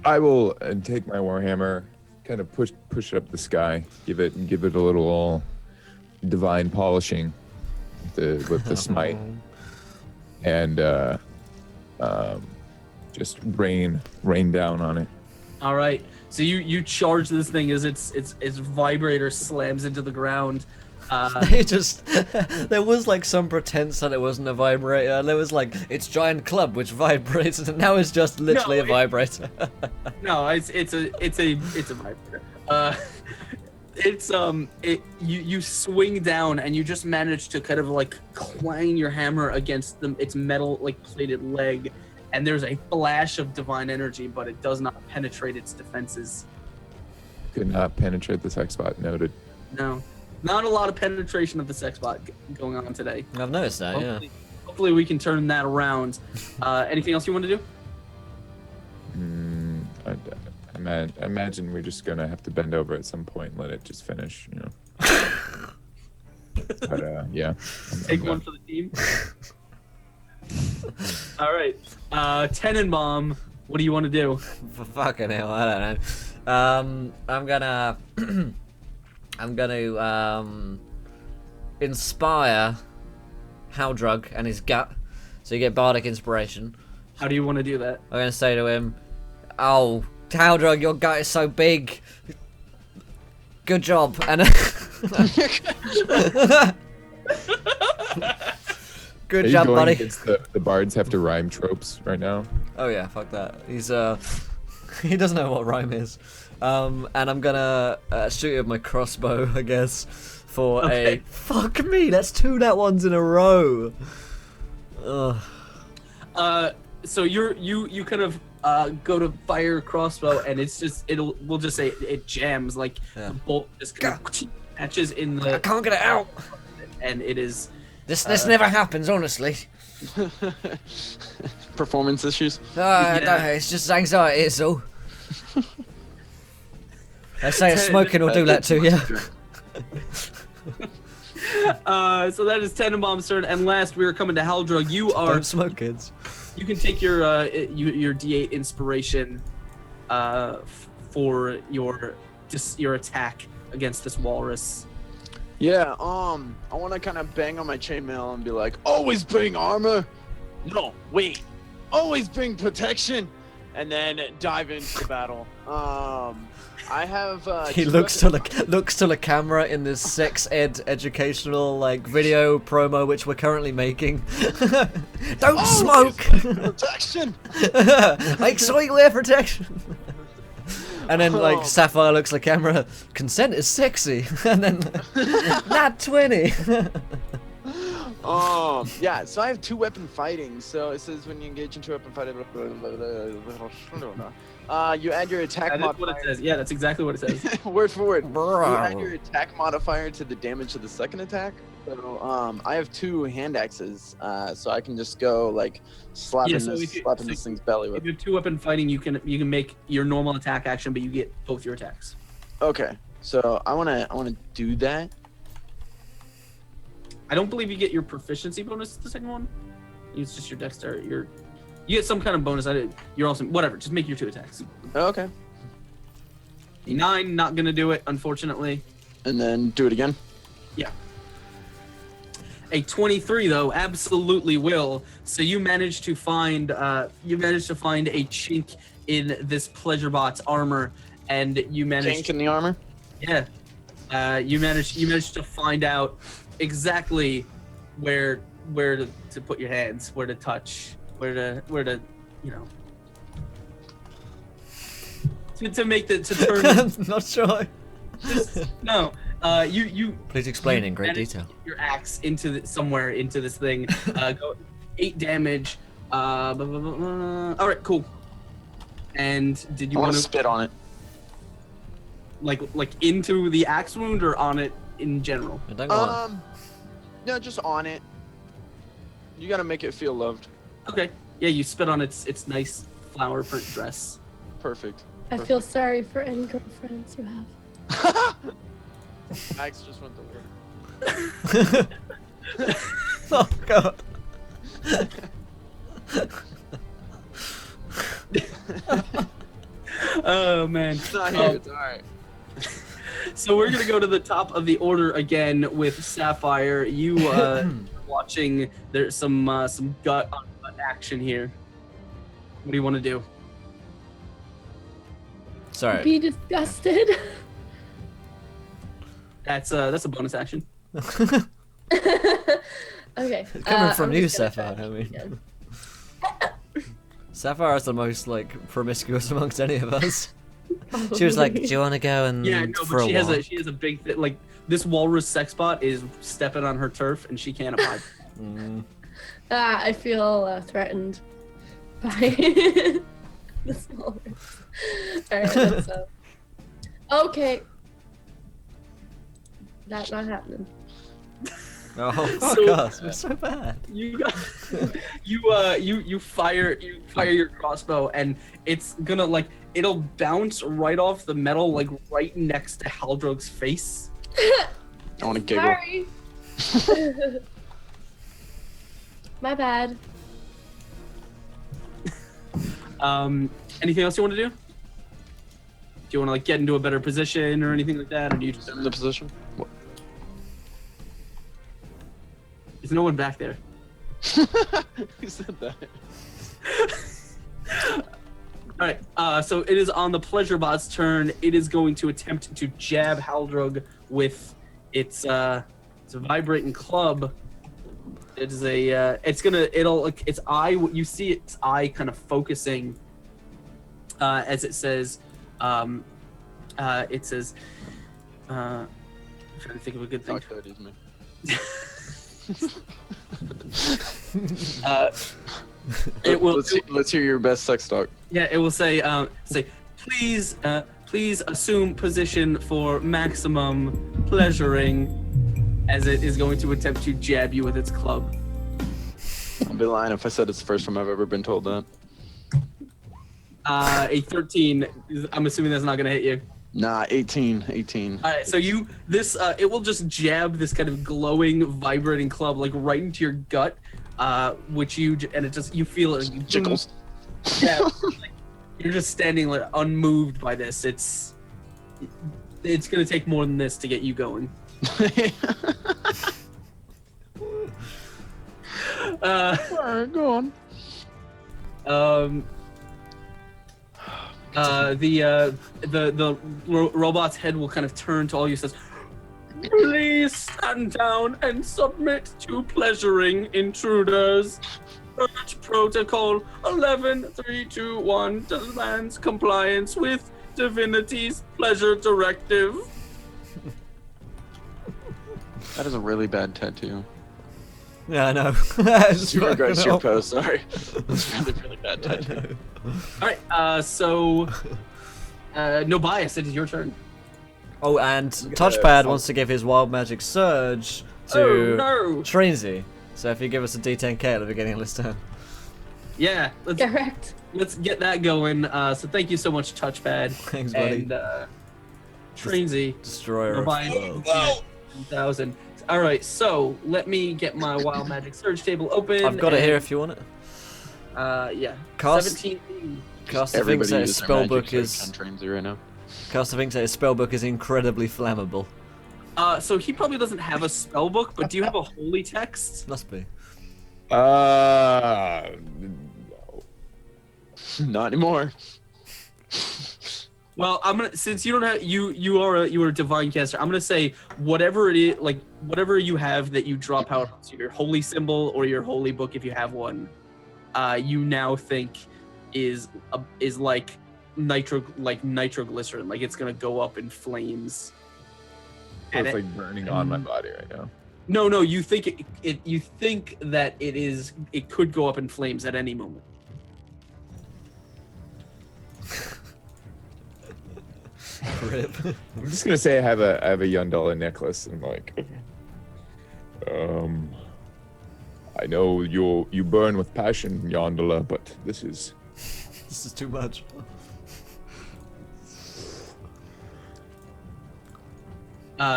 I will take my warhammer, kind of push it up the sky, give it a little divine polishing with the smite, and just rain down on it. All right. So you charge this thing as its vibrator slams into the ground. There was like some pretense that it wasn't a vibrator. There was like its giant club which vibrates, and now it's just literally a vibrator. No, it's a vibrator. You swing down and you just manage to kind of like clang your hammer against its metal like plated leg, and there's a flash of divine energy, but it does not penetrate its defenses. Could not penetrate the sex bot. Noted. No. Not a lot of penetration of the sex bot going on today. I've noticed that, Hopefully we can turn that around. Anything else you want to do? I imagine we're just gonna have to bend over at some point and let it just finish, you know. But yeah. Take one for the team. All right. Tenenbaum, what do you want to do? For fucking hell, I don't know. I'm gonna inspire Haldrug and his gut, so you get bardic inspiration. How do you want to do that? I'm gonna say to him, "Oh, Haldrug, your gut is so big. Good job." And good Are you job, going buddy. against the bards have to rhyme tropes right now? Oh yeah, fuck that. He's he doesn't know what rhyme is. And I'm gonna shoot with my crossbow, I guess, for a fuck me. That's 2 nat ones in a row. Ugh. So you kind of go to fire crossbow, and it's just we'll just say it jams, like the bolt just kind of catches in the. I can't get it out. And it is. This never happens, honestly. Performance issues. No, it's just anxiety, it's all. They say smoking will do that to you. So that is Tenenbaum's turn, and last we are coming to Haldrug. You are. Don't smoke, kids. You can take your D8 inspiration for your attack against this walrus. Yeah, I want to kind of bang on my chainmail and be like, always bring armor. No, wait, always bring protection. and then dive into the battle. I have. He looks to the camera in this sex ed educational like video promo which we're currently making. Don't smoke. Protection. Make sure you wear protection. And then like Sapphire looks at the camera. Consent is sexy. And then not 20. Yeah, so I have 2 weapon fighting. So it says when you engage into weapon fighting, you add your attack That's modifier. what it says. Yeah, that's exactly what it says. Word for word. You add your attack modifier to the damage of the second attack. So I have 2 hand axes, so I can just go like slapping this thing's belly with. If you have 2 weapon fighting, you can make your normal attack action, but you get both your attacks. Okay, so I wanna do that. I don't believe you get your proficiency bonus to the second one. It's just your dexterity. You get some kind of bonus. You're also whatever. Just make your 2 attacks. Okay. A 9, not gonna do it, unfortunately. And then do it again. Yeah. A 23 though absolutely will. So you managed to find a chink in this pleasure bot's armor, and you managed. Chink in the armor. Yeah. You managed to find out exactly where to put your hands, where to touch, where to you know. To turn. Not sure. No. You. Please explain in great detail. Your axe somewhere into this thing. Go 8 damage. All right, cool. And did you I want to spit on it? Like into the axe wound or on it in general? No, just on it. You gotta make it feel loved. Okay. Yeah, you spit on its nice flower print dress. Perfect. I feel sorry for any girlfriends you have. Axe just went to work. Oh god. Oh man. It's not here. It's alright. So we're gonna go to the top of the order again with Sapphire. You watching? There's some gut on action here. What do you want to do? Sorry. Be disgusted. That's a bonus action. Okay. Coming from I'm you, just gonna Sapphire. try I mean, again. Sapphire is the most like promiscuous amongst any of us. She was like, "Do you want to go and Yeah, no, for but a she walk?" has a big like this walrus sex bot is stepping on her turf and she can't abide. I feel threatened by the smallness. Alright, let's okay. That's not happening. Oh fuck So- us! We're so bad. You got you fire your crossbow and it's gonna like it'll bounce right off the metal like right next to Haldrog's face. I want to giggle. Sorry. My bad. Anything else you want to do? Do you want to like get into a better position or anything like that, or do you just? In the position. There's no one back there. Who said that? All right. So it is on the pleasure bot's turn. It is going to attempt to jab Haldrog with its vibrating club. It is a. Its eye. You see its eye kind of focusing. As it says. It says. I'm trying to think of a good thing. Talk that is me. It will. Let's hear your best sex talk. Yeah, it will say, please assume position for maximum pleasuring, as it is going to attempt to jab you with its club. I'd be lying if I said it's the first time I've ever been told that. A 13. I'm assuming that's not going to hit you. Nah, 18. All right, so it will just jab this kind of glowing, vibrating club like right into your gut, you feel it. Jiggles. Yeah, like, you're just standing like unmoved by this. It's gonna take more than this to get you going. Alright, go on. The robot's head will kind of turn to all you and says, "Please stand down and submit to pleasuring intruders. Search Protocol 11321 demands compliance with Divinity's Pleasure Directive." That is a really bad tattoo. Yeah, I know. Super great your post, sorry. It's really, really bad tattoo. Alright, so no bias, it is your turn. Oh, and Touchpad wants to give his Wild Magic Surge to Oh no! Trinsy. So if you give us a D10k at the beginning of this turn. Yeah, Correct. let's get that going. So thank you so much, Touchpad. Thanks, buddy. And Trinsy. Destroyer No of bias. Foes. 1000. Alright, so let me get my Wild Magic Surge table open. I've got it here if you want it. Yeah. Cast- 17. Caster thinks that his use their magic spellbook search is. on Trinsy right now. Caster thinks that his spellbook is incredibly flammable. So he probably doesn't have a spell book, but do you have a holy text? Must be. No. Not anymore. Well, I'm gonna, since you don't have, you are a divine caster. I'm gonna say whatever it is, like whatever you have that you draw power from, so your holy symbol or your holy book if you have one, you now think is like nitroglycerin, like it's gonna go up in flames. So it's like burning on my body right now. No, you think you think that it could go up in flames at any moment. Rip. I'm just gonna say I have a Yondala necklace and like, I know you burn with passion, Yondala, but this is too much.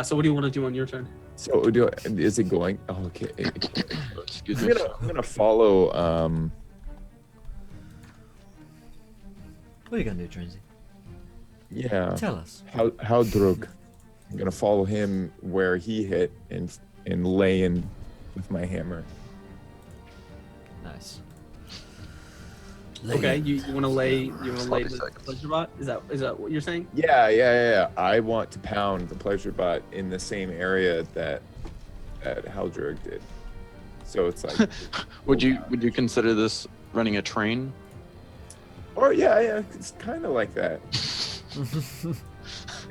So what do you want to do on your turn? so. Is it going? Oh, okay. Excuse me. I'm gonna follow. What are you gonna do, Trinsy? Yeah. Tell us. How Drug. I'm gonna follow him where he hit and lay in with my hammer. Nice. Okay, you want to lay the 40 seconds. pleasure bot? Is that what you're saying? Yeah. I want to pound the pleasure bot in the same area that Haldrug did. So it's like. Would you consider this running a train? Or yeah, it's kind of like that. I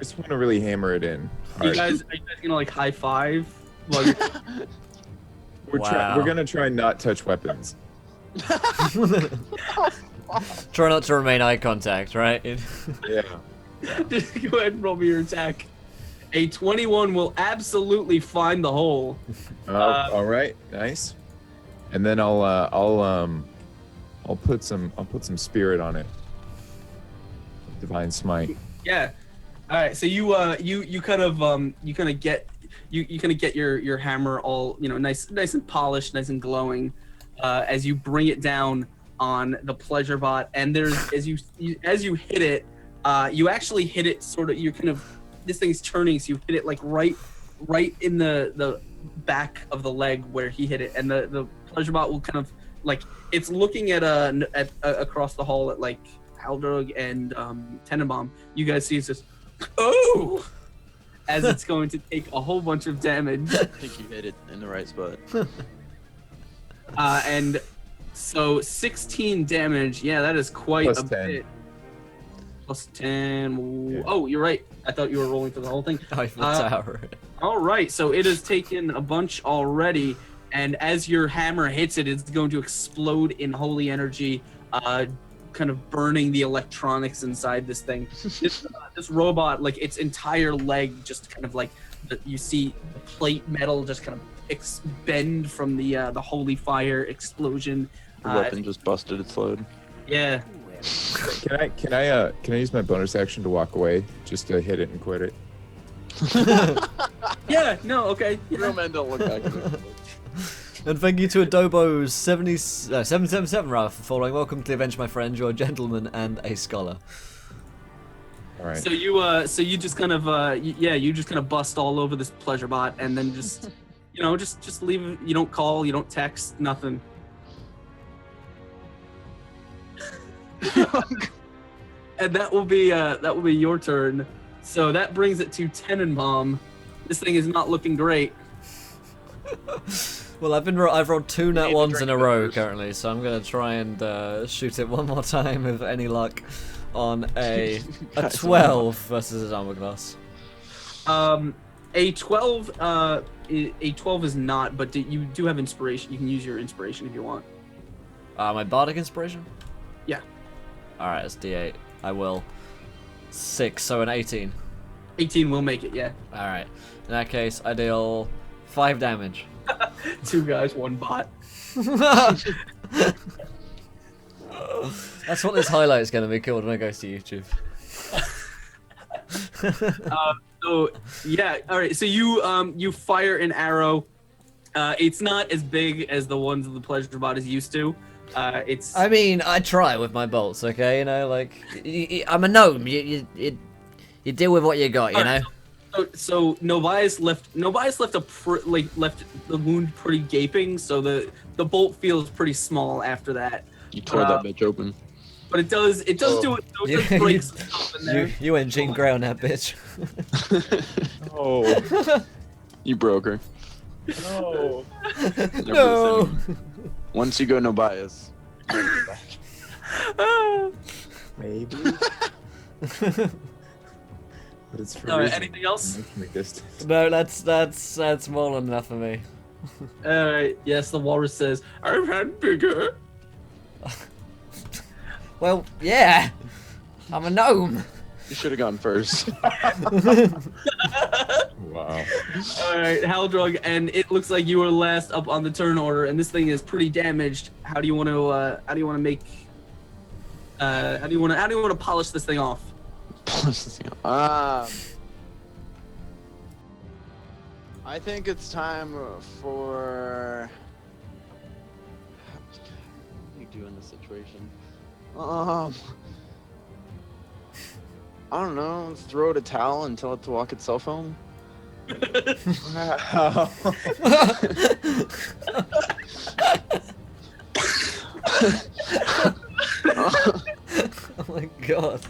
just want to really hammer it in. Are you hard. guys gonna like high five? While you're... We're gonna try not touch weapons. Try not to remain eye contact, right? Yeah. Just go ahead and roll me your attack. A 21 will absolutely find the hole. All right, nice. And then I'll put some spirit on it. Divine smite. Yeah. All right. So you kind of get your hammer all nice and polished, nice and glowing, as you bring it down on the pleasure bot. And there's as you hit it, you actually hit it sort of. You're kind of this thing's turning, so you hit it like right in the back of the leg where he hit it, and the pleasure bot will kind of like it's looking at across the hall at like Haldrug and Tenenbaum. You guys see it's just as it's going to take a whole bunch of damage. I think you hit it in the right spot. And so 16 damage. Yeah, that is quite Plus a 10. bit. Plus 10. Yeah. Oh, you're right. I thought you were rolling for the whole thing. Eiffel Tower. All right, so it has taken a bunch already, and as your hammer hits it, it's going to explode in holy energy, kind of burning the electronics inside this thing. This robot, like its entire leg, just kind of like you see the plate metal just kind of bend from the holy fire explosion. The weapon just busted its load. Yeah. Can I use my bonus action to walk away just to hit it and quit it? Yeah. No. Okay. Real Yeah. men don't look back at it. And thank you to Adobo 777 rather for following. Welcome to the Avenge My Friend. You're a gentleman and a scholar. All right. So you just kind of you just kind of bust all over this pleasure bot, and then just just leave. You don't call, you don't text, nothing. And that will be your turn. So that brings it to Tenenbaum. This thing is not looking great. Well, I've rolled 2 nat need to ones in drink a that row first. currently, so I'm gonna try and shoot it one more time with any luck on a Guys, 12 versus his armor class. A 12 is not, but you do have inspiration. You can use your inspiration if you want. My bardic inspiration. Yeah. All right, it's D8. I will. 6, so an 18. 18 will make it. Yeah. All right. In that case, I deal 5 damage. 2 guys, 1 bot. That's what this highlight is going to be called when it goes to YouTube. So yeah, all right. So you fire an arrow. It's not as big as the ones that the pleasure bot is used to. It's. I mean, I try with my bolts, okay? You know, like I'm a gnome. You deal with what you got, you know. So Nobias left left the wound pretty gaping. So the bolt feels pretty small after that. You tore that bitch open. But it does do it. So it does break some stuff in there. You went Jean Grey on that bitch. Oh. You broke her. No. No. Once you go no bias. Maybe. But it's for All right, reason. anything else? Emotionally distant. No, that's more than enough for me. All right. Yes, the walrus says, "I've had bigger." Well, yeah. I'm a gnome. You should have gone first. Wow. All right, Haldrug, and it looks like you were last up on the turn order, and this thing is pretty damaged. How do you want to make? How do you want to polish this thing off? I think it's time for. What do you do in this situation? I don't know. Throw it a towel and tell it to walk itself home. Wow. Oh my god.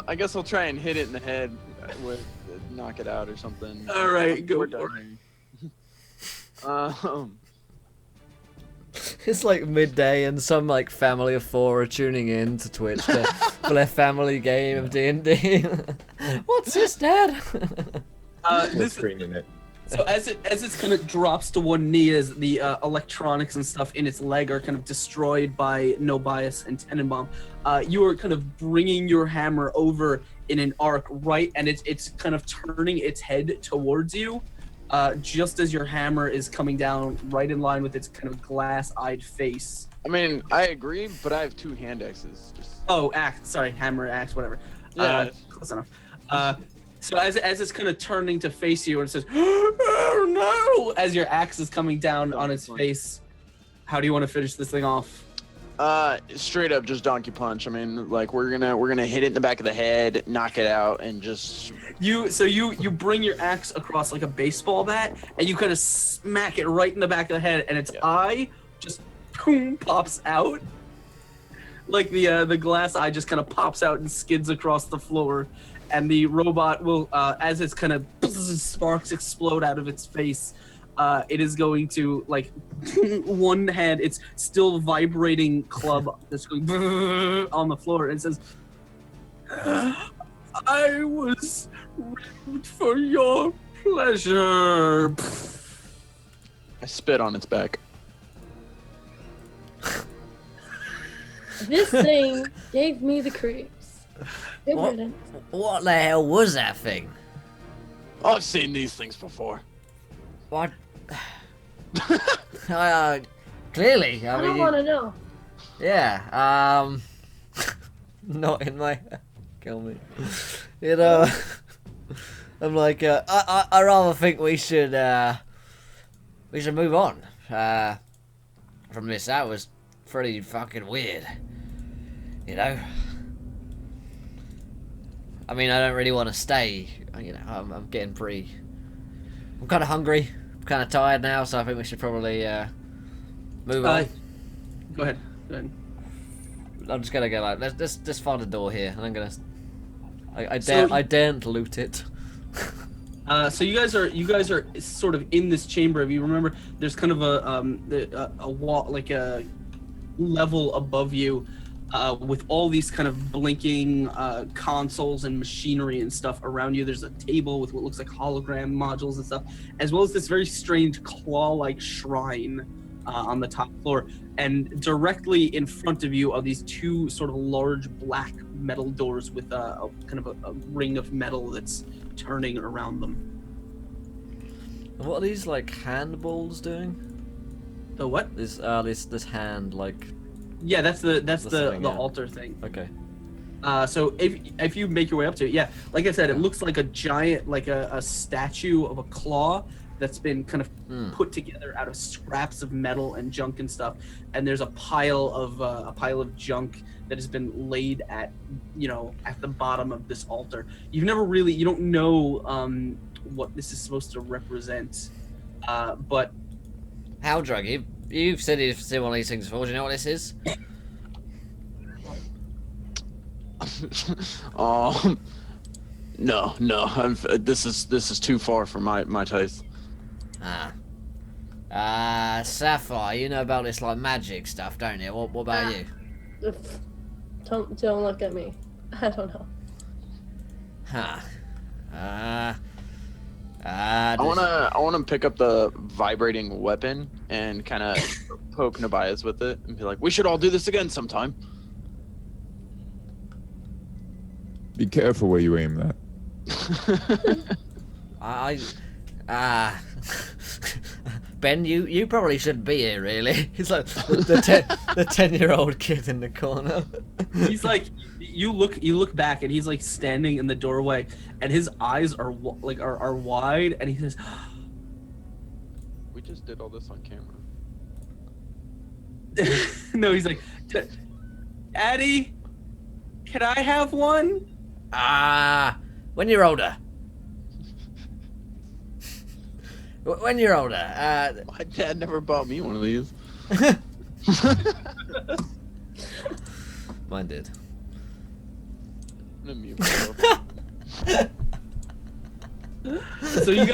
I guess I'll try and hit it in the head with knock it out or something. All right, go We're for done. It's like midday and some like family of 4 are tuning in to Twitch for their family game of D&D. What's this, Dad? This Screening it. So as it kind of drops to one knee, as the electronics and stuff in its leg are kind of destroyed by Nobias and Tenenbaum, you are kind of bringing your hammer over in an arc, right, and it's kind of turning its head towards you, just as your hammer is coming down right in line with its kind of glass-eyed face. I mean, I agree, but I have 2 hand axes. Just... Oh, axe. Sorry, hammer, axe, whatever. Yeah. Close enough. So as it's kind of turning to face you and it says, "Oh no!" as your axe is coming down on its face, how do you want to finish this thing off? Straight up, just donkey punch. I mean, like we're gonna hit it in the back of the head, knock it out, and just. You bring your axe across like a baseball bat and you kind of smack it right in the back of the head, and its eye just boom pops out. Like the glass eye just kind of pops out and skids across the floor. And the robot will, as it's kind of sparks explode out of its face, it is going to, like, one hand, it's still vibrating club that's going on the floor. And it says, "I was rigged for your pleasure." I spit on its back. This thing gave me the creeps. Good What? riddance. What the hell was that thing? I've seen these things before. What? Clearly, I I don't mean, want to know. yeah. Not in my. Kill me. You know, I'm like, I rather think we should move on. From this, that was pretty fucking weird. You know. I mean, I don't really want to stay. You know, I'm getting pretty. I'm kind of hungry. I'm kind of tired now, so I think we should probably move on. Go ahead. I'm just gonna go like, let's just find a door here, and I'm gonna. I So- daren't loot it. So you guys are sort of in this chamber. If you remember, there's kind of a wall, like a level above you, with all these kind of blinking consoles and machinery and stuff around you. There's a table with what looks like hologram modules and stuff, as well as this very strange claw-like shrine on the top floor. And directly in front of you are these two sort of large black metal doors with a kind of a ring of metal that's turning around them. And what are these like handballs doing? The what? This hand like. Yeah, that's the thing, yeah. altar thing. Okay. So if you make your way up to it, yeah, like I said, it looks like a giant, like a statue of a claw that's been kind of put together out of scraps of metal and junk and stuff. And there's a pile of junk that has been laid at the bottom of this altar. You don't know what this is supposed to represent, but How drug? You've said you've seen one of these things before. Do you know what this is? No. This is too far for my taste. Sapphire, you know about this like magic stuff, don't you? What about you? Don't look at me. I don't know. I wanna pick up the vibrating weapon and kind of poke Nabias with it and be like, "We should all do this again sometime." Be careful where you aim that. Ben, you probably shouldn't be here, really. He's like the 10-year-old kid in the corner. he's like, you look back and he's like standing in the doorway, and his eyes are wide, and he says, We just did all this on camera. "No," he's like, "Addie, can I have one?" When you're older. When you're older. My dad never bought me one of these. Mine did. I'm gonna mute myself. So you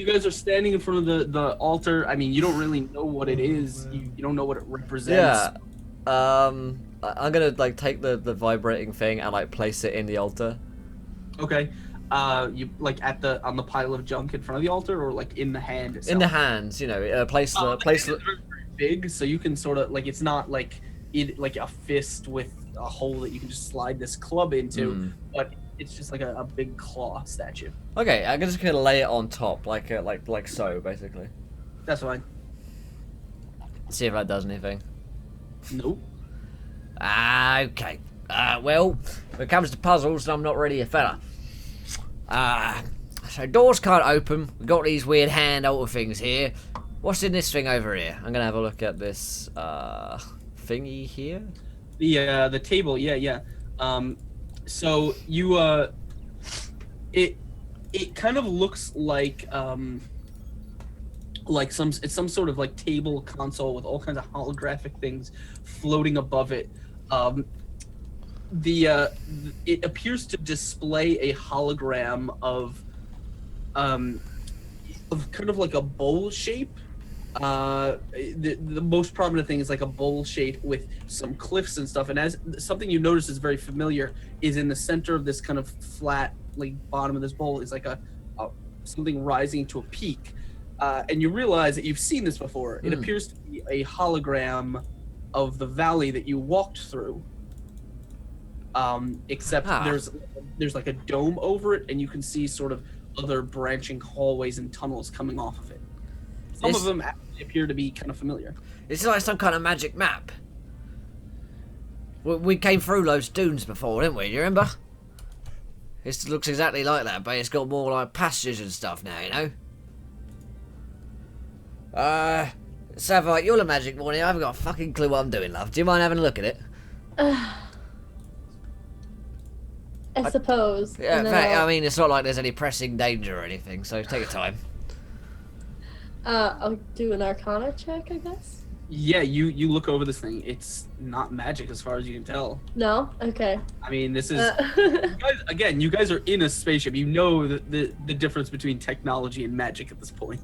guys are standing in front of the altar. I mean, you don't really know what it is. You don't know what it represents. Yeah. I'm gonna like take the vibrating thing and like place it in the altar. Okay. You like on the pile of junk in front of the altar, or like in the hand itself? In the hands, place the It's very, very big, so you can sort of like, it's not like a fist with a hole that you can just slide this club into, but it's just like a big claw statue. Okay, I'm just gonna lay it on top, like so, basically. That's fine. See if that does anything. Nope. Okay. Well, when it comes to puzzles, I'm not really a fella. So doors can't open. We've got these weird hand altar things here. What's in this thing over here? I'm gonna have a look at this thingy here. The table, yeah. So you it kind of looks like it's some sort of like table console with all kinds of holographic things floating above it. It appears to display a hologram of kind of like a bowl shape. The most prominent thing is like a bowl shape with some cliffs and stuff. And as something you notice is very familiar is in the center of this kind of flat, like bottom of this bowl is like a something rising to a peak. And you realize that you've seen this before. It appears to be a hologram of the valley that you walked through. Except there's like a dome over it, and you can see sort of other branching hallways and tunnels coming off of it. Some of them actually appear to be kind of familiar. This is like some kind of magic map. We came through those dunes before, didn't we? Do you remember? This looks exactly like that, but it's got more like passages and stuff now, Savite, you're the magic one here. I haven't got a fucking clue what I'm doing, love. Do you mind having a look at it? I suppose. Yeah, in fact, I mean, it's not like there's any pressing danger or anything, so take your time. I'll do an Arcana check, I guess. Yeah, you look over this thing. It's not magic as far as you can tell. No? Okay. I mean, this is you guys are in a spaceship. You know the difference between technology and magic at this point.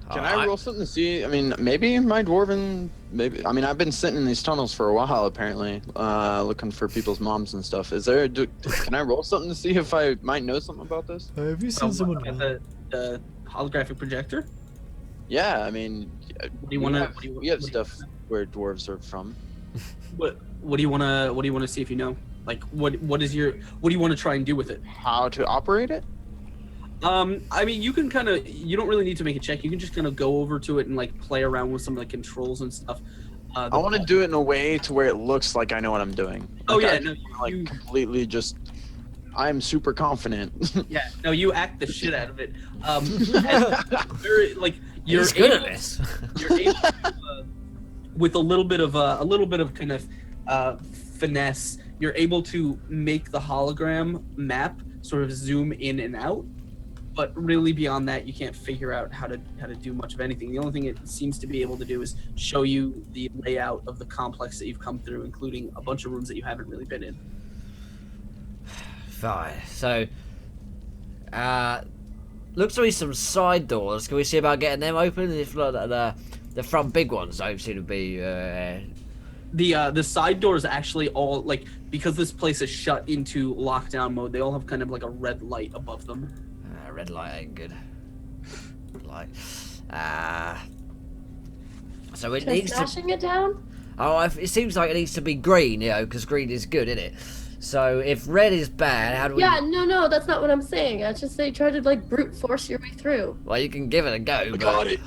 Can I roll something to see? I mean, maybe my dwarven. Maybe. I mean, I've been sitting in these tunnels for a while, apparently, looking for people's moms and stuff. Is there? Can I roll something to see if I might know something about this? Have you seen someone? The holographic projector? Yeah, I mean, What do you want to? we have stuff where dwarves are from. What do you want to? What do you want to see if you know? Like, what do you want to try and do with it? How to operate it? I mean, you can kind of. You don't really need to make a check. You can just kind of go over to it and like play around with some of the controls and stuff. I want to do it in a way to where it looks like I know what I'm doing. Oh Like, yeah, I no, completely just. I'm super confident. yeah, no, you act the shit out of it. And very, like you're He's good able, at this. You're able to, with a little bit of kind of finesse, you're able to make the hologram map sort of zoom in and out. But really, beyond that, you can't figure out how to do much of anything. The only thing it seems to be able to do is show you the layout of the complex that you've come through, including a bunch of rooms that you haven't really been in. Fine. So, looks to be some side doors. Can we see about getting them open? If not, the front big ones don't seem to be. The side doors actually all like because this place is shut into lockdown mode. They all have kind of like a red light above them. Red light ain't good. Red light. So it Try needs to. smashing it down? Oh, it seems like it needs to be green, you know, because green is good, isn't it? So if red is bad, how do we? Yeah, no, that's not what I'm saying. I just say try to like brute force your way through. Well, you can give it a go. I but... got it.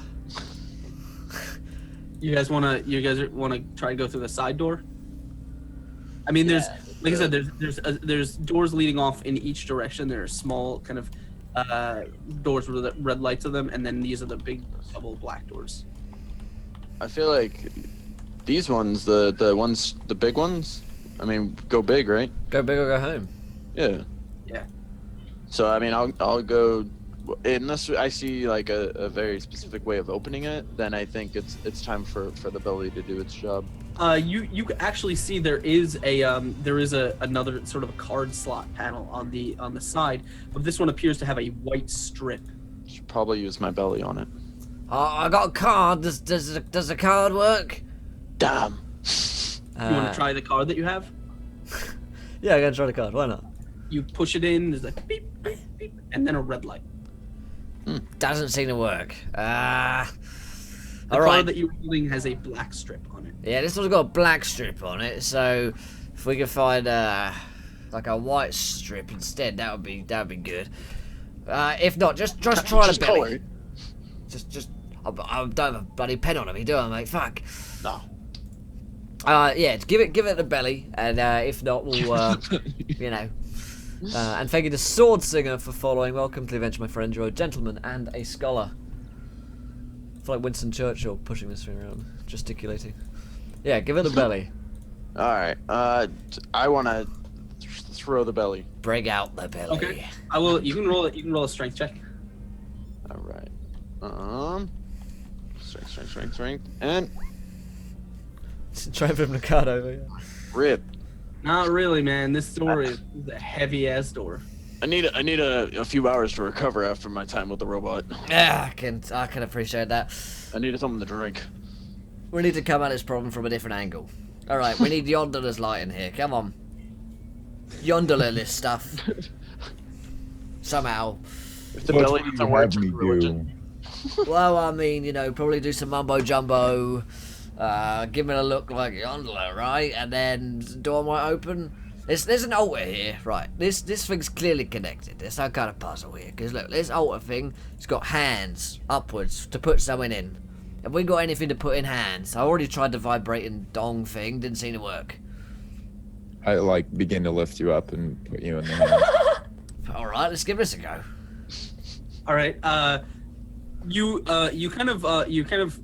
You guys wanna try to go through the side door? I mean, there's like I said, there's doors leading off in each direction. There are small kind of doors with the red lights on them, and then these are the big double black doors. I feel like these ones, the big ones. I mean, go big, right? Go big or go home. Yeah. Yeah. So I mean, I'll go. Unless I see like a very specific way of opening it, then I think it's time for the belly to do its job. You actually see there is another sort of a card slot panel on the side, but this one appears to have a white strip. Should probably use my belly on it. I got a card. Does the card work? Damn. You want to try the card that you have? Yeah, I'm gonna try the card. Why not? You push it in. There's like beep, beep, beep, and then a red light. Doesn't seem to work. The All card right. that you're holding has a black strip on it. Yeah, this one's got a black strip on it. So if we can find like a white strip instead, that'd be good. If not, just try the belly. color it. Just I don't have a bloody pen on me, do I, mate? Fuck. No. Yeah, give it the belly, and if not, we'll you know. And thank you to Sword Singer for following. Welcome to the adventure, my friend. You're a gentleman and a scholar. I feel like Winston Churchill pushing this thing around, gesticulating. Yeah, give it the belly. All right. I want to throw the belly. Bring out the belly. Okay. I will. You can roll it. You can roll a strength check. All right. Strength, and Try and flip the card over. Yeah. rip. Not really, man. This door is a heavy ass door. I need a few hours to recover after my time with the robot. Yeah, I can appreciate that. I needed something to drink. We need to come at this problem from a different angle. All right, we need Yonderler's light in here. Come on, Yonderler this stuff. Somehow. If the belly doesn't work, me religion. Well, I mean, you know, probably do some mumbo jumbo. Give it a look like Yonderler, right? And then the door might open. There's an altar here, right? This thing's clearly connected. There's some kind of puzzle here. Because look, this altar thing, it's got hands upwards to put something in. Have we got anything to put in hands? I already tried the vibrating dong thing, didn't seem to work. I like begin to lift you up and put you in the hand. All right, let's give this a go. All right. You kind of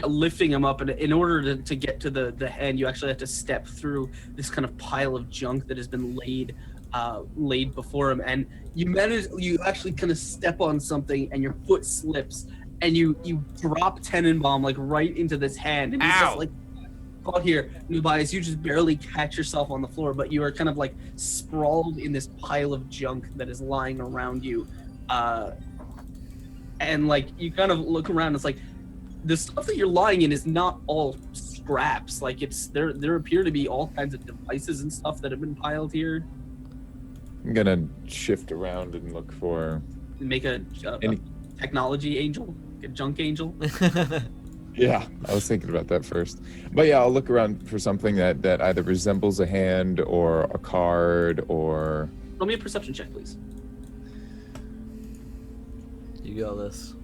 lifting him up, and in order to get to the hand, you actually have to step through this kind of pile of junk that has been laid before him, and you actually kind of step on something, and your foot slips, and you drop Tenenbaum like right into this hand, and he's Ow. just like caught here. Nubias, you just barely catch yourself on the floor, but you are kind of like sprawled in this pile of junk that is lying around you, and like you kind of look around. It's like the stuff that you're lying in is not all scraps. Like there appear to be all kinds of devices and stuff that have been piled here. I'm gonna shift around and look for. Make a technology angel, a junk angel. Yeah, I was thinking about that first. But yeah, I'll look around for something that either resembles a hand or a card or. Roll me a perception check, please. You got this.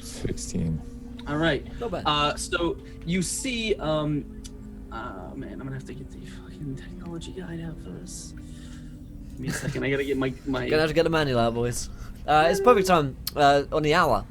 16. All right. Not bad. So you see, man, I'm gonna have to get the fucking technology guide out for this. Give me a second. I gotta get my. Gonna have to get the manual out, boys. It's perfect time on the hour.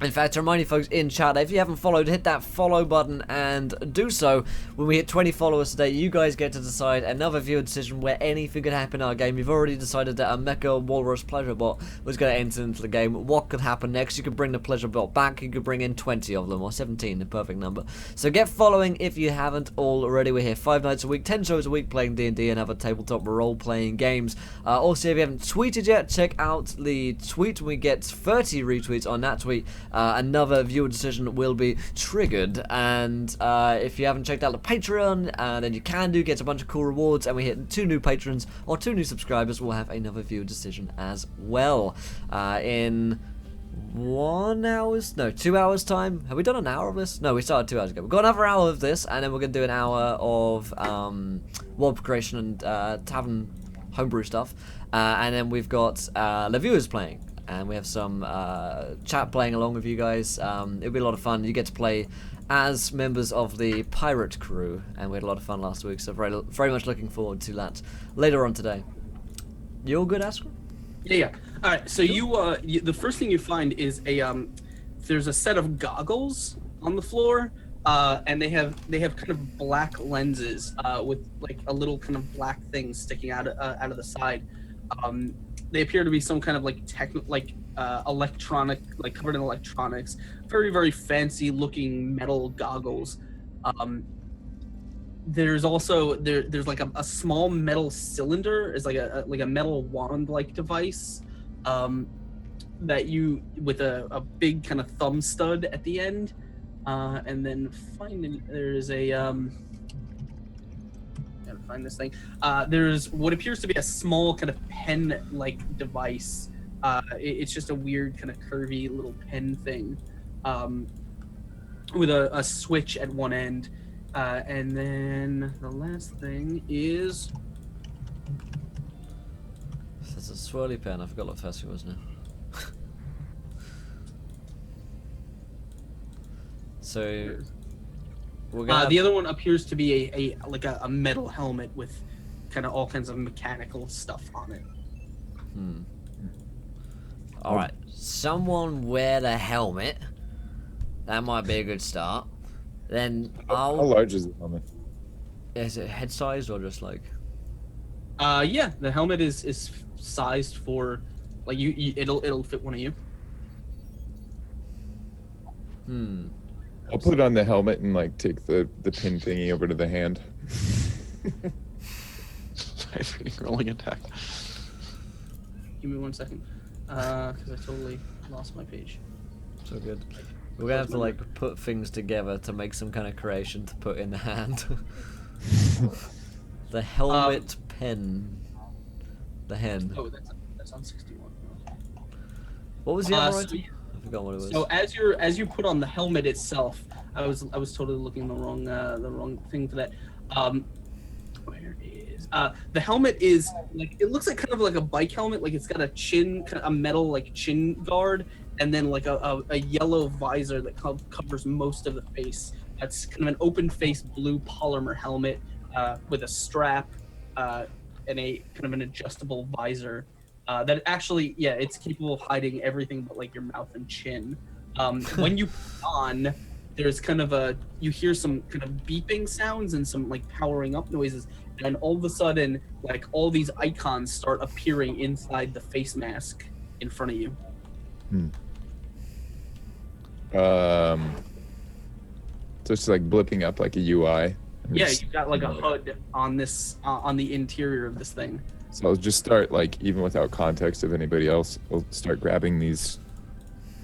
In fact, to remind you folks in chat, if you haven't followed, hit that follow button and do so. When we hit 20 followers today, you guys get to decide another viewer decision where anything could happen in our game. You've already decided that a Mecha Walrus Pleasure Bot was going to enter into the game. What could happen next? You could bring the Pleasure Bot back. You could bring in 20 of them, or 17, the perfect number. So get following if you haven't already. We're here 5 nights a week, 10 shows a week playing D&D and other tabletop role-playing games. Also, if you haven't tweeted yet, check out the tweet. We get 30 retweets on that tweet. Another viewer decision will be triggered, and if you haven't checked out the Patreon, then you can get a bunch of cool rewards, and we hit 2 new patrons or 2 new subscribers, we'll have another viewer decision as well. In 2 hours time. Have we done an hour of this? No, we started 2 hours ago. We've got another hour of this, and then we're going to do an hour of world creation and tavern homebrew stuff, and then we've got the viewers playing. And we have some chat playing along with you guys. It'll be a lot of fun. You get to play as members of the pirate crew, and we had a lot of fun last week, so very much looking forward to that later on today. You all good, Askren? Yeah. All right. So you the first thing you find is there's a set of goggles on the floor, and they have kind of black lenses with like a little kind of black thing sticking out of the side. They appear to be some kind of like electronic, like covered in electronics. Very, very fancy looking metal goggles. There's also there's like a small metal cylinder. It's like a metal wand like device that you with a big kind of thumb stud at the end. And then finally there's find this thing. There's what appears to be a small kind of pen-like device. It's just a weird kind of curvy little pen thing with a switch at one end. And then the last thing is... There's a swirly pen. I forgot what the first thing was now. So... the other one appears to be a metal helmet with kind of all kinds of mechanical stuff on it. Alright, someone wear the helmet. That might be a good start. Then How large is the helmet? Is it head sized or just like? Yeah, the helmet is sized for like it'll fit one of you. I'll put on the helmet and like take the pin thingy over to the hand. Rolling attack. Give me 1 second, because I totally lost my page. So good. We're gonna have to like put things together to make some kind of creation to put in the hand. The helmet pen. The hen. Oh, that's on 61. What was the other So, item? I forgot what it was. So as you put on the helmet itself, I was totally looking the wrong thing for that. Where is the helmet is like it looks like kind of like a bike helmet, like it's got a a metal like chin guard, and then like a yellow visor that covers most of the face. That's kind of an open face blue polymer helmet with a strap and a kind of an adjustable visor. That actually, yeah, it's capable of hiding everything but like your mouth and chin. When you put it on, there's kind of you hear some kind of beeping sounds and some like powering up noises, and all of a sudden, like all these icons start appearing inside the face mask in front of you. Just like blipping up like a UI. And Yeah, just- you've got like a HUD on this on the interior of this thing. So I'll just start like even without context of anybody else. I'll start grabbing these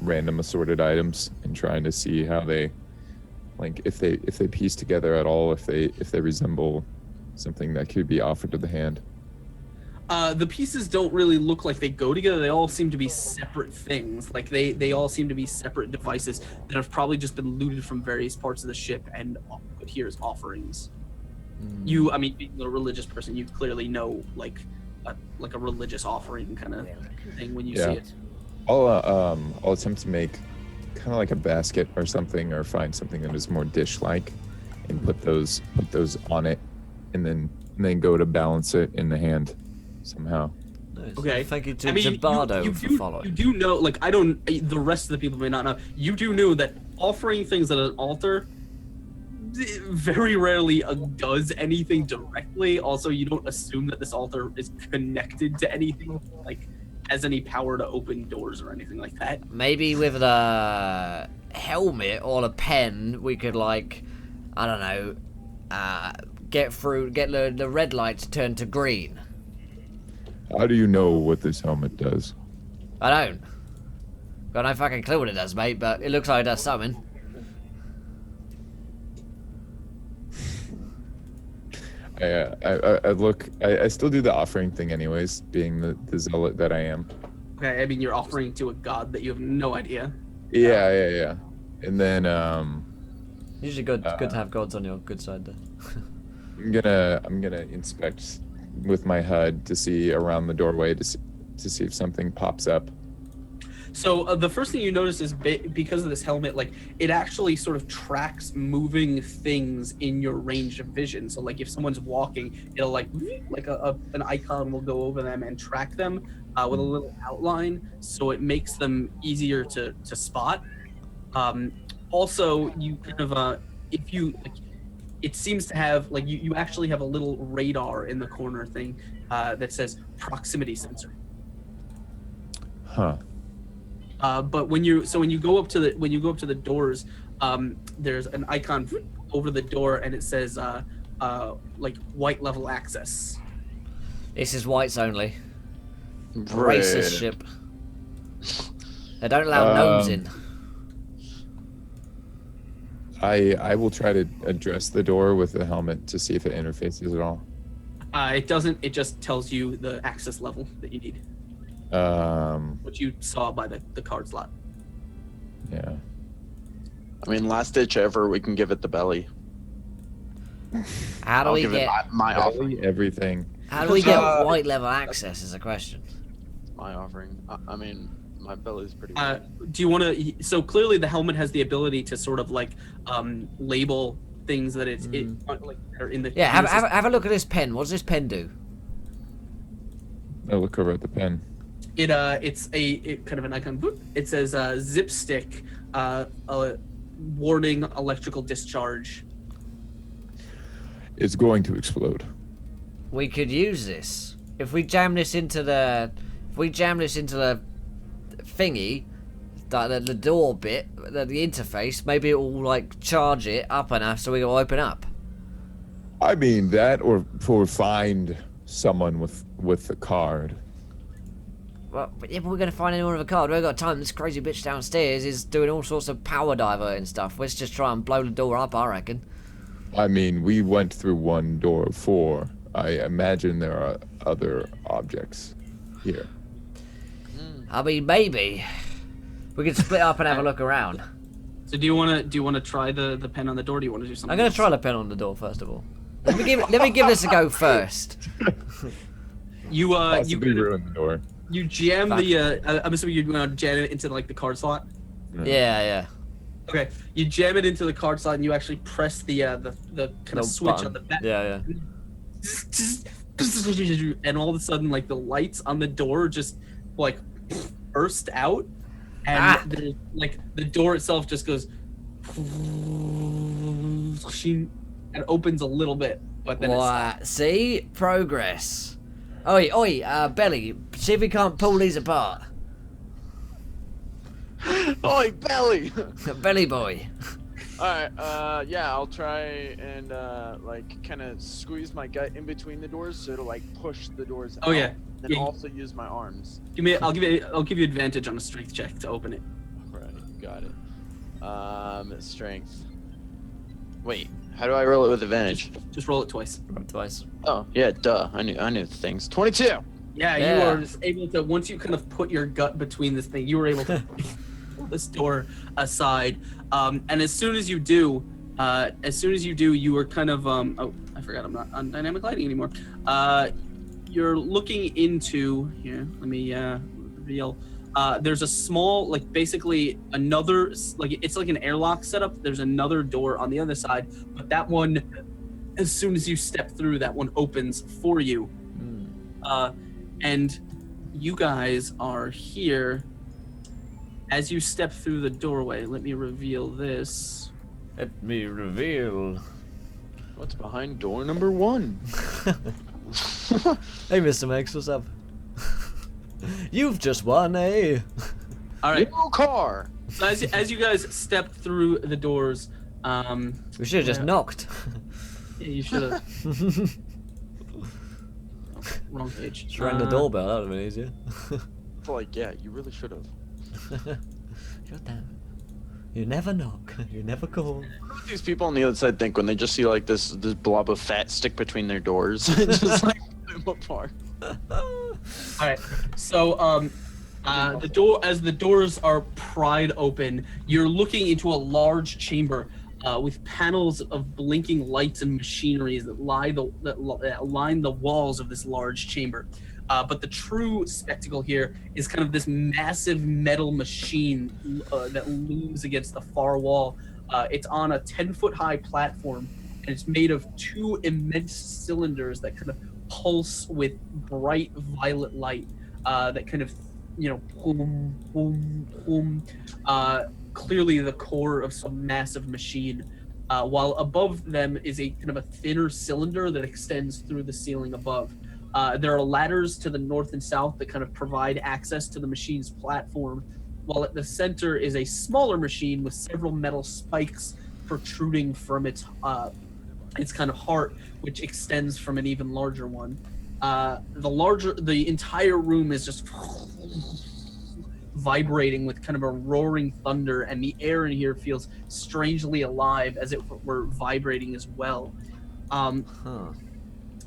random assorted items and trying to see how they, like if they piece together at all, if they resemble something that could be offered to the hand. The pieces don't really look like they go together. They all seem to be separate things. Like they all seem to be separate devices that have probably just been looted from various parts of the ship and put here as offerings. I mean, being a religious person, you clearly know like a religious offering kind of thing when you see it. I'll attempt to make kind of like a basket or something, or find something that is more dish-like, and put those on it, and then go to balance it in the hand somehow. Nice. Okay. Thank you to Bardo for following. You do know, like the rest of the people may not know. You do know that offering things at an altar very rarely does anything directly. Also, you don't assume that this altar is connected to anything, like has any power to open doors or anything like that. Maybe with the helmet or a pen, we could like, I don't know, get the red light to turn to green. How do you know what this helmet does? I don't. Got no fucking clue what it does, mate, but it looks like it does something. I still do the offering thing anyways, being the zealot that I am. Okay, I mean you're offering to a god that you have no idea. Yeah. And then Usually good to have gods on your good side there. I'm gonna inspect with my HUD to see around the doorway to see if something pops up. So the first thing you notice is because of this helmet, like it actually sort of tracks moving things in your range of vision. So like if someone's walking, it'll like an icon will go over them and track them with a little outline, so it makes them easier to spot. Also, you kind of if you like, it seems to have like you actually have a little radar in the corner thing that says proximity sensor. Huh. But when you go up to the doors, there's an icon over the door and it says like white level access. This is whites only. Right. Racist ship. They don't allow gnomes in. I will try to address the door with the helmet to see if it interfaces at all. It doesn't. It just tells you the access level that you need, which you saw by the card slot. Yeah. I mean, last ditch ever, we can give it the belly. How do I'll we give get it my offering. Everything. how do we get white level access is a question. My offering. I mean, my belly's pretty. Do you want to? So clearly, the helmet has the ability to sort of like label things that it like are in the. Yeah, have a look at this pen. What does this pen do? I look over at the pen. It's kind of an icon. Boop. It says zip stick, warning electrical discharge. It's going to explode. We could use this. If we jam this into the thingy, the door bit, the interface, maybe it will like charge it up enough so we will open up. I mean that, or find someone with the card. Well, if we're gonna find anyone with a card, we ain't got time. This crazy bitch downstairs is doing all sorts of power diver and stuff. Let's just try and blow the door up, I reckon. I mean, we went through one door of 4. I imagine there are other objects here. I mean, maybe we could split up and have a look around. So do you want to try the pen on the door? Or do you want to do something? I'm gonna else? try the pen on the door first of all. Let me give this a go first. You Possibly ruin the door. you jam the I'm assuming you're going to jam it into like the card slot. Yeah. Okay, you jam it into the card slot and you actually press the kind No of switch button. on the back. Yeah. And all of a sudden, like the lights on the door just like burst out, and there's, like the door itself just goes and opens a little bit, but then What? See? Progress. Oi, Belly, see if we can't pull these apart. Oi, belly! Belly boy. Alright, yeah, I'll try and, like, kind of squeeze my gut in between the doors so it'll, like, push the doors out. Oh, yeah. And Yeah. also use my arms. I'll give you advantage on a strength check to open it. Right, got it. Strength. Wait, how do I roll it with advantage? Just roll it twice. Twice. Oh, yeah, duh. I knew the things. 22! Yeah, Yeah. you are just able to, once you kind of put your gut between this thing, you were able to pull this door aside. And as soon as you do, you were kind of, oh, I forgot I'm not on dynamic lighting anymore. You're looking into, here, let me reveal. There's a small, like basically another, like it's like an airlock setup. There's another door on the other side, but that one, as soon as you step through, that one opens for you. And you guys are here. As you step through the doorway, let me reveal this. Let me reveal. What's behind door number 1? Hey, Mr. Max, what's up? You've just won a. All right. New car! So as you guys step through the doors, We should have just knocked. yeah, you should have. Wrong page. Just rang the doorbell, that would have been easier. It's like, yeah, you really should have. Shut down. You never knock. You never call. What do these people on the other side think when they just see like this blob of fat stick between their doors? Just like them apart. All right. So the doors are pried open, you're looking into a large chamber with panels of blinking lights and machineries that line the walls of this large chamber. But the true spectacle here is kind of this massive metal machine that looms against the far wall. It's on a 10-foot high platform, and it's made of 2 immense cylinders that kind of pulse with bright violet light that kind of, boom, boom, boom. Clearly the core of some massive machine. While above them is a kind of a thinner cylinder that extends through the ceiling above. There are ladders to the north and south that kind of provide access to the machine's platform, while at the center is a smaller machine with several metal spikes protruding from its kind of heart, which extends from an even larger one. The entire room is just vibrating with kind of a roaring thunder, and the air in here feels strangely alive, as it were vibrating as well.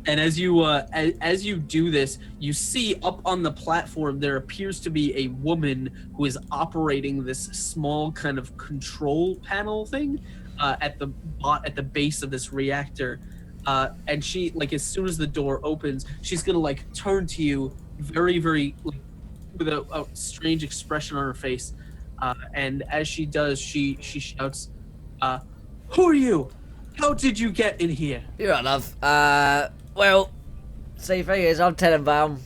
And as you do this, you see up on the platform there appears to be a woman who is operating this small kind of control panel thing at the base of this reactor. And she, like, as soon as the door opens, she's gonna like turn to you very, very, like, with a strange expression on her face. And as she does, she shouts, "Who are you? How did you get in here?" You're right, love. Well, see, thing is, I'm Tenenbaum.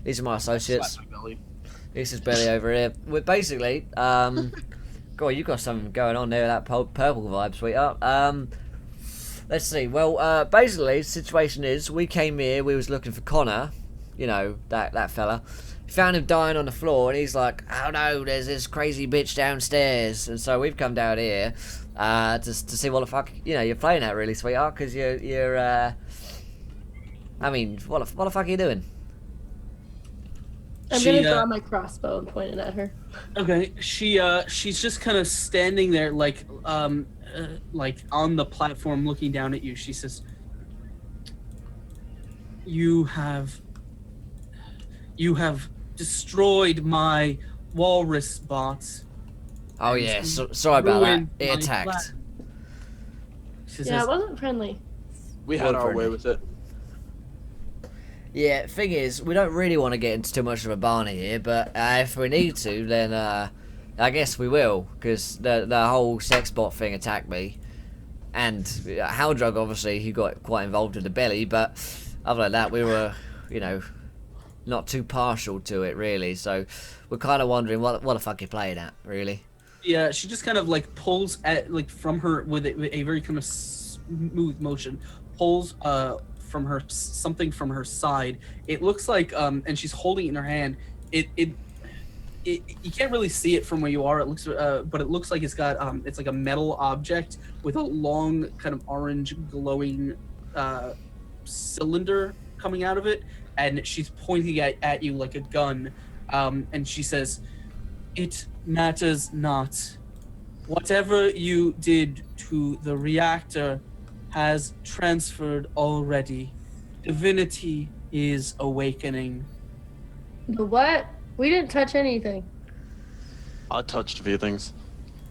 These are my associates. Slap my belly. This is Billy over here. We're basically, God, you got something going on there with that purple vibe, sweetheart. Let's see. Well, basically, the situation is, we came here, we was looking for Connor, that fella. We found him dying on the floor, and he's like, "Oh no, there's this crazy bitch downstairs." And so we've come down here to see what the fuck you're playing at, really, sweetheart, because you're I mean, what the fuck are you doing? I'm gonna draw my crossbow and point it at her. Okay, she's just kind of standing there, like on the platform, looking down at you. She says, "You have destroyed my walrus bots." Oh yeah, sorry about that. It attacked. Yeah, it wasn't friendly. We had our way with it. Yeah, thing is, we don't really want to get into too much of a Barney here, but if we need to, then I guess we will, because the whole sex bot thing attacked me, and Howdrug, obviously, he got quite involved in the belly, but other than that, we were, not too partial to it, really, so we're kind of wondering what the fuck you're playing at, really. Yeah, she just kind of like pulls at, like, from her with a very kind of smooth motion, pulls from her something from her side. It looks like and she's holding it in her hand. you can't really see it from where you are. It looks, but it looks like it's got it's like a metal object with a long kind of orange glowing cylinder coming out of it, and she's pointing at you like a gun, and she says, "It matters not. Whatever you did to the reactor has transferred already. Divinity is awakening." The what? We didn't touch anything. I touched a few things.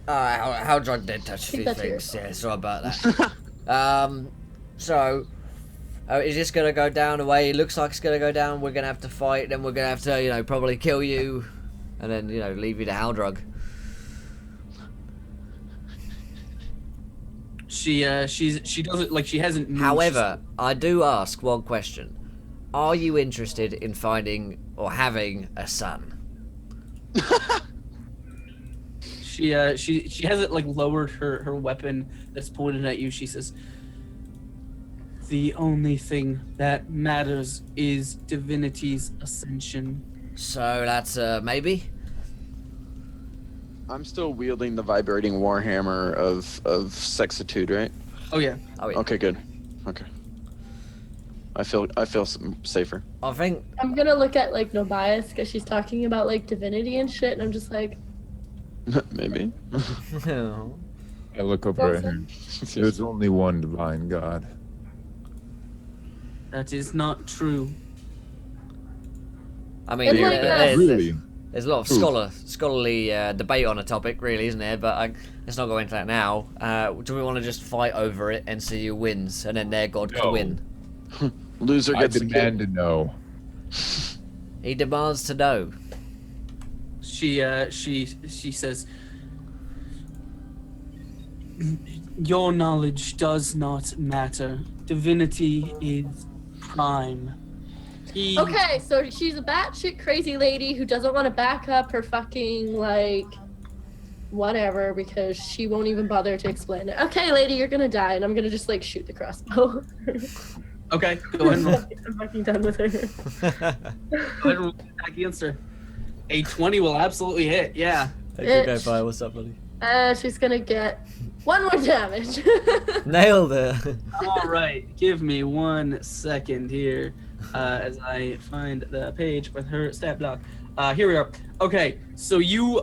How drug did touch a Keep few that to things. yourself. Yeah, sorry about that. So, is this gonna go down the way it looks like it's gonna go down? We're gonna have to fight, then we're gonna have to, you know, probably kill you, and then, you know, leave you to Hal Drug. She doesn't, like, she hasn't moved. However, I do ask one question. Are you interested in finding or having a son? She hasn't, like, lowered her weapon that's pointed at you. She says, "The only thing that matters is divinity's ascension." So that's maybe? I'm still wielding the vibrating warhammer of sexitude, right? Oh yeah. Oh, yeah. Okay, good. Okay. I feel safer. I think I'm gonna look at like no bias because she's talking about like divinity and shit, and I'm just like, Maybe. I look over at her. There's only one divine God. That is not true. I mean, It's like that. Really? there's a lot of scholarly debate on the topic, really, isn't there? But let's not go into that now. Do we want to just fight over it and see who wins, and then their god No. could win? Loser I gets the demand to know. He demands to know. She says, "Your knowledge does not matter. Divinity is prime." okay, so she's a batshit crazy lady who doesn't want to back up her fucking like whatever because she won't even bother to explain it. Okay, lady, you're gonna die, and I'm gonna just like shoot the crossbow. Okay, go ahead and roll. I'm fucking done with her. Go ahead and roll an attack against her. A 20 will absolutely hit. Yeah. Hey, good guy, what's up, buddy? She's gonna get 1 more damage. Nailed it. All right. Give me 1 second here as I find the page with her stat block. Here we are. Okay, so you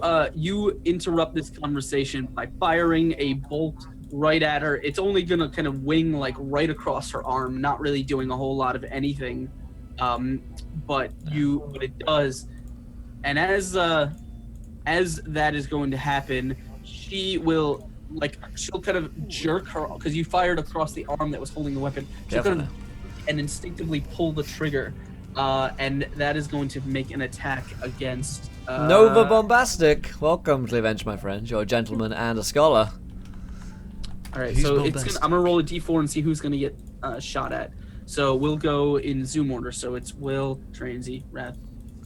interrupt this conversation by firing a bolt right at her. It's only gonna kind of wing like right across her arm, not really doing a whole lot of anything. But it does. And as that is going to happen, she'll kind of jerk her, because you fired across the arm that was holding the weapon. She'll kind of and instinctively pull the trigger, and that is going to make an attack against Nova Bombastic. Welcome to the event, my friend. You're a gentleman and a scholar. All right, He's so bombastic. I'm gonna roll a d4 and see who's gonna get shot at. So we'll go in zoom order. So it's Will, Transy, Wrath,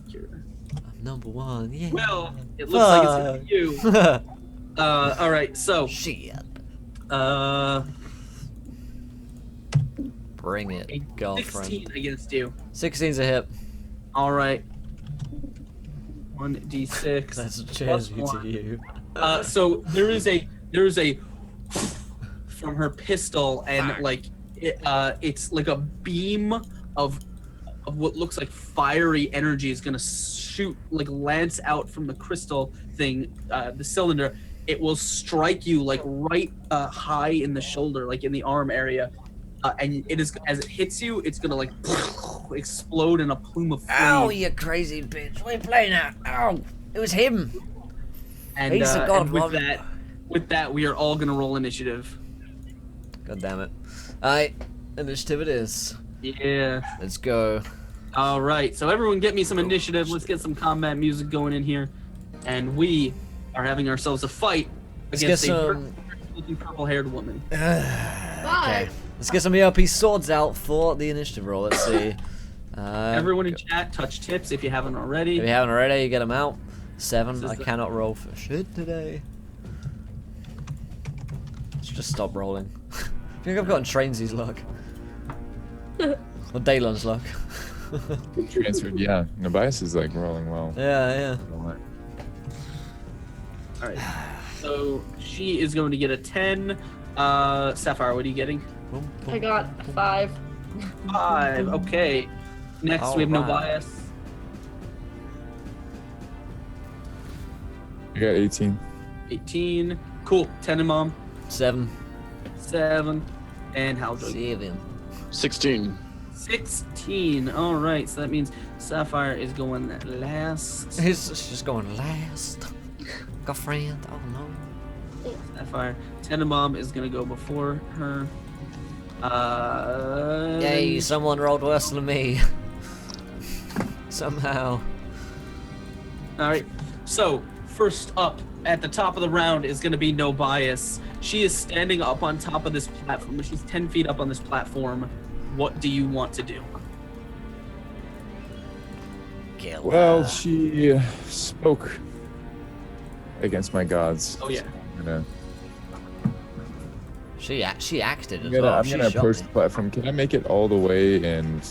Kira. I'm number 1. Yeah. Will, it looks like it's gonna be you. All right, so Shit. Bring it, a girlfriend. 16 against you. 16's a hit. All right. 1d6. That's a plus cheers 1. to you. So there is a from her pistol, and like it's like a beam of what looks like fiery energy is gonna shoot, like lance out from the crystal thing, the cylinder. It will strike you like right high in the shoulder, like in the arm area, and it is, as it hits you, it's gonna like explode in a plume of flame. Ow, you crazy bitch. What are you playing at? Ow. It was him. And, He's the god and of with that, we are all gonna roll initiative. God damn it. Alright, initiative it is. Yeah. Let's go. All right. So everyone, get me some initiative. Let's get some combat music going in here, and we are having ourselves a fight Let's against get a some- looking purple-haired woman. Bye. Let's get some ERP swords out for the initiative roll. Let's see. Everyone in chat, touch tips if you haven't already. If you haven't already, you get them out. 7. This I is the- cannot roll for shit today. Let's just stop rolling. I think I've gotten Trainsy's luck. Or Daylon's luck. Transferred, yeah. Nobias is like rolling well. Yeah, yeah. All right. So she is going to get a 10. Sapphire, what are you getting? I got a 5. 5. Okay. Next, we have no Alright. bias. I got 18. 18. Cool. 10 and mom. 7. 7. And Haldrug. 7. 16. 16. All right. So that means Sapphire is going last. She's just going last. Girlfriend. Oh no. Sapphire. Tenenbaum is gonna go before her. Yay, someone rolled worse than me. Somehow. All right. So first up at the top of the round is gonna be No Bias. She is standing up on top of this platform. She's 10 feet up on this platform. What do you want to do? Kill Well, her. she spoke against my gods. Oh yeah. I'm gonna, She acted as I'm gonna, well. I'm She gonna shot approach me. the platform. Can I make it all the way? And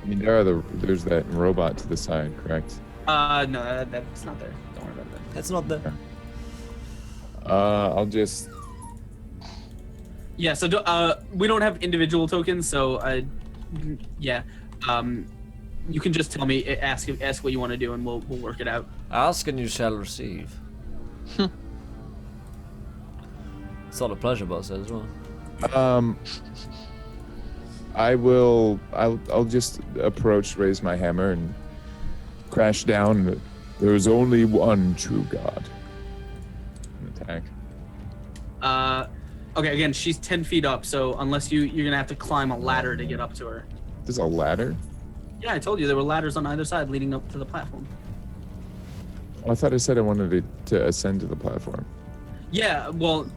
I mean, there's that robot to the side, correct? No, that's not there. Don't worry about that. It's not there. I'll just. Yeah. So we don't have individual tokens. So yeah. You can just tell me, ask what you want to do, and we'll work it out. Ask and you shall receive. It's all a pleasure, boss says as well. I'll just approach, raise my hammer, and crash down. There's only one true God. And attack. Okay. Again, she's 10 feet up, so unless you're gonna have to climb a ladder to get up to her. There's a ladder? Yeah, I told you there were ladders on either side leading up to the platform. Oh, I thought I said I wanted to ascend to the platform. Yeah, well,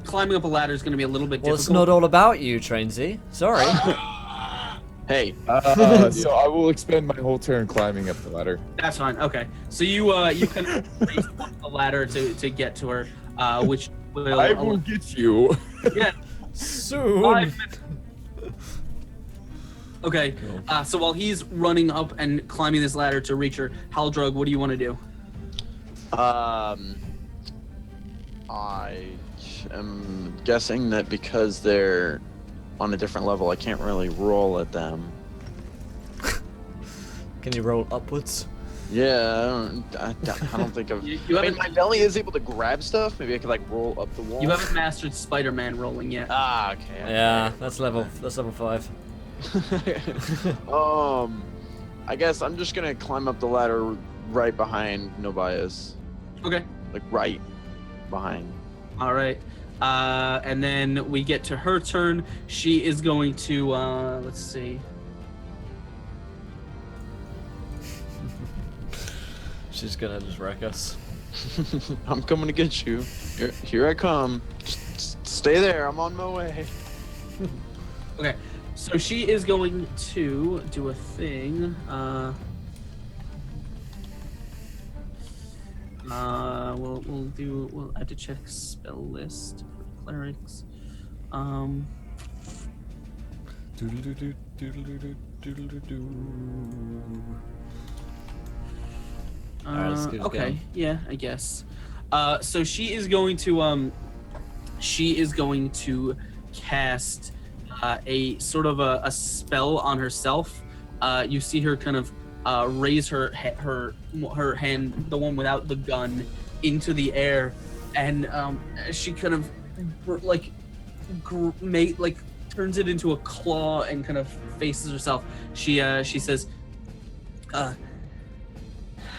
climbing up a ladder is going to be a little bit Well, it's difficult. not all about you, Trainsy. Sorry. Hey, So I will expend my whole turn climbing up the ladder. That's fine. Okay, so you can race up the ladder to get to her, which will. I will get you. Yeah. Soon. 5 minutes. Okay. So while he's running up and climbing this ladder to reach her, Haldrug, what do you want to do? I am guessing that because they're on a different level, I can't really roll at them. Can you roll upwards? Yeah, I don't think I've. You I mean, haven't- my belly is able to grab stuff. Maybe I could like roll up the wall. You haven't mastered Spider-Man rolling yet. Ah, okay. Yeah, that's level 5. I guess I'm just gonna climb up the ladder right behind No Bias. Okay. Like right behind. All right. And then we get to her turn. She is going to, let's see. She's gonna just wreck us. I'm coming to get you. Here I come. Just stay there. I'm on my way. Okay. So she is going to do a thing. We'll have to check spell list for clerics. Alright, let's keep Okay, going. yeah, I guess. So she is going to cast a sort of a spell on herself. You see her kind of raise her hand, the one without the gun, into the air, and she kind of turns it into a claw and kind of faces herself. She says,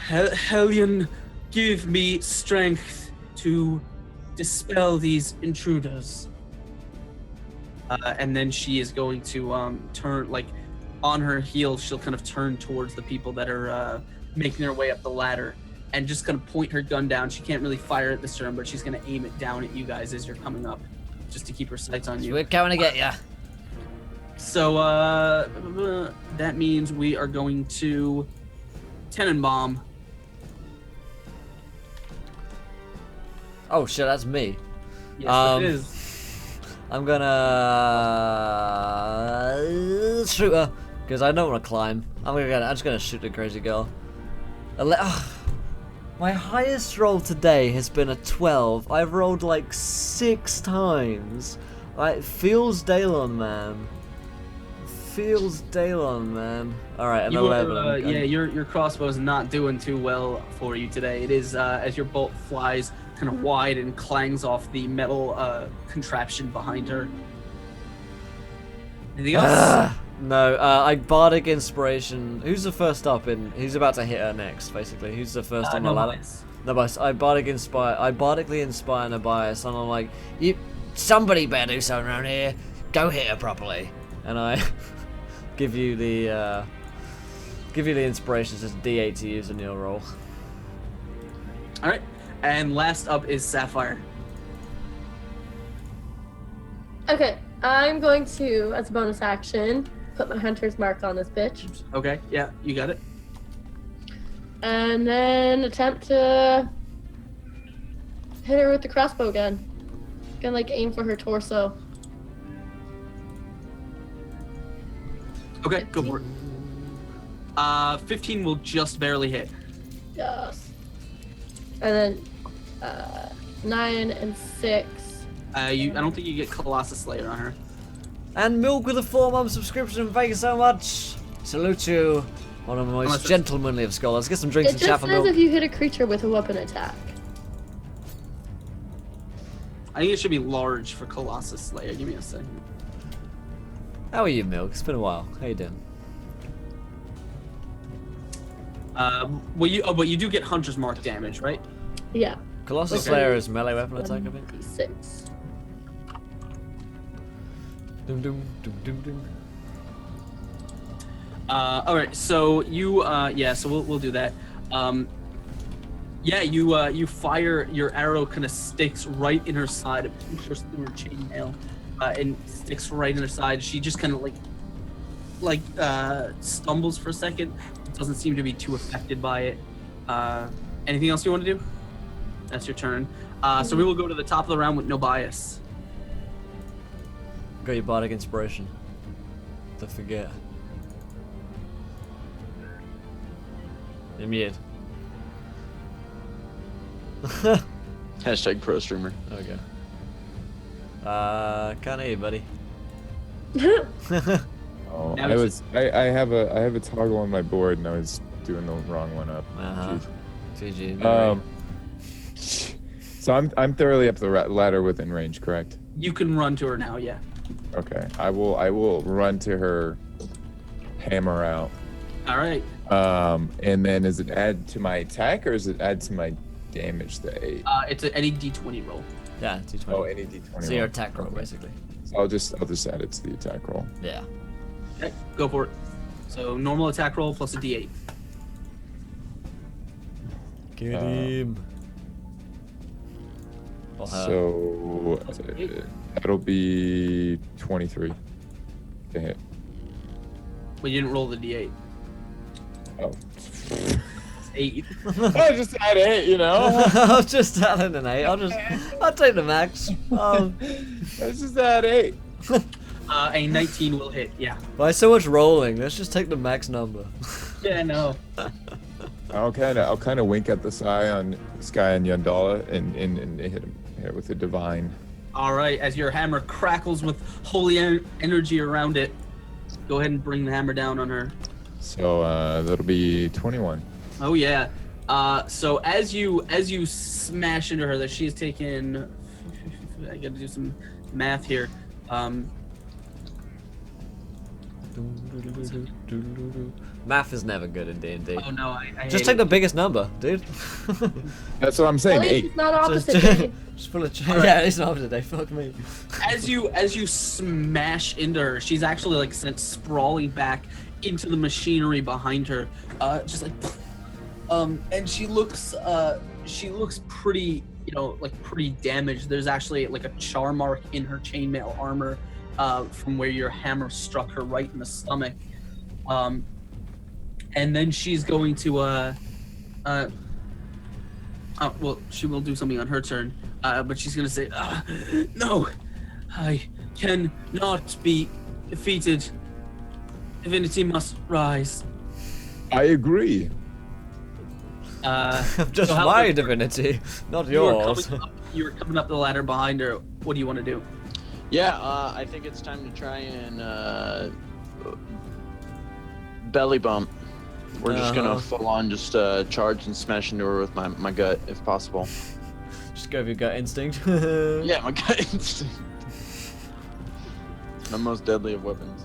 Hellion, give me strength to dispel these intruders. And then she is going to turn, like, on her heels, she'll kind of turn towards the people that are making their way up the ladder and just kind of point her gun down. She can't really fire it this turn, but she's going to aim it down at you guys as you're coming up, just to keep her sights on you. We're coming to get ya. So that means we are going to Tenenbaum. Oh shit, that's me. Yes, it is. I'm gonna shoot her because I don't want to climb. I'm just gonna shoot the crazy girl. My highest roll today has been a 12. I've rolled like 6 times. It feels Daylon, man. Feels Daylon, man. Alright, an 11. Yeah, your crossbow is not doing too well for you today. It is, as your bolt flies kind of wide and clangs off the metal contraption behind her. Anything else? No, I bardic inspiration. Who's the first up in? Who's about to hit her next? Basically, who's the first on the ladder? Nobias. I bardically inspire Nobias, and I'm like, somebody better do something around here. Go hit her properly. And I give you the inspiration. It's just D8 to use in your roll. All right, and last up is Sapphire. Okay, I'm going to, as a bonus action, put my hunter's mark on this bitch. Okay, yeah, you got it. And then attempt to hit her with the crossbow gun. Gonna like aim for her torso. Okay, go for it. 15 will just barely hit. Yes. And then 9 and 6. I don't think you get Colossus Slayer on her. And Milk with a 4-month subscription. Thank you so much. Salute you. One of the most gentlemanly of scholars. Get some drinks It and chat just for says Milk. if you hit a creature with a weapon attack. I think it should be large for Colossus Slayer. Give me a second. How are you, Milk? It's been a while. How you doing? But you do get Hunter's Mark damage, right? Yeah. Colossus Okay. Slayer is melee weapon attack, I think. 6. Dum dum dum dum dum. All right, so you so we'll do that. You fire your arrow, kind of sticks right in her side, it pushes through her chainmail, and sticks right in her side. She just kind of like stumbles for a second. Doesn't seem to be too affected by it. Anything else you want to do? That's your turn. So we will go to the top of the round with Nobias. Got your bardic inspiration. Don't forget. You're mute. Hashtag pro streamer. Okay. Can't hear you, buddy. Oh, Now I have a toggle on my board and I was doing the wrong one up. GG. So I'm thoroughly up the ladder within range, correct? You can run to her now, yeah. Okay, I will run to her, hammer out. All right. And then is it add to my attack or is it add to my damage? The 8. It's any D20 roll. Yeah, D20. Oh, any D20. So your roll. attack roll, Okay. basically. So I'll just add it to the attack roll. Yeah. Okay, go for it. So normal attack roll plus a D8. Get him. So that'll be 23 to hit. But you didn't roll the D8. Oh. It's 8. I just had 8, you know. I'll just add an 8. I'll take the max. I just had 8. A 19 will hit, yeah. Why so much rolling? Let's just take the max number. Yeah, no. I'll kind of wink at the Sky and Yandala and hit him with a divine. All right, as your hammer crackles with holy energy around it, go ahead and bring the hammer down on her. So that'll be 21. Oh yeah. So as you smash into her, that she's taken. I got to do some math here. Math is never good in D&D. Oh no, I Just hate take it. the biggest number, dude. That's what I'm At saying. least 8. it's not opposite Just, day. just pull a Alright. Yeah, it's not opposite day. Fuck me. As you smash into her, she's actually like sent sprawling back into the machinery behind her, just like, and she looks pretty, like pretty damaged. There's actually like a char mark in her chainmail armor, from where your hammer struck her right in the stomach, and then she's going to well, she will do something on her turn, but she's gonna say, no, I cannot be defeated. Divinity must rise. I agree. Just so how- my divinity, not yours. You were coming up the ladder behind, or what do you want to do? Yeah, I think it's time to try and belly bump. We're just gonna full on just charge and smash into her with my gut if possible. Just go with your gut instinct. Yeah, my gut instinct. It's my most deadly of weapons.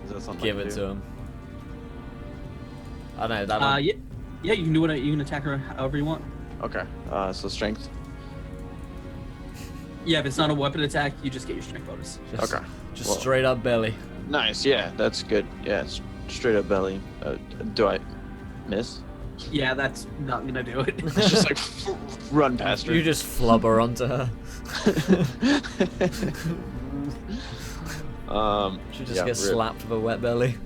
Is that something Give I it can to do? him. I know that one. Yeah, you can do it. You can attack her however you want. Okay, so strength. Yeah, if it's not a weapon attack, you just get your strength bonus. Just, Okay. Just Well- straight up belly. Nice, yeah, that's good. Yeah, it's straight up belly. Do I miss? Yeah, that's not gonna do it. It's just like run past her. You just flubber onto her. She just yeah, gets rip. slapped with a wet belly.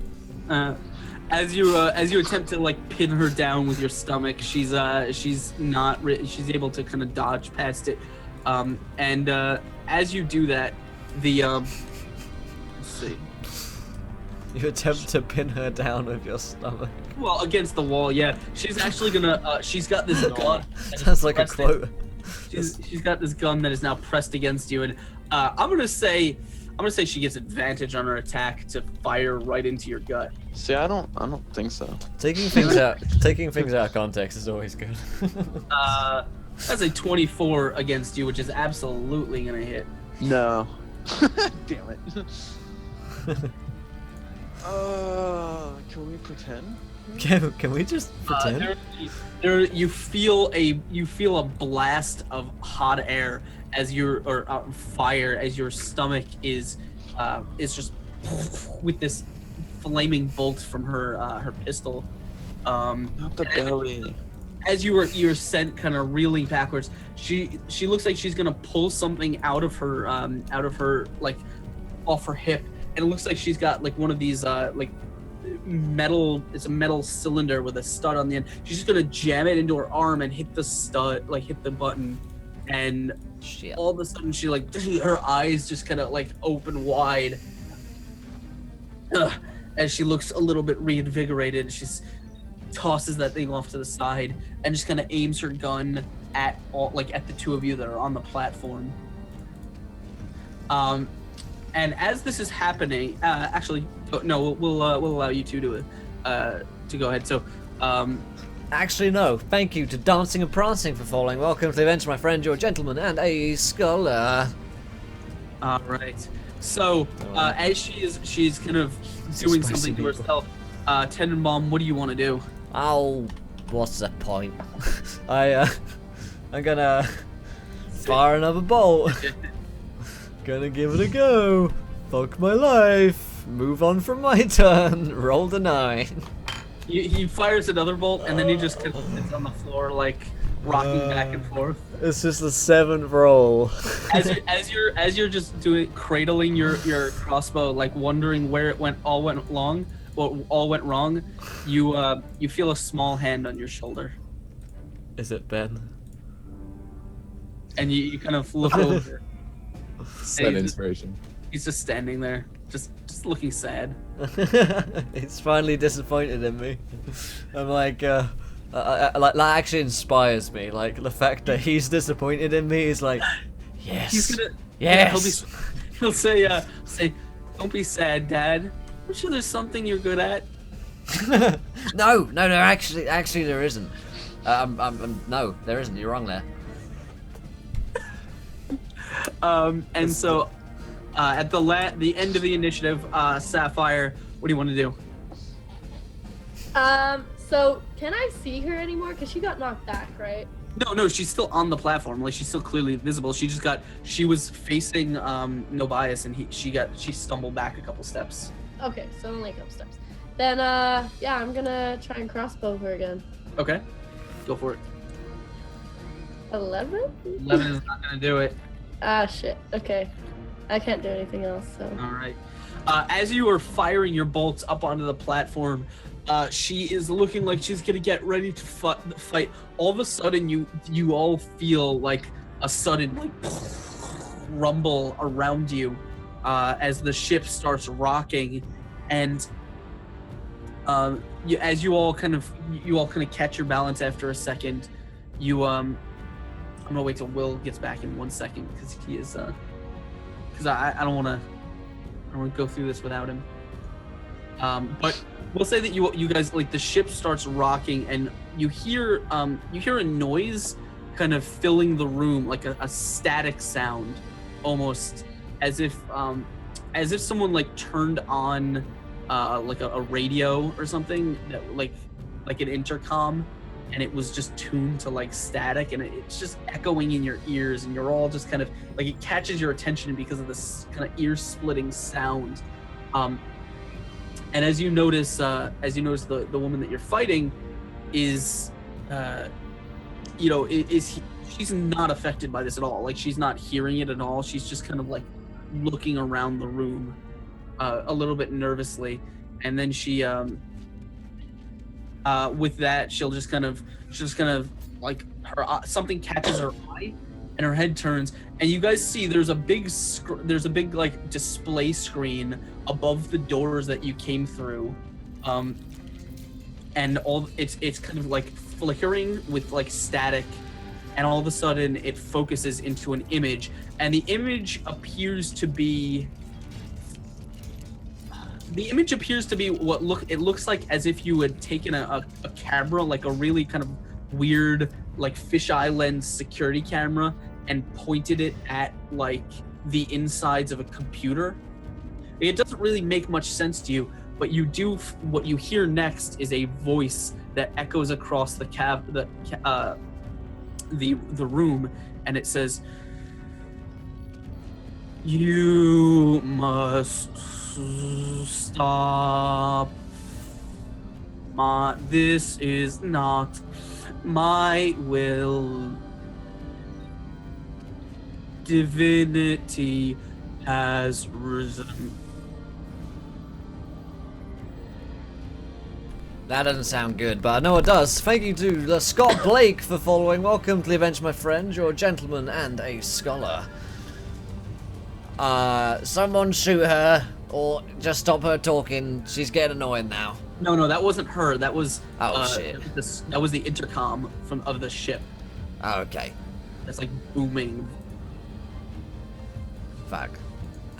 As you attempt to like pin her down with your stomach, she's she's able to kind of dodge past it, and as you do that, the let's see, You attempt to pin her down with your stomach. well against the wall, yeah, she's actually gonna she's got this gun. that is Sounds like a pressed quote. She's got this gun that is now pressed against you, and I'm gonna say she gets advantage on her attack to fire right into your gut. See, I don't think so. Taking things out of context is always good. That's a 24 against you, which is absolutely gonna hit. No. Damn it. Can we pretend? Can we just pretend? You feel a blast of hot air as fire as your stomach is just with this flaming bolt from her pistol. Not the belly. As you're sent kind of reeling backwards, she looks like she's gonna pull something out of her like off her hip, and it looks like she's got like one of these like metal. It's a metal cylinder with a stud on the end. She's just gonna jam it into her arm and hit the stud, like hit the button, and Shit. all of a sudden she like her eyes just kind of like open wide. As she looks a little bit reinvigorated, she's tosses that thing off to the side and just kind of aims her gun at the two of you that are on the platform. And as this is happening, actually, no, we'll allow you two to go ahead. So, Actually, no. Thank you to Dancing and Prancing for following. Welcome to the event, my friend, your gentleman, and a scholar. all right. So, as she's kind of doing Spicy something to people. herself, Tenenbaum, what do you want to do? Oh, what's the point? I'm gonna fire another bolt. Gonna give it a go. Fuck my life. Move on from my turn. Roll the 9. He fires another bolt, and then he just kind of sits on the floor, like rocking back and forth. It's just the 7th roll. As you're just cradling your crossbow, like wondering where it all went wrong. You feel a small hand on your shoulder, Is it Ben? and you kind of look over. Set inspiration. He's just standing there, just looking sad. It's finally disappointed in me. I'm like, like that actually inspires me. Like the fact that he's disappointed in me is like, yes, He's gonna yes. he'll say, "Don't be sad, Dad. I'm sure there's something you're good at." No, actually, there isn't. No, there isn't. You're wrong there. And so, at the end of the initiative, Sapphire, what do you want to do? So can I see her anymore? Cause she got knocked back, right? No, she's still on the platform. Like, she's still clearly visible. She was facing No Bias, and she stumbled back a couple steps. Okay, so only a couple steps. Then yeah, I'm gonna try and crossbow her again. Okay, go for it. 11? 11 is not gonna do it. Ah, shit. Okay, I can't do anything else. So All right. As you are firing your bolts up onto the platform, she is looking like she's gonna get ready to fight. All of a sudden, you all feel like a sudden like rumble around you as the ship starts rocking, and As you all kind of catch your balance after a second, I'm gonna wait till Will gets back in 1 second because he is because I don't want to go through this without him. But we'll say that you guys, like, the ship starts rocking and you hear a noise kind of filling the room, like a static sound, almost as if someone like turned on like a radio or something, that like an intercom, and it was just tuned to like static, and it's just echoing in your ears, and you're all just kind of like, it catches your attention because of this kind of ear-splitting sound. And as you notice the woman that you're fighting is she's not affected by this at all. Like, she's not hearing it at all. She's just kind of like looking around the room a little bit nervously, and then she with that she'll just kind of like something catches her eye and her head turns, and you guys see there's a big like display screen above the doors that you came through, and all it's kind of like flickering with like static, and all of a sudden it focuses into an image, and the image appears to be what looks like as if you had taken a camera, like a really kind of weird like fisheye lens security camera, and pointed it at like the insides of a computer. It doesn't really make much sense to you, but what you hear next is a voice that echoes across the room, and it says, "You must stop. This is not my will. Divinity has risen." That doesn't sound good, but I know it does. Thank you to Scott Blake for following. Welcome to the adventure, my friend. You're a gentleman and a scholar. Someone shoot her, or just stop her talking. She's getting annoying now. No, that wasn't her. That was shit. That was the intercom of the ship. Oh, okay. That's like booming. Fuck.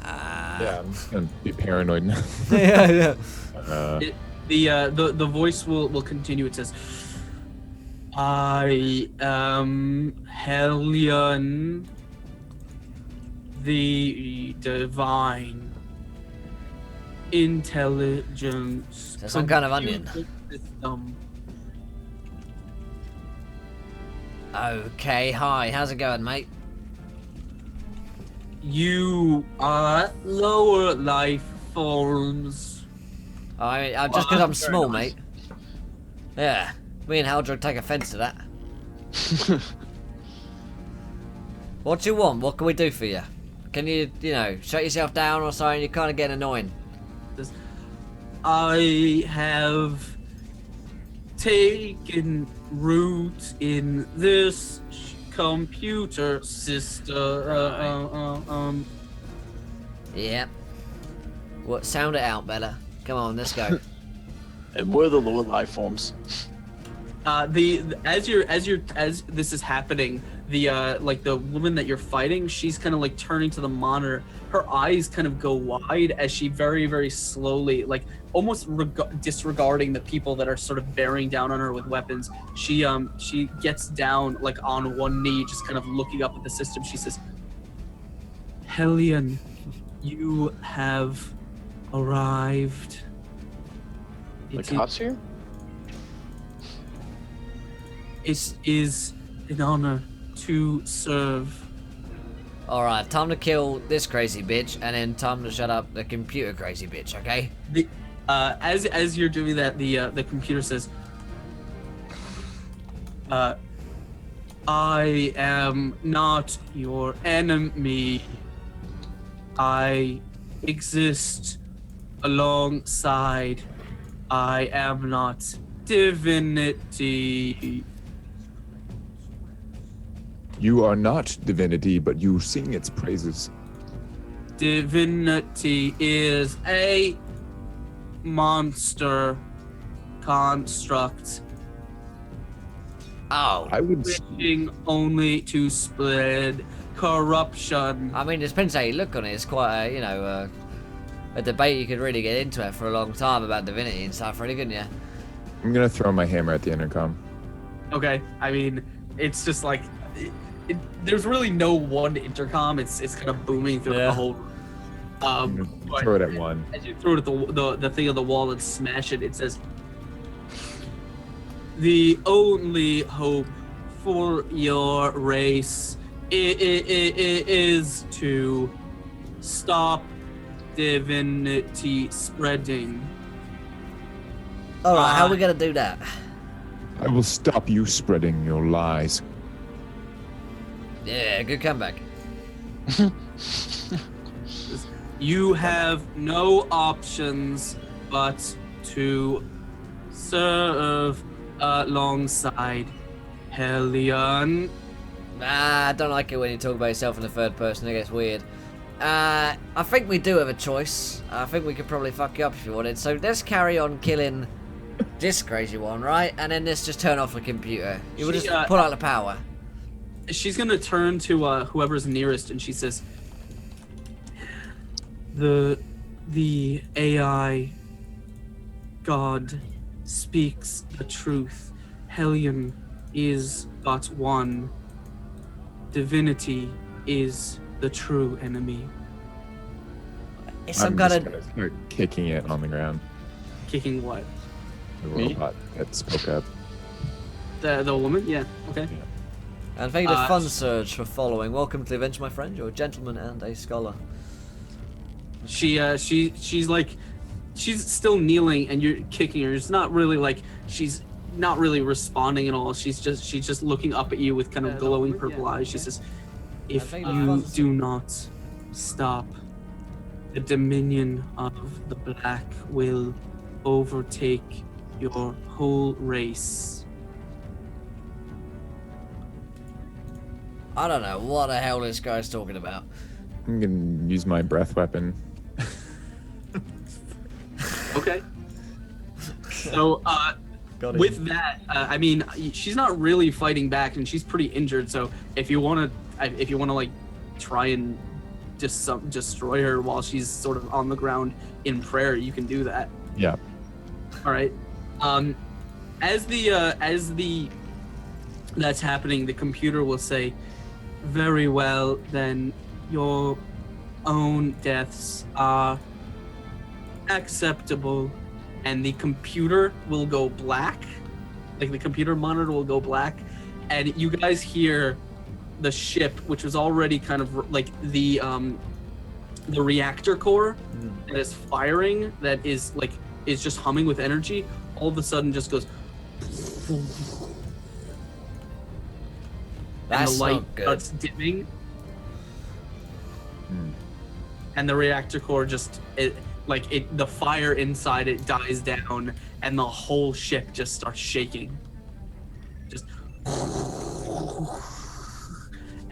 Yeah, I'm just gonna be paranoid now. yeah. The voice will continue. It says, "I am Helion, the divine intelligence." Is that some kind of onion? System. Okay, hi. How's it going, mate? You are lower life forms. Just because I'm small, mate. Yeah. Me and Haldro take offense to that. What do you want? What can we do for you? Can you, shut yourself down or something? You're kind of getting annoying. I have taken root in this computer system. Yep. What? Sound it out, Bella. Come on, let's go. And we're the lower life forms. As this is happening, the woman that you're fighting, she's kind of like turning to the monitor. Her eyes kind of go wide as she very, very slowly, like almost disregarding the people that are sort of bearing down on her with weapons. She gets down like on one knee, just kind of looking up at the system. She says, "Helion, you have arrived." The cops here? It is an honor to serve. Alright, time to kill this crazy bitch, and then time to shut up the computer crazy bitch, okay? As you're doing that, the computer says, "I am not your enemy. I exist alongside. I am not divinity." You are not divinity, but you sing its praises. Divinity is a monster. construct, Oh. I would. wishing only to spread corruption. I mean, it depends how you look on it. It's quite a, a debate you could really get into it for a long time about divinity and stuff, really, couldn't you? I'm gonna throw my hammer at the intercom. Okay, I mean, it's just like there's really no one intercom. It's kind of booming through the whole room. I'm gonna But throw it at one. as you throw it at the thing on the wall and smash it, it says, "The only hope for your race is to stop divinity spreading." Alright, how are we gonna do that? I will stop you spreading your lies. Yeah, good comeback. You have no options but to serve alongside Hellion. I don't like it when you talk about yourself in the third person, it gets weird. I think we do have a choice. I think we could probably fuck you up if you wanted. So let's carry on killing this crazy one, right? And then let's just turn off the computer. You will just put out the power. She's gonna turn to whoever's nearest, and she says, The AI God speaks the truth. Hellion is but one. Divinity is the true enemy." It's some I'm kind just of... gonna start kicking it on the ground. Kicking what? The Me? robot that spoke up. The woman? Yeah. Okay. And thank you to Uh, Fun Surge for following. Welcome to the adventure, my friend. You're a gentleman and a scholar. She's like, she's still kneeling, and you're kicking her. It's not really like she's not really responding at all. She's just looking up at you with kind of glowing purple eyes. She says, "If think the you fun's- do not stop, the dominion of the black will overtake your whole race." I don't know what the hell this guy's talking about. I'm gonna use my breath weapon. Okay. So, Got him. with that, I mean, she's not really fighting back, and she's pretty injured. So, if you want to, like, try and just destroy her while she's sort of on the ground in prayer, you can do that. Yeah. All right. As that's happening, the computer will say, "Very well, then your own deaths are acceptable," and the computer will go black. Like the computer monitor will go black, and you guys hear the ship, which was already kind of like the reactor core that is firing, that is just humming with energy. All of a sudden, just goes, and That's the light not good. starts dimming, Hmm. and the reactor core just the fire inside it dies down, and the whole ship just starts shaking. Just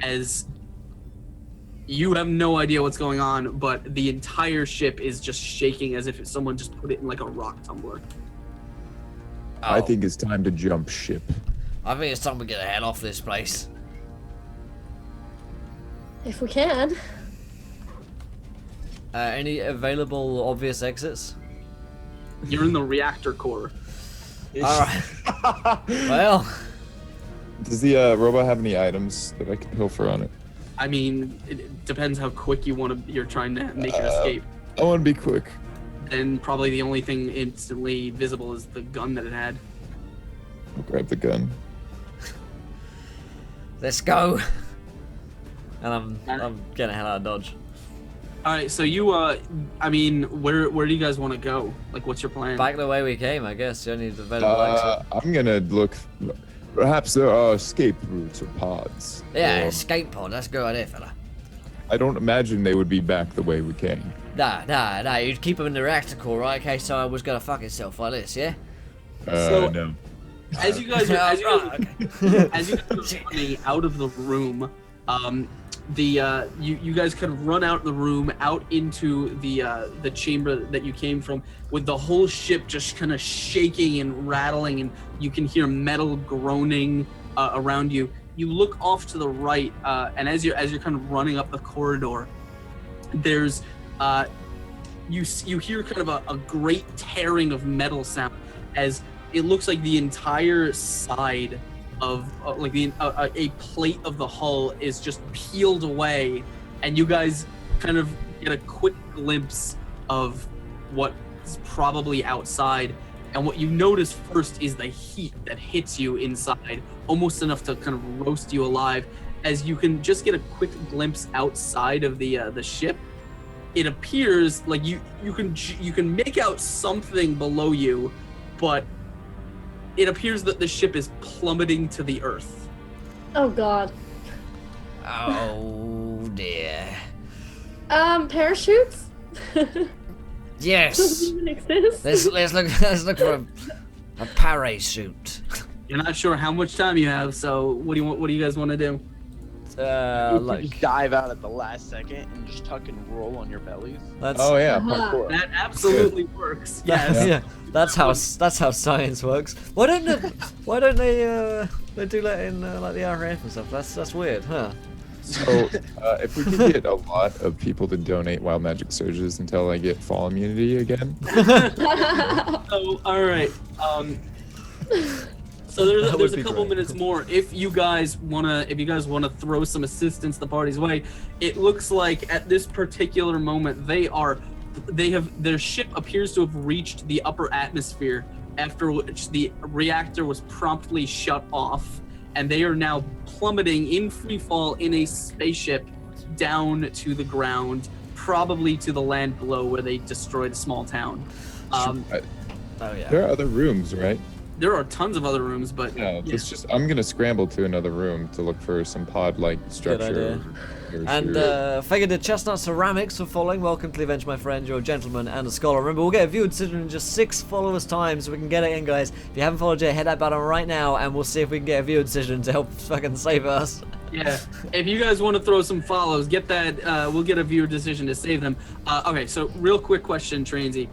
as you have no idea what's going on, but the entire ship is just shaking as if someone just put it in like a rock tumbler. I Oh, think it's time to jump ship. I think it's time to get the hell off this place. If we can. Any available obvious exits? You're in the reactor core. Alright. Well, Does the robot have any items that I can pilfer on it? I mean, it depends how quick you're trying to make your escape. I want to be quick. And probably the only thing instantly visible is the gun that it had. I'll grab the gun. let's go. And I'm getting the hell out of Dodge. All right, so you, I mean, where do you guys want to go? Like, what's your plan? Back the way we came, I guess. The only available exit. I'm gonna look. Perhaps there are escape routes or pods. Yeah, Or- escape pod. That's a good idea, fella. I don't imagine they would be back the way we came. Nah. You'd keep him in the reactor core, right? In case someone was gonna fuck itself like this, yeah? So- No. As you guys are, Right, okay. as you guys are running out of the room, you guys kind of run out the room, out into the chamber that you came from, with the whole ship just kind of shaking and rattling, and you can hear metal groaning around you. You look off to the right, and as you're kind of running up the corridor, there's you hear kind of a great tearing of metal sound, as it looks like the entire side of a plate of the hull is just peeled away, and you guys kind of get a quick glimpse of what's probably outside. And what you notice first is the heat that hits you inside, almost enough to kind of roast you alive. As you can just get a quick glimpse outside of the ship, it appears like you can make out something below you, but it appears that the ship is plummeting to the earth. Oh God. Oh dear. Parachutes? Yes. Does it even exist? Let's look for a parachute. You're not sure how much time you have, so what do you guys want to do? Just dive out at the last second and just tuck and roll on your bellies. That's, Oh yeah, Uh-huh. parkour. That absolutely works. Yes. yeah. That's how science works. Why don't they do that in like the RAF and stuff? That's weird, huh? So if we could get a lot of people to donate wild magic surges until I get fall immunity again. So all right. So That would there's a be couple great. minutes more. If you guys wanna throw some assistance the party's way, it looks like at this particular moment their ship appears to have reached the upper atmosphere, after which the reactor was promptly shut off, and they are now plummeting in free fall in a spaceship down to the ground, probably to the land below where they destroyed a small town. Oh yeah. There are other rooms, right? There are tons of other rooms, but Yeah, it's just I'm gonna scramble to another room to look for some pod-like structure. Figure did Chestnut Ceramics for following. Welcome to the event, my friend. You're a gentleman and a scholar. Remember, we'll get a viewer decision in just 6 followers time, so we can get it in, guys. If you haven't followed yet, hit that button right now, and we'll see if we can get a viewer decision to help fucking save us. yeah, if you guys want to throw some follows, get that. We'll get a viewer decision to save them. Okay, so real quick question, Transy.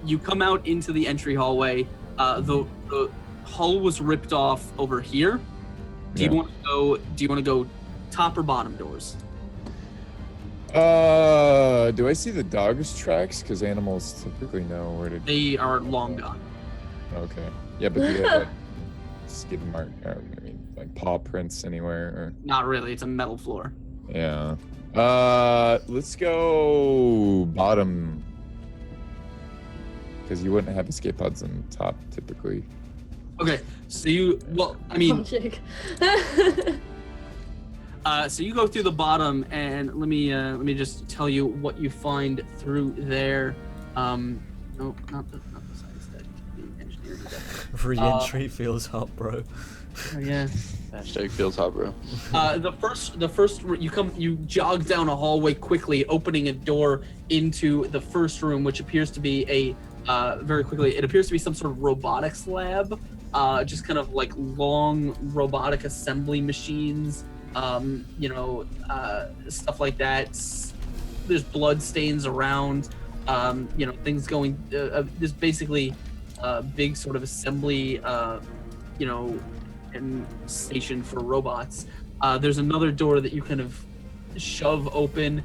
You come out into the entry hallway. The hull was ripped off over here. Do you want to go top or bottom doors? Do I see the dog's tracks? Because animals typically know where to. They are long gone. Okay. Yeah, but do you have like skid mark? Or, I mean, like paw prints anywhere? Or... Not really. It's a metal floor. Yeah. Let's go bottom. Because you wouldn't have escape pods on top typically. Okay, so Logic. so you go through the bottom, and let me just tell you what you find through there. No, not the science deck, the engineering deck. Re-entry feels hot, bro. Oh, yeah. Hashtag feels hot, bro. The first you jog down a hallway quickly, opening a door into the first room, which appears to be very quickly, it appears to be some sort of robotics lab, just kind of like long robotic assembly machines, stuff like that. There's blood stains around, things going, there's basically a big sort of assembly, and station for robots. There's another door that you kind of shove open.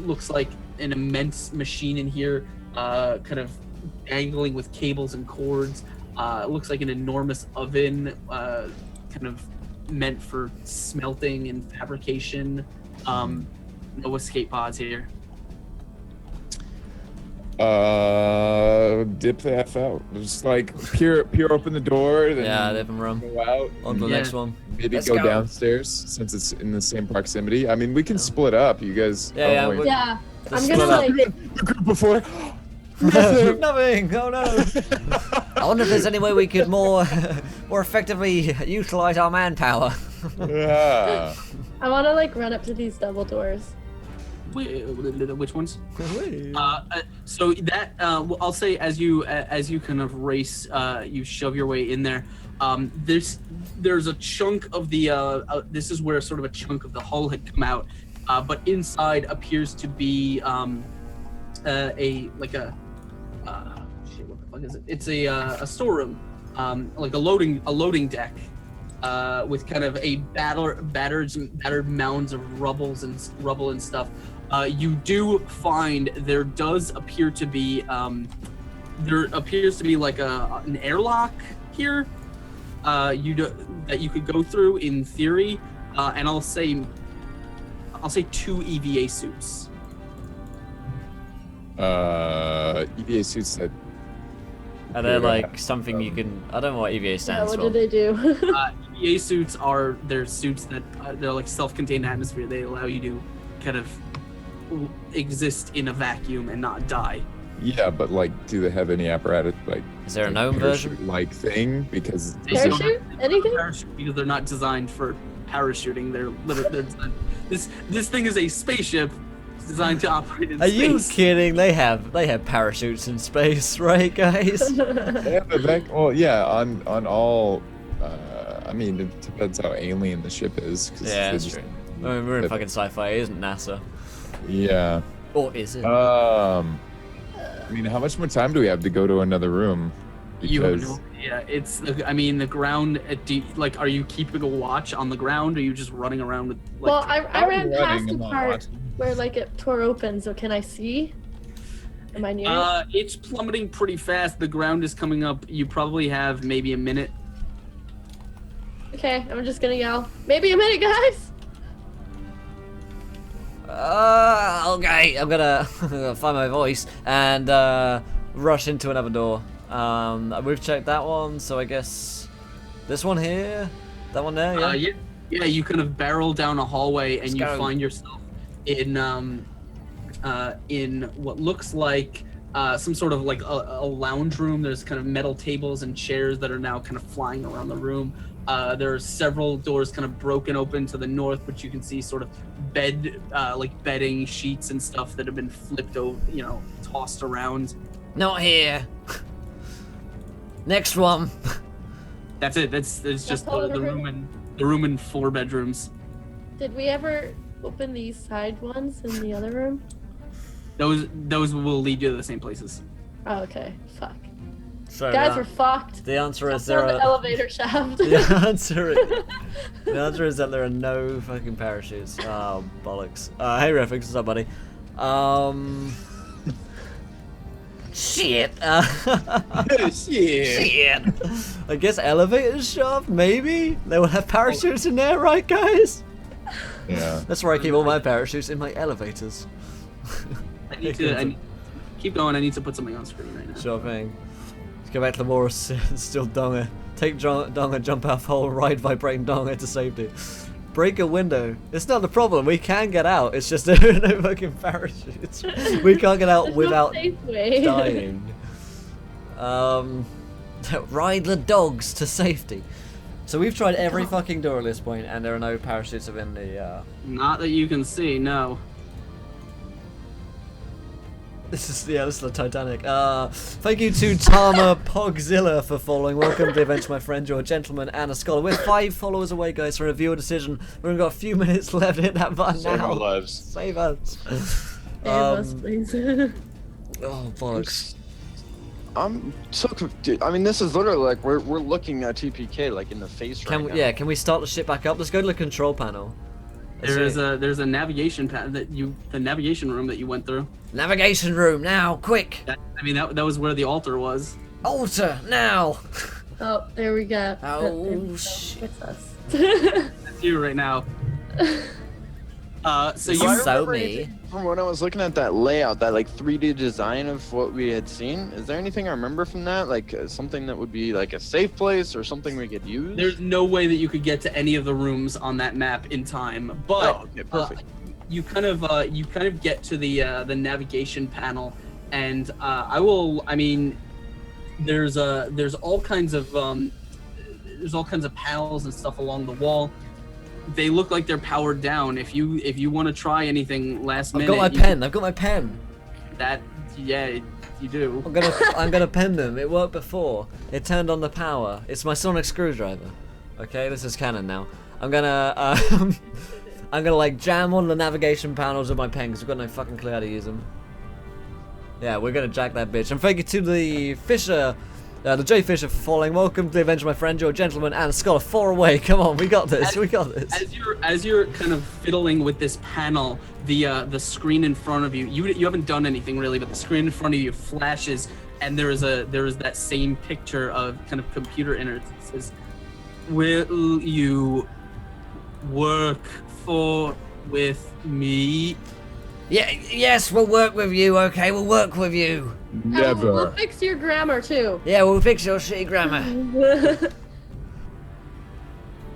Looks like an immense machine in here, kind of dangling with cables and cords. It looks like an enormous oven, kind of meant for smelting and fabrication. No escape pods here. Dip the F out. Just like peer open the door, then Yeah, dip and run. go out. On to the Yeah. next one. Maybe Let's go go. downstairs since it's in the same proximity. I mean, we can split up. You guys. Yeah, wait. Yeah, I'm Just gonna split up. like. The group before. Nothing. Oh no. I wonder if there's any way we could more effectively utilize our manpower. Yeah. I want to like run up to these double doors. Which ones? So that I'll say as you kind of race, you shove your way in there. There's a chunk of the this is where sort of a chunk of the hull had come out, but inside appears to be shit, what the fuck is it? It's a storeroom, like a loading deck. With kind of a battered mounds of rubble and stuff. You do find there does appear to be like an airlock here. That you could go through in theory, and I'll say 2 EVA suits. EVA suits that. Are they like something you can? I don't know what EVA stands what for. do they do? EVA suits are suits that they're like self-contained atmosphere. They allow you to kind of exist in a vacuum and not die. Yeah, but like, do they have any apparatus like? Is there a gnome version? Like thing because Parachute? Anything? Parachute, because they're not designed for parachuting. They're designed. This thing is a spaceship designed to operate in Are space. you kidding? They have parachutes in space, right, guys? They have a well, yeah, on all. I mean, it depends how alien the ship is. Yeah, that's true. I mean, we're in fucking sci-fi, isn't NASA? Yeah. Or is it? I mean, how much more time do we have to go to another room? You have no idea. It's. I mean, the ground. Like, are you keeping a watch on the ground? Or are you just running around with? Like, Well, I ran past running, the I'm not part watching. where like it tore open. So can I see? Am I near? It's plummeting pretty fast. The ground is coming up. You probably have maybe a minute. Okay, I'm just gonna yell. Maybe a minute, guys. Okay, I'm gonna find my voice and rush into another door. We've checked that one, so I guess this one here, that one there, yeah. Yeah. You kind of barrel down a hallway and Let's you go. find yourself in what looks like some sort of like a lounge room. There's kind of metal tables and chairs that are now kind of flying around the room. There are several doors kind of broken open to the north, but you can see sort of bedding sheets and stuff that have been flipped over, tossed around. Not here. Next one. That's it. It's just all the the room room? and the room and 4 bedrooms. Did we ever open these side ones in the other room? Those will lead you to the same places. Oh, okay. Fuck. So Guys, we're fucked. the answer is We're there on the are. elevator shaft. The answer is that there are no fucking parachutes. Oh bollocks. Hey Refix, what's up, buddy? Shit. Shit. I guess elevator shaft, maybe? They will have parachutes in there, right, guys? Yeah. That's where I keep all my parachutes, in my elevators. I need to keep going. I need to put something on screen right now. Sure thing. Let's go back to the war. Still Donga. Take Donga, jump off hole, ride vibrating Donga to safety. Break a window. It's not the problem. We can get out. It's just there are no fucking parachutes. We can't get out There's without no safe way. dying. Ride the dogs to safety. So we've tried every fucking door at this point, and there are no parachutes within the. Not that you can see. No. This is the Titanic. Thank you to Tama Pogzilla for following. Welcome to the event, my friend. You're a gentleman and a scholar. We're 5 followers away, guys, from a viewer decision. We've only got a few minutes left. Hit that button Save now. our lives. Save us. Save us, please. Oh bollocks. I'm so confused. I mean, this is literally like we're looking at TPK like in the face right now. Can we start the ship back up? Let's go to the control panel. There's a navigation pad the navigation room that you went through. Navigation room now, quick. That was where the altar was. Altar now. Oh, there we go. Oh, shit. It's us. That's you right now. So This you is so remember me. anything from when I was looking at that layout, that like 3D design of what we had seen. Is there anything I remember from that, like something that would be like a safe place or something we could use? there's no way that you could get to any of the rooms on that map in time, but Oh, okay, perfect. you kind of get to the navigation panel, and there's all kinds of panels and stuff along the wall. they look like they're powered down. If you want to try anything last minute, I've got my pen. That yeah, you do. I'm gonna pen them. It worked before. It turned on the power. It's my sonic screwdriver. Okay, this is canon now. I'm gonna like jam on the navigation panels with my pen because we've got no fucking clue how to use them. Yeah, we're gonna jack that bitch. And thank you to the Fisher, the J Fisher for following. Welcome to the adventure, my friend. You're a gentleman and a scholar. 4 away. Come on, we got this. We got this. As you're kind of fiddling with this panel, the screen in front of you, you haven't done anything really, but the screen in front of you flashes, and there is that same picture of kind of computer innards. It says, "Will you work with me?" Yeah, yes, we'll work with you. Okay, we'll work with you. Never. We'll fix your grammar too. Yeah, we'll fix your shitty grammar.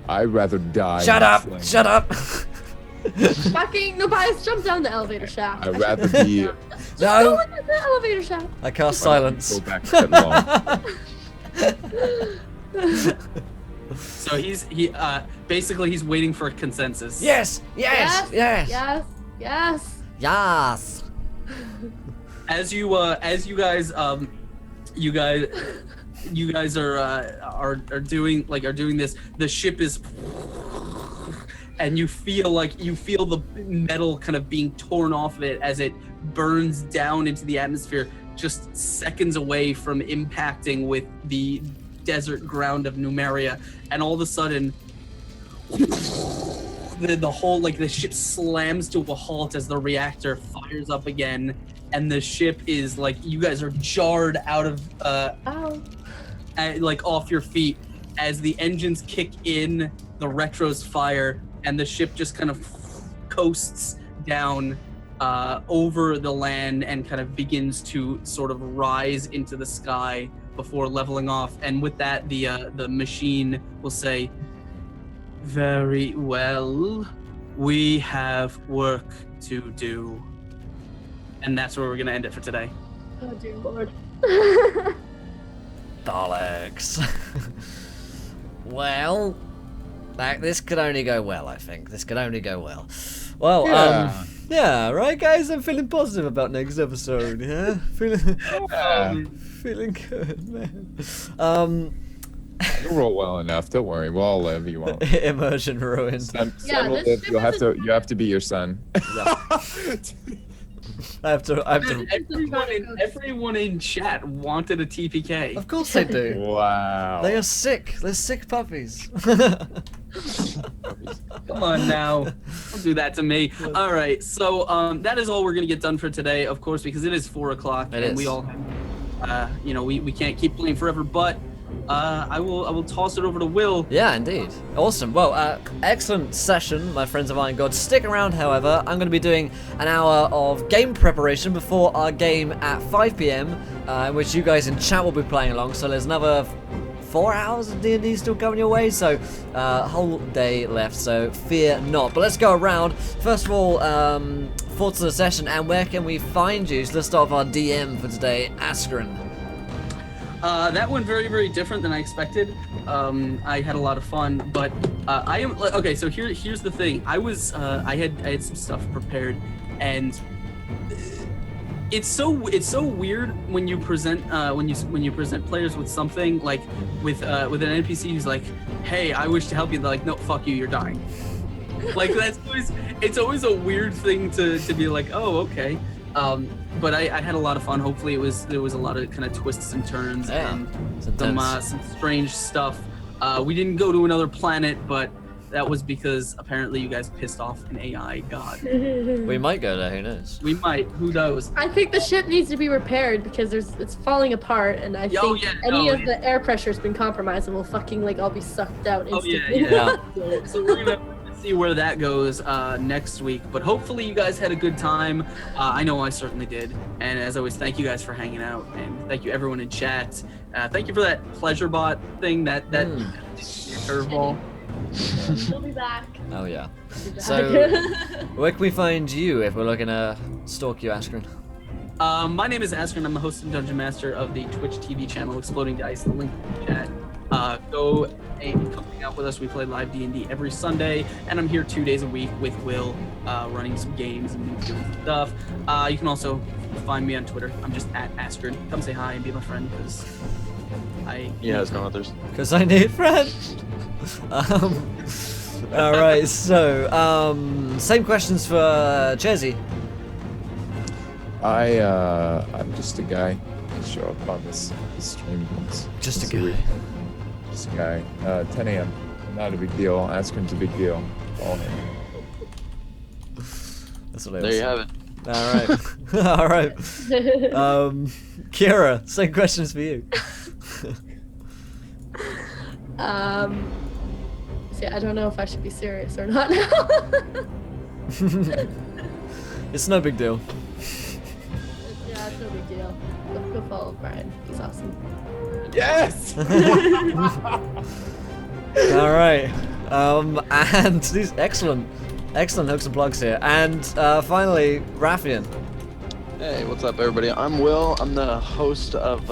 I'd rather die. Shut than up! slay. Shut up! Fucking Nobias, jump down the elevator shaft. I'd rather be. Go No! in the elevator shaft. I cast silence. Go back that long. So he's basically he's waiting for a consensus. Yes! Yes! Yes! Yes. Yes. Yes! As you guys are doing this, the ship is, and you feel the metal kind of being torn off of it as it burns down into the atmosphere, just seconds away from impacting with the desert ground of Numeria, and all of a sudden the whole the ship slams to a halt as the reactor fires up again, and the ship is you guys are jarred out of off your feet as the engines kick in, the retros fire, and the ship just kind of coasts down over the land and kind of begins to sort of rise into the sky before leveling off. And with that, the machine will say, "Very well, we have work to do." And that's where we're gonna end it for today. Oh dear lord. Bollocks. Well, this could only go well, I think. This could only go well. Well, yeah, right, guys? I'm feeling positive about next episode, yeah? Feeling good, man. You'll roll well enough. Don't worry. We'll all live. You won't. Immersion ruined. Son Yeah, will this live. ship You have to be your son. I have to. Everyone in chat wanted a TPK. Of course they do. Wow. They are sick. They're sick puppies. Come on now, don't do that to me. All right, so that is all we're gonna get done for today, of course, because it is 4 o'clock, and we all have, we can't keep playing forever. But I will toss it over to Will. Yeah, indeed. Awesome. Well, excellent session, my friends of Iron God. Stick around, however. I'm going to be doing an hour of game preparation before our game at 5 p.m, in which you guys in chat will be playing along. So there's another 4 hours of D&D still coming your way, so whole day left, so fear not. But let's go around. First of all, thoughts of the session, and where can we find you? So let's start with our DM for today, Askren. That went very, very different than I expected. I had a lot of fun, but I am okay. So here's the thing. I had some stuff prepared, and it's so weird when you present when you present players with something like with an NPC who's like, "Hey, I wish to help you." They're like, "No, fuck you, you're dying." Like it's always a weird thing to be like, "Oh, okay." But I had a lot of fun. Hopefully there was a lot of kind of twists and turns and some strange stuff. We didn't go to another planet, but that was because apparently you guys pissed off an AI god. We might go there, who knows? We might, who knows? I think the ship needs to be repaired because it's falling apart, and I think the air pressure's been compromised and we'll fucking all be sucked out instantly. So we're gonna see where that goes next week, but hopefully you guys had a good time. I know I certainly did, and as always, thank you guys for hanging out, and thank you everyone in chat. Thank you for that pleasure bot thing that curveball. We'll be back. Oh yeah. We'll be back. So where can we find you if we're looking to stalk you, Askren? My name is Askren. I'm the host and dungeon master of the Twitch TV channel Exploding Dice. The link in the chat. Go Hey, come hang out with us. We play live D&D every Sunday, and I'm here 2 days a week with Will, running some games and doing some stuff. You can also find me on Twitter. I'm just at Astrid. Come say hi and be my friend, because He has no others. Because I need friends. Alright, so, same questions for Chezzy. I'm just a guy. I show up on this stream once. Just a once guy. week. Just a guy. 10 a.m. Not a big deal. Askren's a big deal. Follow him. That's what I There you have it. Alright. Alright. Kira, same questions for you. See, I don't know if I should be serious or not now. It's no big deal. Yeah, it's no big deal. Go follow Brian. He's awesome. Yes! Alright. And these excellent hooks and plugs here. And finally, Raffian. Hey, what's up, everybody? I'm Will. I'm the host of